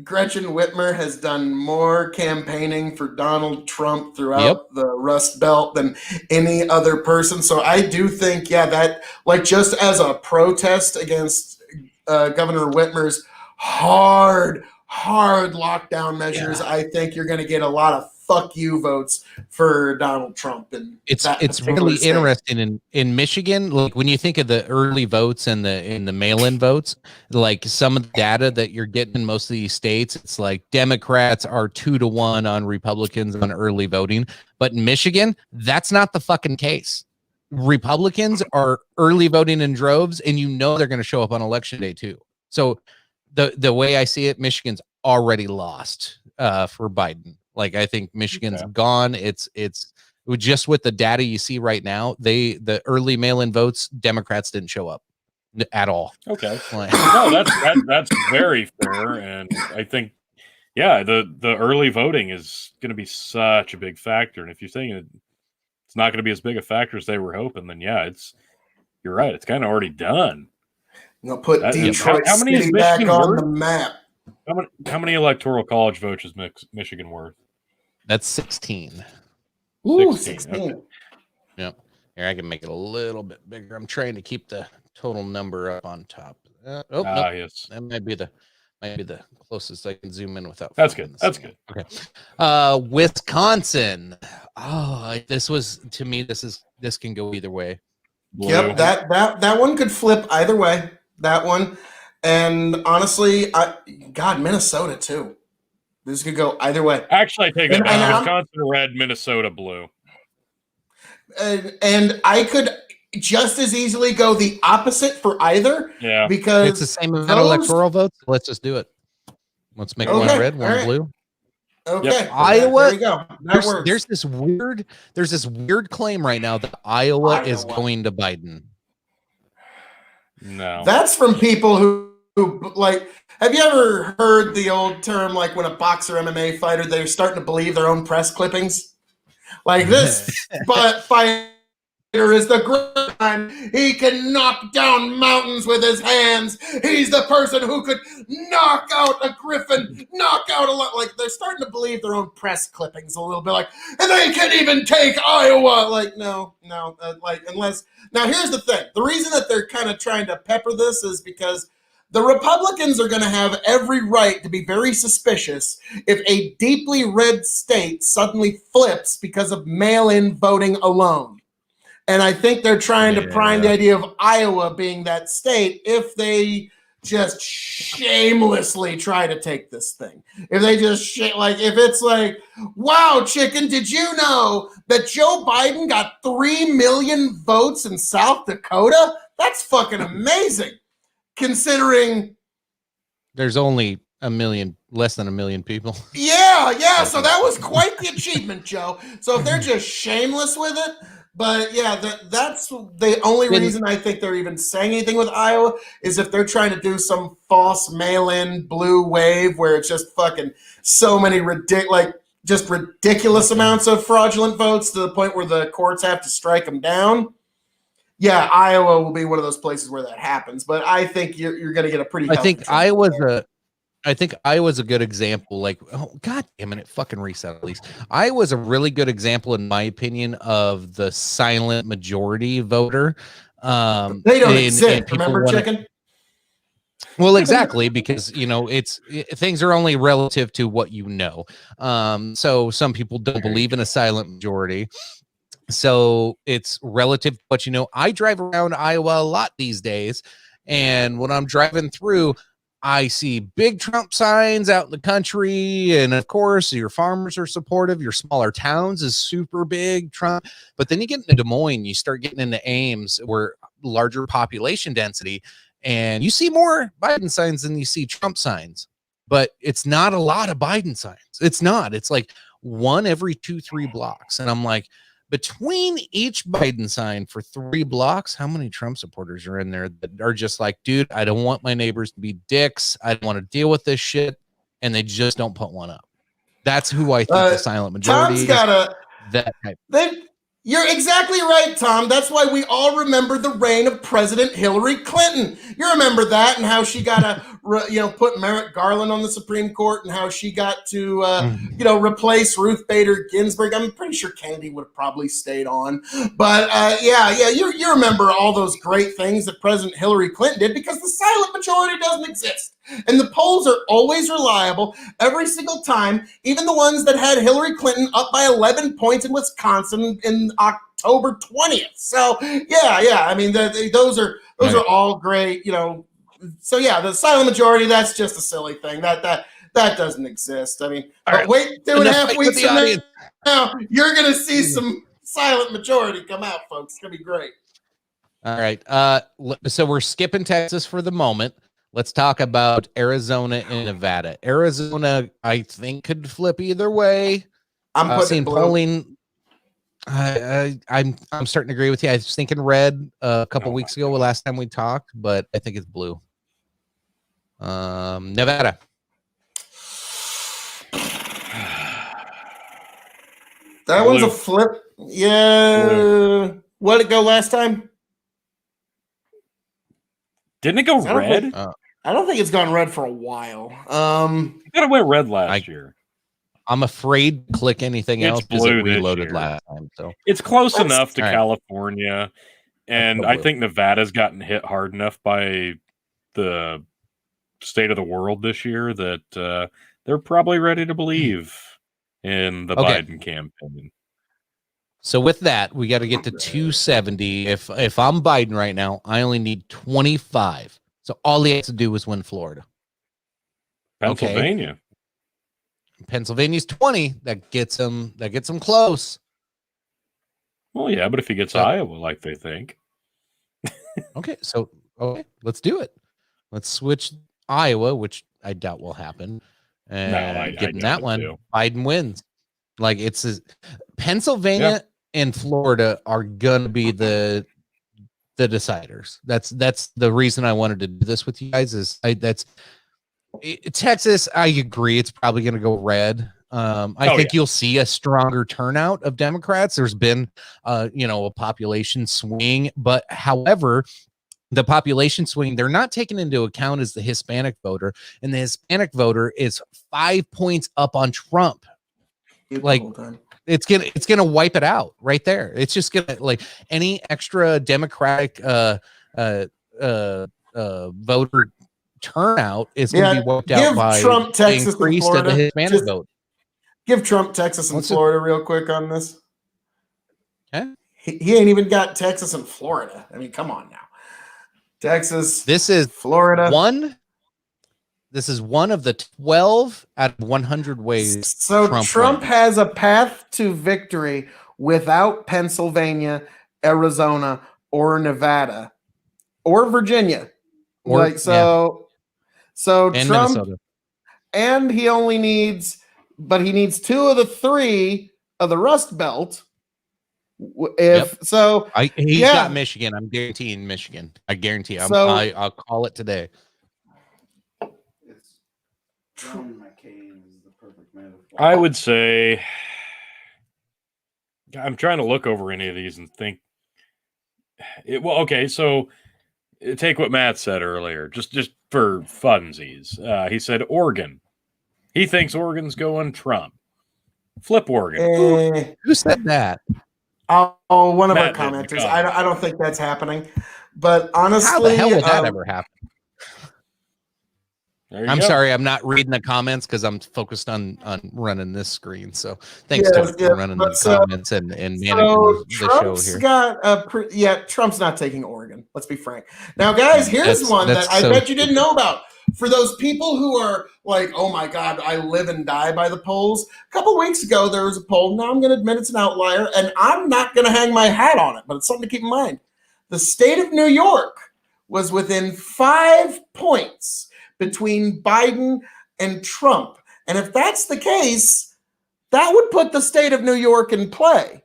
Gretchen Whitmer has done more campaigning for Donald Trump throughout the Rust Belt than any other person. So I do think, that like just as a protest against Governor Whitmer's hard lockdown measures, I think you're going to get a lot of fuck you votes for Donald Trump. And it's really interesting in Michigan. Like when you think of the early votes and the mail-in votes, like some of the data that you're getting in most of these states, it's like Democrats are 2-1 on Republicans on early voting. But in Michigan, that's not the fucking case. Republicans are early voting in droves, and they're going to show up on election day too. So the way I see it, Michigan's already lost for Biden. Like I think Michigan's gone. It's just with the data you see right now. The early mail-in votes, Democrats didn't show up at all. Okay, no, that's very fair, and I think the early voting is going to be such a big factor. And if you're saying it's not going to be as big a factor as they were hoping, then you're right. It's kind of already done. You'll put Detroit how many is City back Michigan on worth? the map. How many electoral college votes is Michigan worth? That's 16. Ooh, 16. 16. Okay. Yep. Here, I can make it a little bit bigger. I'm trying to keep the total number up on top. Nope. Yes. That might be the closest I can zoom in without. That's good. That's good. Okay. Wisconsin. This was, to me, this can go either way. Blue. Yep, that one could flip either way. That one. And honestly, Minnesota too. This could go either way. Actually, I take that back. And Wisconsin red, Minnesota blue. And I could just as easily go the opposite for either. Yeah. Because it's the same amount of electoral votes. Let's just do it. Let's make one red, one blue. Okay. Yep. Iowa. There you go. That works. There's this weird claim right now that Iowa is going to Biden. No. That's from people who like, have you ever heard the old term, like when a boxer MMA fighter, they're starting to believe their own press clippings? Like this fighter is the great man. He can knock down mountains with his hands. He's the person who could knock out a griffin, knock out a lot. Like they're starting to believe their own press clippings a little bit. Like, and they can even take Iowa. Like, no. Like, unless now, here's the thing. The reason that they're kind of trying to pepper this is because the Republicans are going to have every right to be very suspicious if a deeply red state suddenly flips because of mail-in voting alone. And I think they're trying to prime the idea of Iowa being that state if they just shamelessly try to take this thing. If they just if it's like, wow, chicken, did you know that Joe Biden got 3 million votes in South Dakota? That's fucking amazing. Considering there's only less than a million people. Yeah. So that was quite the achievement, Joe. So if they're just shameless with it, but that's the only reason I think they're even saying anything with Iowa is if they're trying to do some false mail-in blue wave where it's just fucking so many ridiculous amounts of fraudulent votes to the point where the courts have to strike them down. Yeah, Iowa will be one of those places where that happens, but I think you're going to get a pretty. I think Iowa's a good example. Like, oh god damn it fucking reset at least. Iowa's a really good example, in my opinion, of the silent majority voter. They don't exist. Remember, chicken. Well, exactly, because things are only relative to what you know. So some people don't believe in a silent majority. So it's relative to what you know. I drive around Iowa a lot these days, and when I'm driving through, I see big Trump signs out in the country. And of course, your farmers are supportive. Your smaller towns is super big Trump. But then you get into Des Moines, you start getting into Ames, where larger population density, and you see more Biden signs than you see Trump signs. But it's not a lot of Biden signs. It's not. It's like one every 2-3 blocks. And I'm like, between each Biden sign for 3 blocks, how many Trump supporters are in there that are just like, dude, I don't want my neighbors to be dicks. I don't want to deal with this shit. And they just don't put one up. That's who I think the silent majority Tom's got that type. You're exactly right, Tom. That's why we all remember the reign of President Hillary Clinton. You remember that and how she got to, put Merrick Garland on the Supreme Court and how she got to, replace Ruth Bader Ginsburg. I'm pretty sure Kennedy would have probably stayed on. But, you remember all those great things that President Hillary Clinton did because the silent majority doesn't exist. And the polls are always reliable every single time, even the ones that had Hillary Clinton up by 11 points in Wisconsin in October 20th. So, I mean, those are all great, So, the silent majority, that's just a silly thing. That doesn't exist. I mean, but wait 2.5 weeks from now, you're going to see some silent majority come out, folks. It's going to be great. All right. So we're skipping Texas for the moment. Let's talk about Arizona and Nevada. Arizona, I think, could flip either way. I'm seeing polling. I'm starting to agree with you. I was thinking red a couple weeks ago, last time we talked, but I think it's blue. Nevada. That one's a flip. Yeah. Blue. What did it go last time? Didn't it go red? I don't think it's gone red for a while. It kind of went red last year. I'm afraid to click anything else because it reloaded year. last time. So it's close enough to California, and I think Nevada's gotten hit hard enough by the state of the world this year that they're probably ready to believe in the Biden campaign. So with that, we got to get to 270. If I'm Biden right now, I only need 25. So all he has to do is win Florida. Pennsylvania. Okay. Pennsylvania's 20. That gets him close. Well, yeah, but if he gets Iowa like they think. Okay, let's do it. Let's switch Iowa, which I doubt will happen. And getting that one, too. Biden wins. Like Pennsylvania and Florida are gonna be the deciders. That's the reason I wanted to do this with you guys. Texas. I agree. It's probably gonna go red. I think you'll see a stronger turnout of Democrats. There's been, a population swing, but however, the population swing they're not taking into account is the Hispanic voter, and the Hispanic voter is 5 points up on Trump. Like it's gonna wipe it out right there. It's just gonna like any extra Democratic voter turnout is gonna be wiped out by Trump, Texas, increase of the Hispanic vote. Give Trump Texas and Florida real quick on this. Okay. He ain't even got Texas and Florida. I mean, come on now. Texas. This is Florida. This is one of the 12 out of 100 ways. So Trump has a path to victory without Pennsylvania, Arizona, or Nevada, or Virginia. So and Trump, Minnesota. And he only needs, but he needs 2 of the 3 of the Rust Belt. He's got Michigan. I'm guaranteeing Michigan. I guarantee. I'll call it today. I would say I'm trying to look over any of these and think. So take what Matt said earlier, just for funsies. He said Oregon. He thinks Oregon's going Trump. Flip Oregon. Who said that? One of Matt our commenters. I don't think that's happening. But honestly, how the hell would that ever happen? I'm sorry, I'm not reading the comments because I'm focused on running this screen. So thanks to for running the comments and managing the show here. Trump's not taking Oregon. Let's be frank. Now, guys, here's one that I bet you didn't know about. for those people who are like, oh my God, I live and die by the polls. A couple weeks ago, there was a poll. Now I'm going to admit it's an outlier, and I'm not going to hang my hat on it, but it's something to keep in mind. The state of New York was within 5 points between Biden and Trump. And if that's the case, that would put the state of New York in play.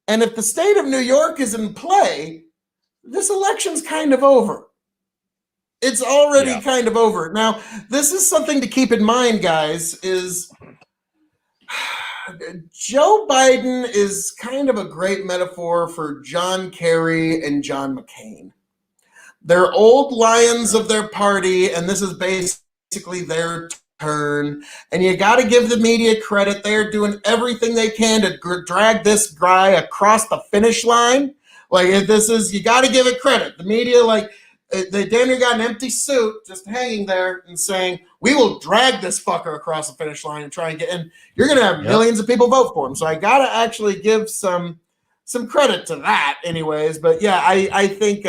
And if the state of New York is in play, this election's kind of over. It's already kind of over. Now, this is something to keep in mind, guys, is Joe Biden is kind of a great metaphor for John Kerry and John McCain. They're old lions of their party, and this is basically their turn. And you got to give the media credit. They're doing everything they can to drag this guy across the finish line. Like, if this is, you got to give it credit. The media, like, they damn near got an empty suit just hanging there and saying, we will drag this fucker across the finish line and try and get in. You're going to have millions of people vote for him. So I got to actually give some credit to that anyways. But yeah, I think,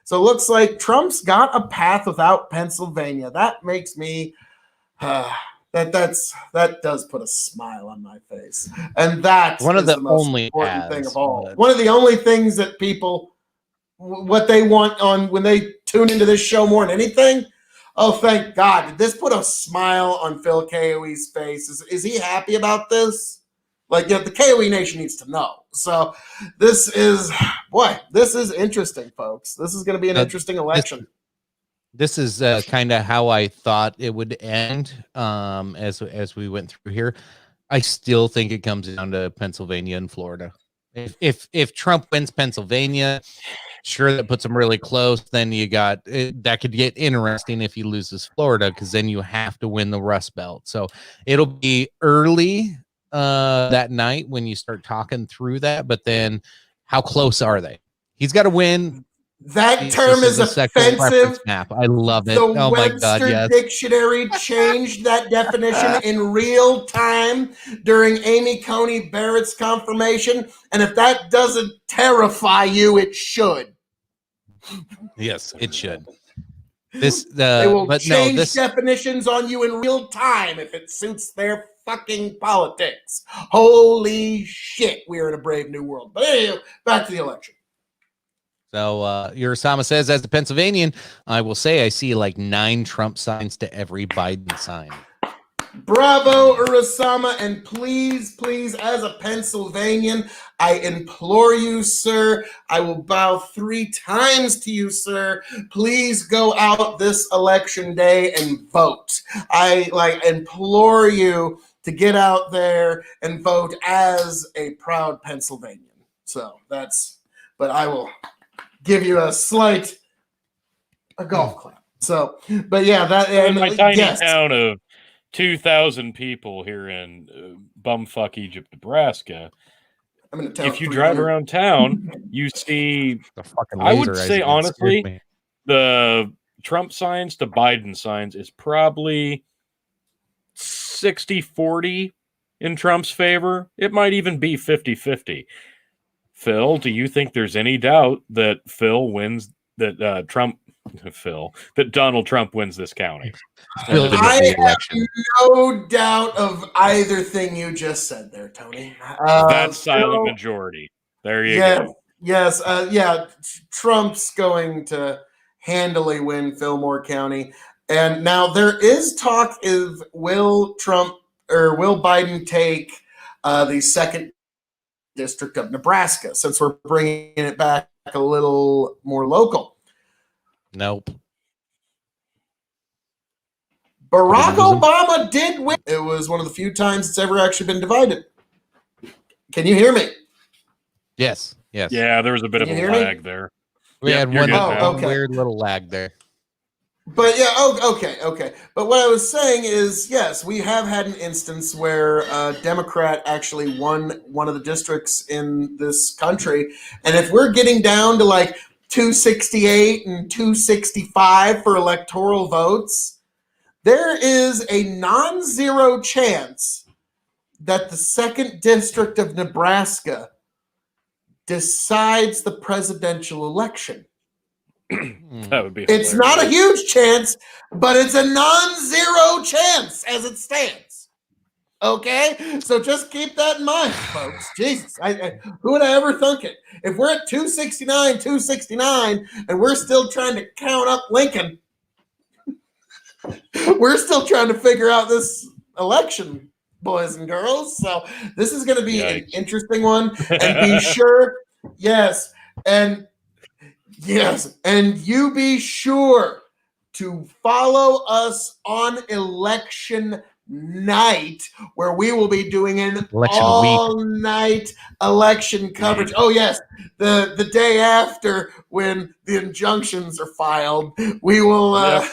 so it looks like Trump's got a path without Pennsylvania. That makes me, that does put a smile on my face. And that's one of the most only important thing paths, of all. but- One of the only things that people, what they want on when they tune into this show more than anything. Oh, thank God. Did this put a smile on Phil KOE's face? Is he happy about this? Like, the KOE Nation needs to know. So this is interesting, folks. This is going to be an interesting election. This is kind of how I thought it would end as we went through here. I still think it comes down to Pennsylvania and Florida. If Trump wins Pennsylvania, sure, that puts him really close. Then you got that could get interesting if he loses Florida, because then you have to win the Rust Belt. So it'll be early that night when you start talking through that. But then, how close are they? He's got to win. That term is offensive. Map. I love it. The Oh my Webster God! Yes. Dictionary changed that definition in real time during Amy Coney Barrett's confirmation. And if that doesn't terrify you, it should. Yes, it should. They will but change no, this definitions on you in real time if it suits their fucking politics. Holy shit, we are in a brave new world. But anyway, back to the election. So your Osama says, as a Pennsylvanian, I will say I see like 9 Trump signs to every Biden sign. Bravo, Urasama, and please, as a Pennsylvanian, I implore you, sir, I will bow 3 times to you, sir. Please go out this election day and vote. I implore you to get out there and vote as a proud Pennsylvanian. So but I will give you a golf clap. So, but yeah, in my tiny town of 2,000 people here in bumfuck Egypt, Nebraska. I'm gonna tell if you drive around town, you see, I would say honestly, the Trump signs to Biden signs is probably 60-40 in Trump's favor. It might even be 50-50. Phil, do you think there's any doubt that that Donald Trump wins this county? I have no doubt of either thing you just said there, Tony. That's silent majority. There you go. Yes, Trump's going to handily win Fillmore County. And now there is talk of will Biden take the 2nd District of Nebraska, since we're bringing it back a little more local. Nope. Barack Obama did win. It was one of the few times it's ever actually been divided. Can you hear me? Yes. Yeah, there was a bit of a lag there. We had one okay. weird little lag there. But yeah, okay. But what I was saying is, yes, we have had an instance where a Democrat actually won one of the districts in this country. And if we're getting down to like 268 and 265 for electoral votes, there is a non-zero chance that the 2nd District of Nebraska decides the presidential election. That would be. It's not a huge chance, but it's a non-zero chance as it stands. Okay, so just keep that in mind, folks. Jesus, who would I ever thunk it? If we're at 269, and we're still trying to count up Lincoln, we're still trying to figure out this election, boys and girls. So this is going to be an interesting one. And be sure, and you be sure to follow us on election night, where we will be doing an all-night election coverage. Oh yes, the day after, when the injunctions are filed, we will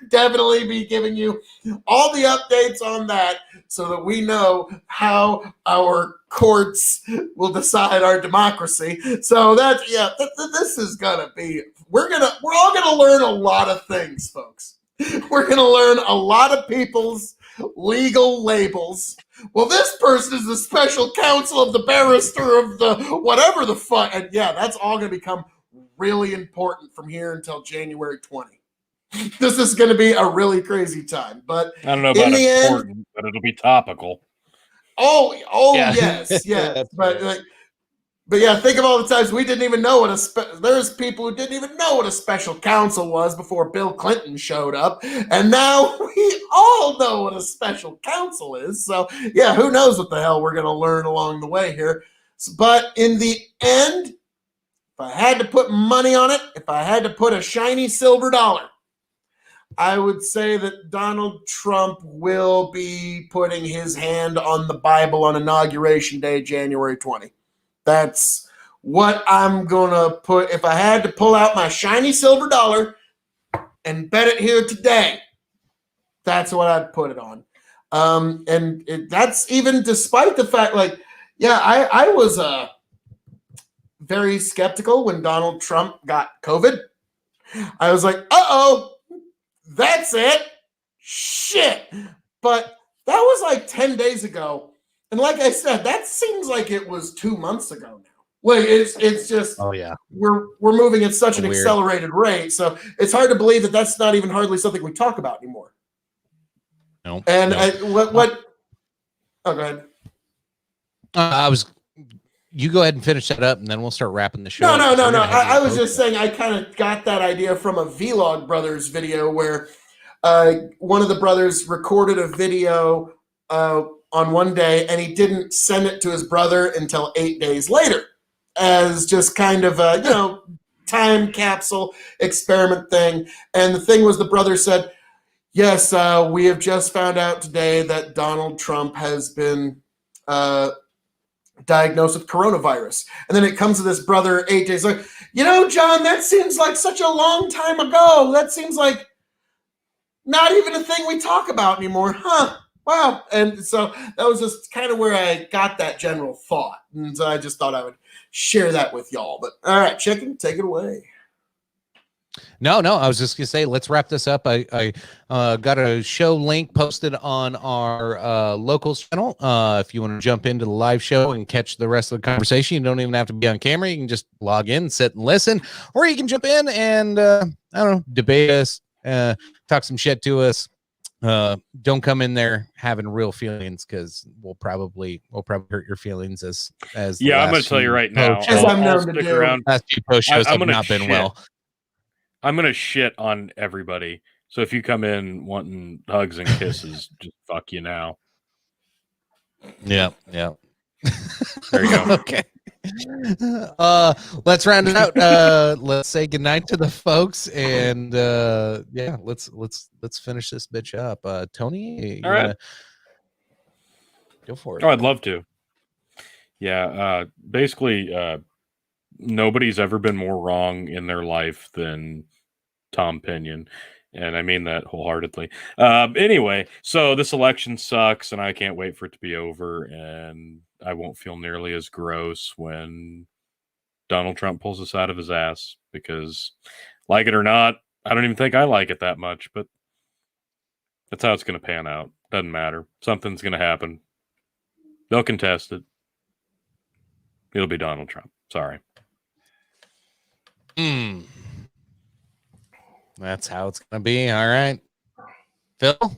definitely be giving you all the updates on that, so that we know how our courts will decide our democracy. So that's this is gonna be. We're all gonna learn a lot of things, folks. We're gonna learn a lot of people's legal labels. Well, this person is the special counsel of the barrister of the whatever the fuck. And that's all going to become really important from here until January 20. This is going to be a really crazy time. But I don't know about important, but it'll be topical. Yes. But think of all the times we didn't even know what there's people who didn't even know what a special counsel was before Bill Clinton showed up. And now we all know what a special counsel is. So, who knows what the hell we're going to learn along the way here. But in the end, if I had to put money on it, if I had to put a shiny silver dollar, I would say that Donald Trump will be putting his hand on the Bible on Inauguration Day, January 20. That's what I'm going to put. If I had to pull out my shiny silver dollar and bet it here today, that's what I'd put it on. That's even despite the fact, I was very skeptical when Donald Trump got COVID. I was like, uh-oh, that's it. Shit. But that was like 10 days ago. And like I said, that seems like it was 2 months ago now. Like it's just we're moving at such an accelerated rate, so it's hard to believe that that's not even hardly something we talk about anymore. No. And what? Oh, go ahead. You go ahead and finish that up, and then we'll start wrapping the show. No. I was just saying I kind of got that idea from a Vlog Brothers video where one of the brothers recorded a video on one day, and he didn't send it to his brother until 8 days later, as just kind of a time capsule experiment thing. And the thing was, the brother said, yes, we have just found out today that Donald Trump has been diagnosed with coronavirus. And then it comes to this brother 8 days later, John, that seems like such a long time ago. That seems like not even a thing we talk about anymore, huh? Wow. And so that was just kind of where I got that general thought. And so I just thought I would share that with y'all. But all right, Chicken, take it away. No, I was just gonna say, let's wrap this up. I got a show link posted on our locals channel. If you want to jump into the live show and catch the rest of the conversation, you don't even have to be on camera. You can just log in, sit and listen, or you can jump in and debate us, talk some shit to us. Don't come in there having real feelings, because we'll probably hurt your feelings as I'm gonna tell you right now, I'll stick around. Last few post shows have not been well. I'm gonna shit on everybody. So if you come in wanting hugs and kisses, just fuck you now. Yeah. There you go. Okay. Let's round it out. Let's say goodnight to the folks, and let's finish this bitch up. Tony, all right, go for it. Oh, I'd love to. Yeah, basically, nobody's ever been more wrong in their life than Tom Pinion, and I mean that wholeheartedly. Anyway, so this election sucks, and I can't wait for it to be over, and I won't feel nearly as gross when Donald Trump pulls us out of his ass, because, like it or not, I don't even think I like it that much, but that's how it's going to pan out. Doesn't matter. Something's going to happen. They'll contest it. It'll be Donald Trump. Sorry. That's how it's gonna be. All right, Phil.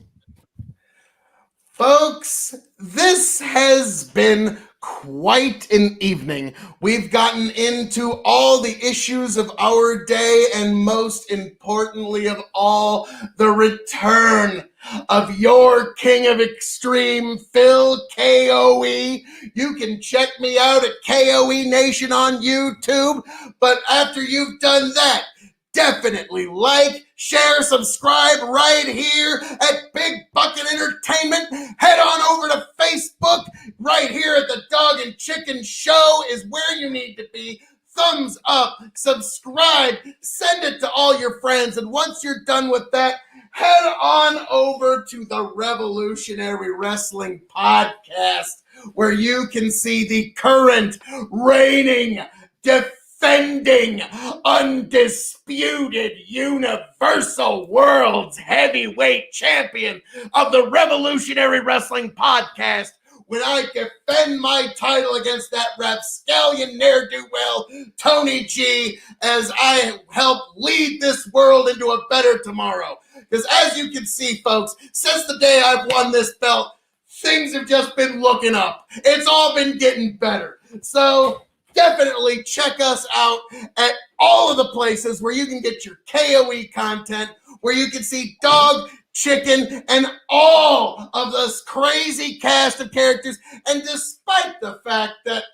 Folks, this has been quite an evening. We've gotten into all the issues of our day, and most importantly of all, the return of your King of Extreme, Phil KOE. You can check me out at KOE Nation on YouTube, but after you've done that, definitely like, share, subscribe right here at Big Bucket Entertainment. Head on over to Facebook. Right here at the Dog and Chicken Show is where you need to be. Thumbs up, subscribe, send it to all your friends. And once you're done with that, head on over to the Revolutionary Wrestling Podcast, where you can see the current reigning, defending, undisputed Universal World's Heavyweight Champion of the Revolutionary Wrestling Podcast, when I defend my title against that rapscallion ne'er-do-well, Tony G, as I help lead this world into a better tomorrow. Because as you can see, folks, since the day I've won this belt, things have just been looking up. It's all been getting better. So definitely check us out at all of the places where you can get your KOE content, where you can see Dog, Chicken, and all of this crazy cast of characters. And despite the fact that,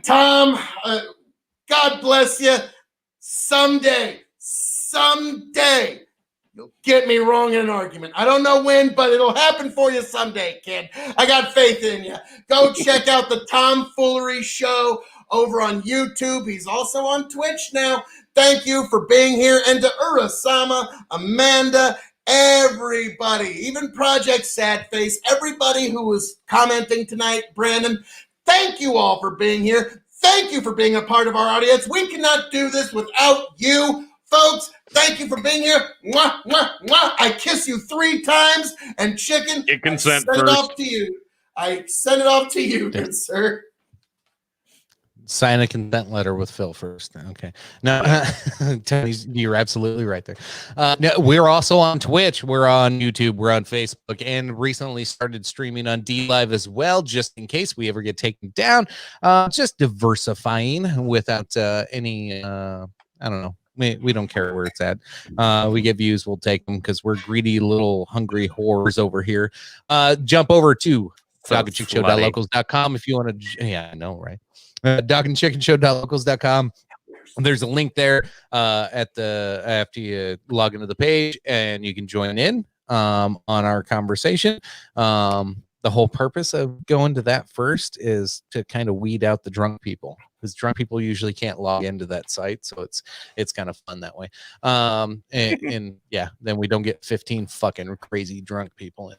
Tom, God bless you, someday, you'll get me wrong in an argument. I don't know when, but it'll happen for you someday, kid. I got faith in you. Go check out the Tomfoolery Show over on YouTube. He's also on Twitch now. Thank you for being here. And to Urasama, Amanda, everybody, even Project Sadface, everybody who was commenting tonight, Brandon, thank you all for being here. Thank you for being a part of our audience. We cannot do this without you. Folks, thank you for being here. Mwah, mwah, mwah. I kiss you 3 times. And Chicken, Get consent I send first. it off to you. I send it off to you, good sir. Sign a consent letter with Phil first. Okay. No, Tony, you're absolutely right there. No, we're also on Twitch. We're on YouTube. We're on Facebook, and recently started streaming on DLive as well, just in case we ever get taken down. Just diversifying without any, I don't know. We don't care where it's at. We get views, we'll take them because we're greedy little hungry whores over here. Jump over to dogandchickshow.locals.com if you want to. Yeah, I know, right? Dogandchickenshow.locals.com. There's a link there after you log into the page, and you can join in on our conversation. The whole purpose of going to that first is to kind of weed out the drunk people, because drunk people usually can't log into that site, so it's kind of fun that way. And yeah, then we don't get 15 fucking crazy drunk people in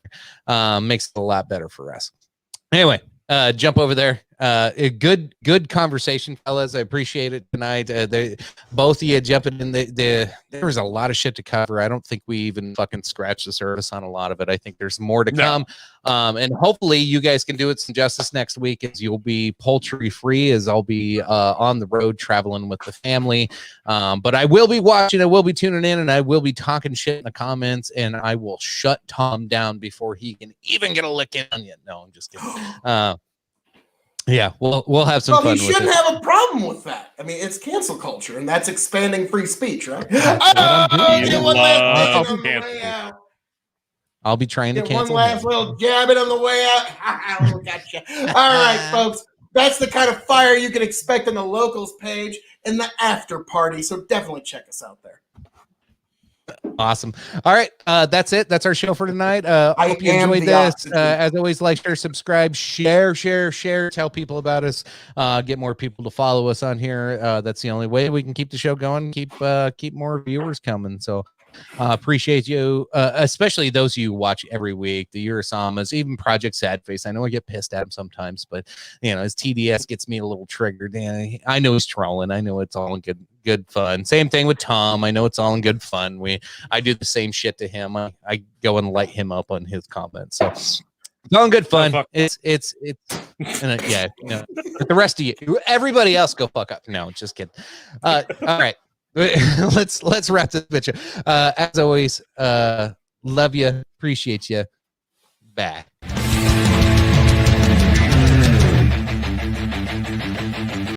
there. Makes it a lot better for us. Anyway, jump over there. A good conversation, fellas. I appreciate it tonight. Both of you jumping in. There was a lot of shit to cover. I don't think we even fucking scratched the surface on a lot of it. I think there's more to come. And hopefully you guys can do it some justice next week, as you'll be poultry free, as I'll be on the road traveling with the family. But I will be watching, I will be tuning in, and I will be talking shit in the comments, and I will shut Tom down before he can even get a lick in on you. No, I'm just kidding. Yeah, we'll have some fun with it. You shouldn't have a problem with that. I mean, it's cancel culture, and that's expanding free speech, right? I'll be trying to cancel one last little jab it on the way out. Gotcha. All right, folks. That's the kind of fire you can expect on the locals page in the after party. So definitely check us out there. Awesome. All right. That's it. That's our show for tonight. I hope you enjoyed this. As always, like, share, subscribe, share. Tell people about us. Get more people to follow us on here. That's the only way we can keep the show going. Keep more viewers coming. So appreciate you, especially those of you who watch every week, the Urasamas, even Project Sadface. I know I get pissed at him sometimes, but his TDS gets me a little triggered. And I know he's trolling. I know it's all in good fun. Same thing with Tom. I know it's all in good fun. I do the same shit to him. I go and light him up on his comments. So it's all in good fun. It's yeah. But the rest of you, everybody else, go fuck up. No, just kidding. All right. let's wrap this bitch up. As always, love you, appreciate you. Bye.